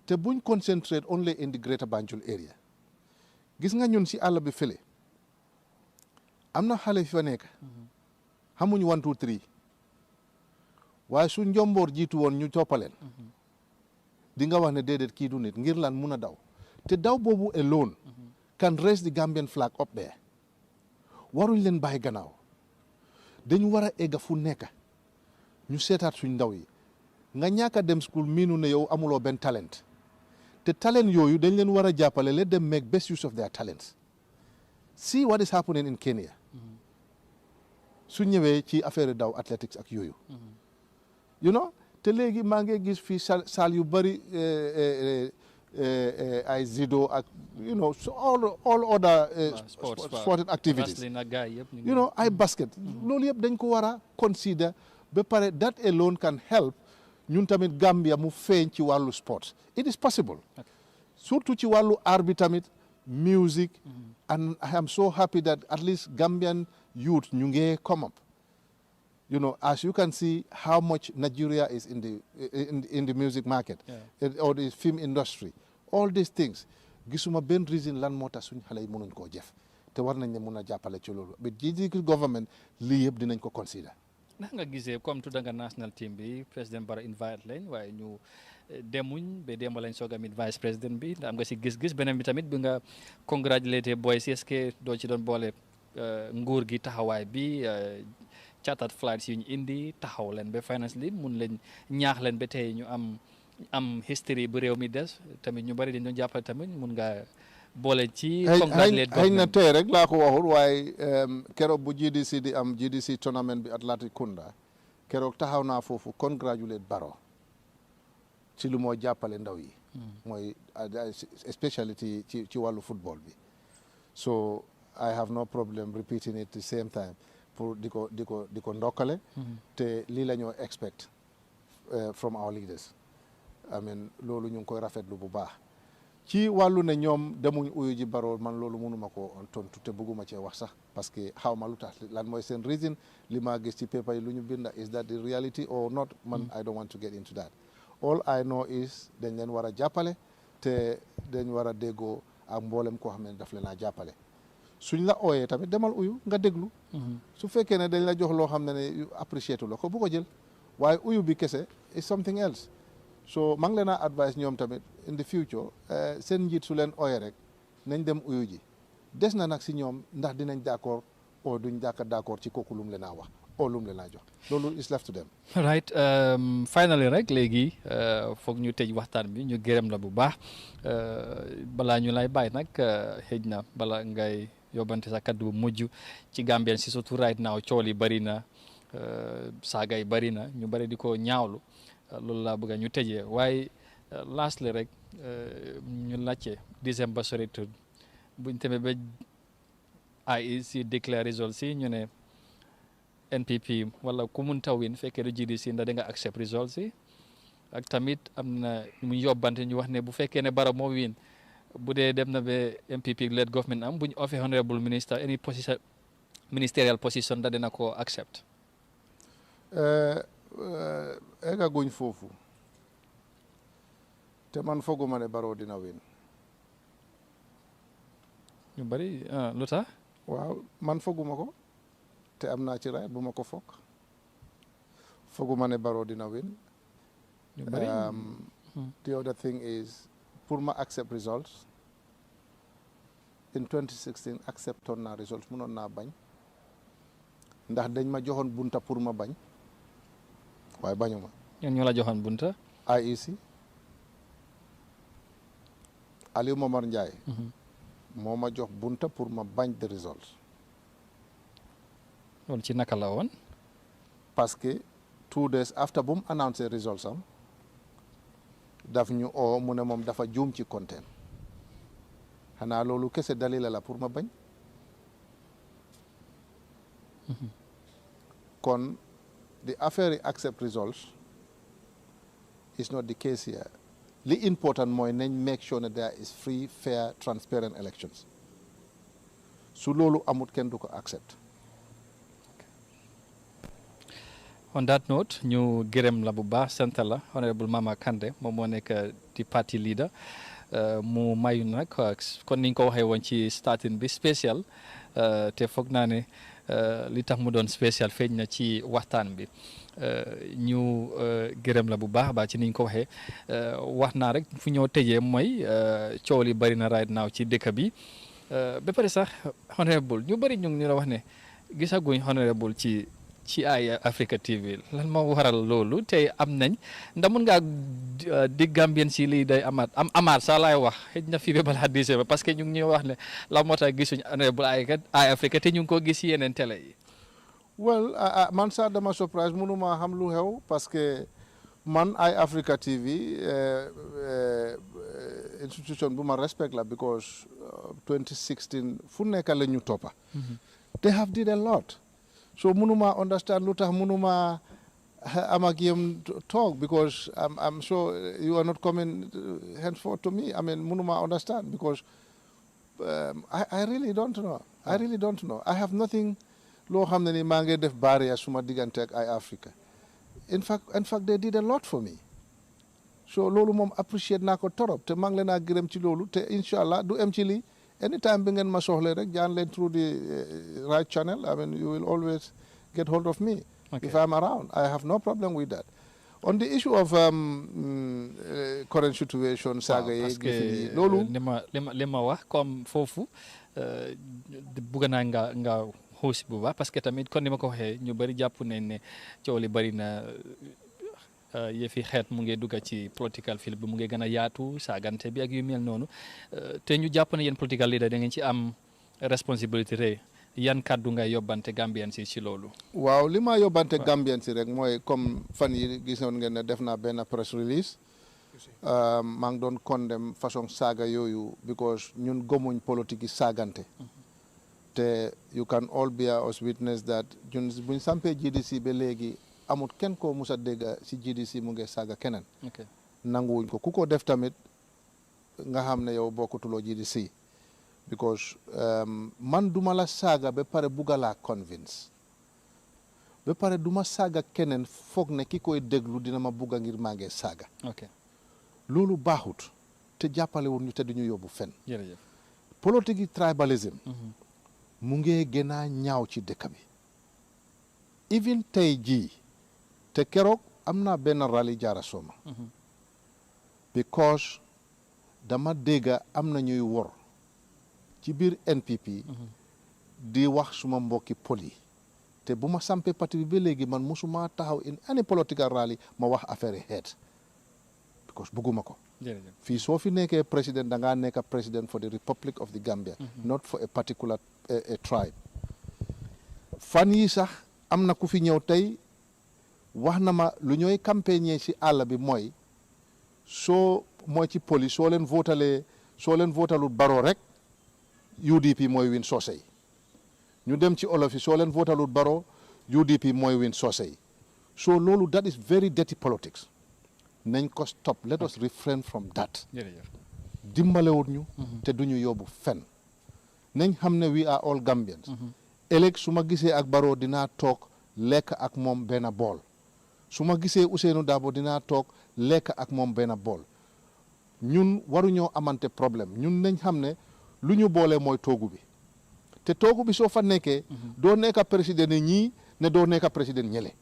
te buñ concentrate only in the Greater Banjul area gis nga ñun si àll bi fële am na xale fi fa nekk xamuñ 1 2 3 waaye su njomboor jiitu woon ñu toppaleen di nga wax ne déedéet kii du nit ngir lan mun a daw te daw boobu alone can raise the Gambian flag up there waruñ leen bàyyi gannaaw dañu war a egga fu nekk ñu seetaat suñ ndaw yi nga ñàkk a dem school miinu ne yow amuloo benn talent te talent yooyu dañ leen war a jàppale let them make best use of their talents. See what is happening in Kenya su ñëwee ci affaire daw athletics ak yooyu you know te léegi maa ngi gis fii saal yu bëri ay judo ak you know all other sporting activities you know ay basket loolu yëpp dañ ko war a consider ba pare that alone can help ñun tamit Gambia mu feeñ ci wàllu sport it is possible surtout ci wàllu art bi tamit music and I am so happy that at least Gambian youth ñu ngi come up you know as you can see how much Nigeria is in the music market or the film industry all these things gisuma benn reason lan moo tax suñ xale yi mënuñ koo jëf te war nañ ne mun a jàppale ci loolu but GDC government lii yëpp dinañ ko consider. ndax nga gisee comme tudda nga national team bi président Barrow invite leen waaye ñu demuñ ba démb lañ soog a mit vice président bi ndax am nga si gis-gis beneen bi tamit bi nga congratulate boy si est-ce que doo ci doon boole nguur gi taxawaay bi chartered flights yu ñu indi taxaw leen ba financially mun leen ñaax leen ba tey ñu am history bu réew mi des tamit ñu bari dañ doon jàppale tamit mun nga boole ci congratulate xëy na tey rek laa ko waxul waaye keroog bu GDC di am GDC tournament bi Atlantic Kunda keroog taxaw naa foofu congratulate Barrow ci lu moo jàppale ndaw yi mooy especially ci wàllu football bi so I have no problem repeating it the same time pour di ko ndokkale te lii la ñoo expect from our leaders I mean loolu ñu ngi koy rafetlu bu baax ci wàllu ne ñoom demuñ uyu ji Barrow man loolu mënuma ko tontu te bëgguma cee wax sax parce que xaw ma lu tax lan mooy seen reason li ma gis ci paper yi lu ñu binda is that the reality or not man I don't want to get into that all I know is dañ leen war a jàppale te dañ war a déggoo ak mboolem koo xam ne daf leen a jàppale suñ la ooyee tamit demal uyu nga déglu su fekkee ne dañ la jox loo xam ne apprécié tu la ko bu ko jël waaye uyu bi kese is something else so maa ngi leen a advice ñoom tamit in the future seen njiit su leen ooyee rek nañ dem uyu ji des na nag si ñoom ndax dinañ d'accord o duñ d'accord ci kooku lum leen a wax o lum leen a jox loolu is left to them. right finally rek léegi foog ñu tëj waxtaan bi ñu gërëm la bu baax balaa ñu lay bàyyi nag xëj na bala ngay yóbbante sa kaddu bu mujj ci Gambien si surtout right now cool yi bëri na saaga yi bëri na ñu bëri di ko ñaawlu loolu laa bëgg ñu tëjee waaye lastly rek ñu laajte December soritul buñ tamee ba IEC déclare results yi ñu ne NPP wala ku mun taw win fekkee du GDC ndax da nga accept results yi ak tamit am na mu yóbbante ñu wax ne bu fekkee ne Barrow moo win bu dee dem na ba MPP led government am bu ñu offee honorable minister any position ministerial position da dina ko accept. Eggaguñ foofu te man foguma ne Barrow dina win. ñu bari lu tax. waaw man foguma ko te am naa ci raay bu ma ko foog foguma ne Barrow dina win. ñu bari. The other thing is pour ma accept results in 2016 acceptoon naa results mënoon naa bañ ndax dañ ma joxoon bunta pour ma bañ waaye bañuma. ñun ñoo la joxoon bunta. IEC Aliou Momar Njie moo ma jox bunta pour ma bañ the results. loolu ci naka la woon. parce que 2 days after bu mu annoncé results am daf ñu oo mu ne moom dafa juum ci konteen xanaa loolu kese dalila la pour ma bañ. kon the affaire yi accept results is not the case here. li important mooy nañ make sure ne there is free fair transparent elections su loolu amut kenn du ko accept. On that note ñu gërëm la bu baax sant la honorable Mama Kandeh moom moo nekk di party leader mu mayu nag kon ni ñu ko waxee woon ci starting bi spécial te foog naa ne li tax mu doon spécial feeñ na ci waxtaan bi ñu gërëm la bu baax baax ci ni ñu ko waxee wax naa rek fu ñoo tëjee mooy coow li bari na right now ci dëkk bi ba pare sax honorable ñu bari ñu ngi la wax ne gisaguñ honorable ci Eyeafrica TV lan moo waral loolu tey am nañ ndax mun ngaa dig Gambien si lii day amaat sax laay wax xëj na fii ba balaa diisee ba parce que ñu ngi ñuy wax ne la moo tax gisuñ honorable Eyeafrica te ñu ngi ko gis si yeneen télé yi. well man sax dama surprise mënuma xam lu xew parce que man Eyeafrica TV institution bu ma respect la because 2016 fu nekk la ñu toppa they have did a lot. So munuma understand lu tax munuma am ak yéen talk because I'm sure you are not coming henceforth to me. I mean munuma understand because I really don't know. I really don't know. I have nothing loo xam ne ni maa ngi def barrière suma diggante ak Eyeafrica. In fact they did a lot for me. So loolu moom appreciate naa ko torop te maa ngi leen a gërëm ci loolu te incha allah du em ci lii. Anytime bi ngeen ma soxle rek jaan leen through the right channel. I mean you will always get hold of me if I'm around. I have no problem with that. On the issue of current situation saaga yi loolu li ma wax comme foofu bëgg naa nga xuus bu baax parce que tamit kon ni ma ko waxee ñu bari jàpp nañ ne coow li bari na yëfi xeet mu ngi dugga ci political field bi mu ngi gën a yaatu saagante bi ak yu mel noonu te ñu jàpp ne yéen political leader da ngeen ci am responsabilité rëy yan kàddu ngay yóbbante Gambien si ci loolu. waaw li ma yóbbante Gambien si rek mooy comme fan yi gisoon ngeen ne def naa benn press release maa ngi doon condemn façon saaga yooyu because ñun gëmuñ politique yi saagante te you can all bear us witness that ñun buñ sampee GDC ba léegi amut kenn koo musa dégg si GDC mu ngi saaga keneen nanguwuñ ko ku ko def tamit nga xam ne yow bokkutuloo GDC because man duma la saaga ba pare bugga laa convince ba pare duma saaga keneen foog ne ki koy déglu dina ma bugga ngir maa ngi saaga loolu baaxut te jàppalewul ñu te duñu yóbbu fen politique yi tribalism mu ngi gën a ñaaw ci dëkk bi even tey jii te keroog am naa benn rally jaara sooma because dama dégga am na ñuy wor ci biir NPP di wax suma mbokki pol yi te bu ma sampee parti bi ba léegi man musuma taxaw in any political rally ma wax affaire xeet because bugguma ko fii soo fi nekkee président da ngaa nekk président for the Republic of the Gambia not for a particular tribe fan yi sax am na ku fi ñëw tey wax na ma lu ñooy campagne ci àll bi mooy mooy ci police soo leen votalul Barrow rek UDP mooy win soose yi ñu dem ci olof yi soo leen votalul Barrow UDP mooy win soose yi so loolu that is very dirty politics nañ ko stop let us refrain from that dimbalewut ñu te duñu yóbbu fen nañ xam ne we are all Gambians ëllëg su ma gisee ak Barrow dinaa toog lekk ak moom benn bool su ma gisee Ousainou Darboe dinaa toog lekk ak moom benn bool ñun waruñoo amante problème ñun nañ xam ne lu ñu boole mooy toogu bi te toogu bi soo fa nekkee doo nekk président ne ñii ne doo nekk président ñële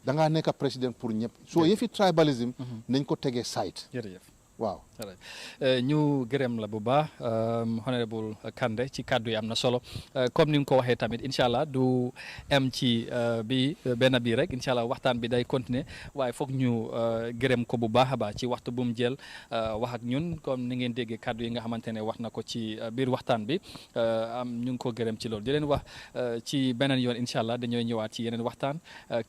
da ngaa nekk président pour ñëpp soo yëfi tribalisme nañ ko tegee side jërëjëf waaw ñu gërëm la bu baax honorable Kandeh ci kàddu yi am na solo comme ni nga ko waxee tamit incha allah du am ci benn bii rek incha allah waxtaan bi day continuer waaye foog ñu gërëm ko bu baax a baax ci waxtu bu mu jël wax ak ñun comme ni ngeen déggee kàddu yi nga xamante ne wax na ko ci biir waxtaan bi ñu ngi ko gërëm ci loolu di leen wax ci beneen yoon incha allah dañooy ñëwaat ci yeneen waxtaan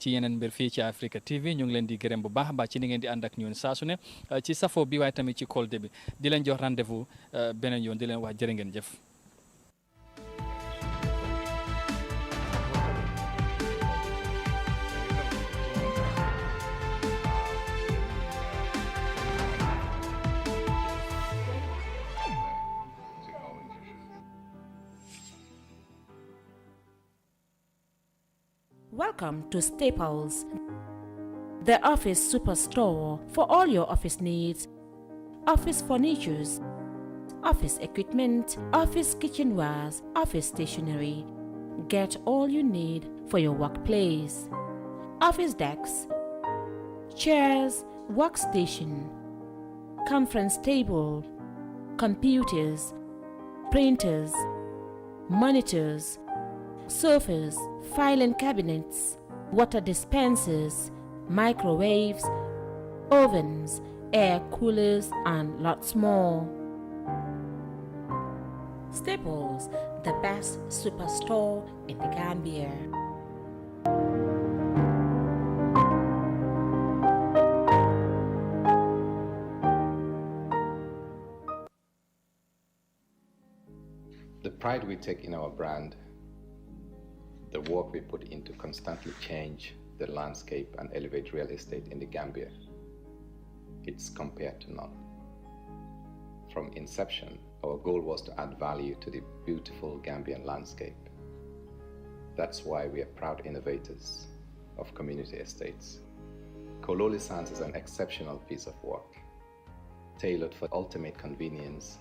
ci yeneen mbir fii ci Africa TV ñu ngi leen di gërëm bu baax a baax ci ni ngeen di ànd ak ñun saa su ne ci safo bi waaye tamit ci kolde bi di leen jox rendez-vous beneen yoon di leen wax jërë ngeen jëf. Welcome to Staples, the office superstore for all your office needs, office furnitures, office equipment, office kitchenwares, office stationery. Get all you need for your workplace. Office desks, chairs, workstation, conference table, computers, printers, monitors, sofas, filing cabinets, water dispensers, microwaves, ovens, air coolers, and lots more. Staples, the best superstore in the Gambia. The pride we take in our brand, the work we put into constantly change the landscape and elevate real estate in the Gambia, it's compared to none. From inception, our goal was to add value to the beautiful Gambian landscape. That's why we are proud innovators of community estates. Kololi Sands is an exceptional piece of work, tailored for ultimate convenience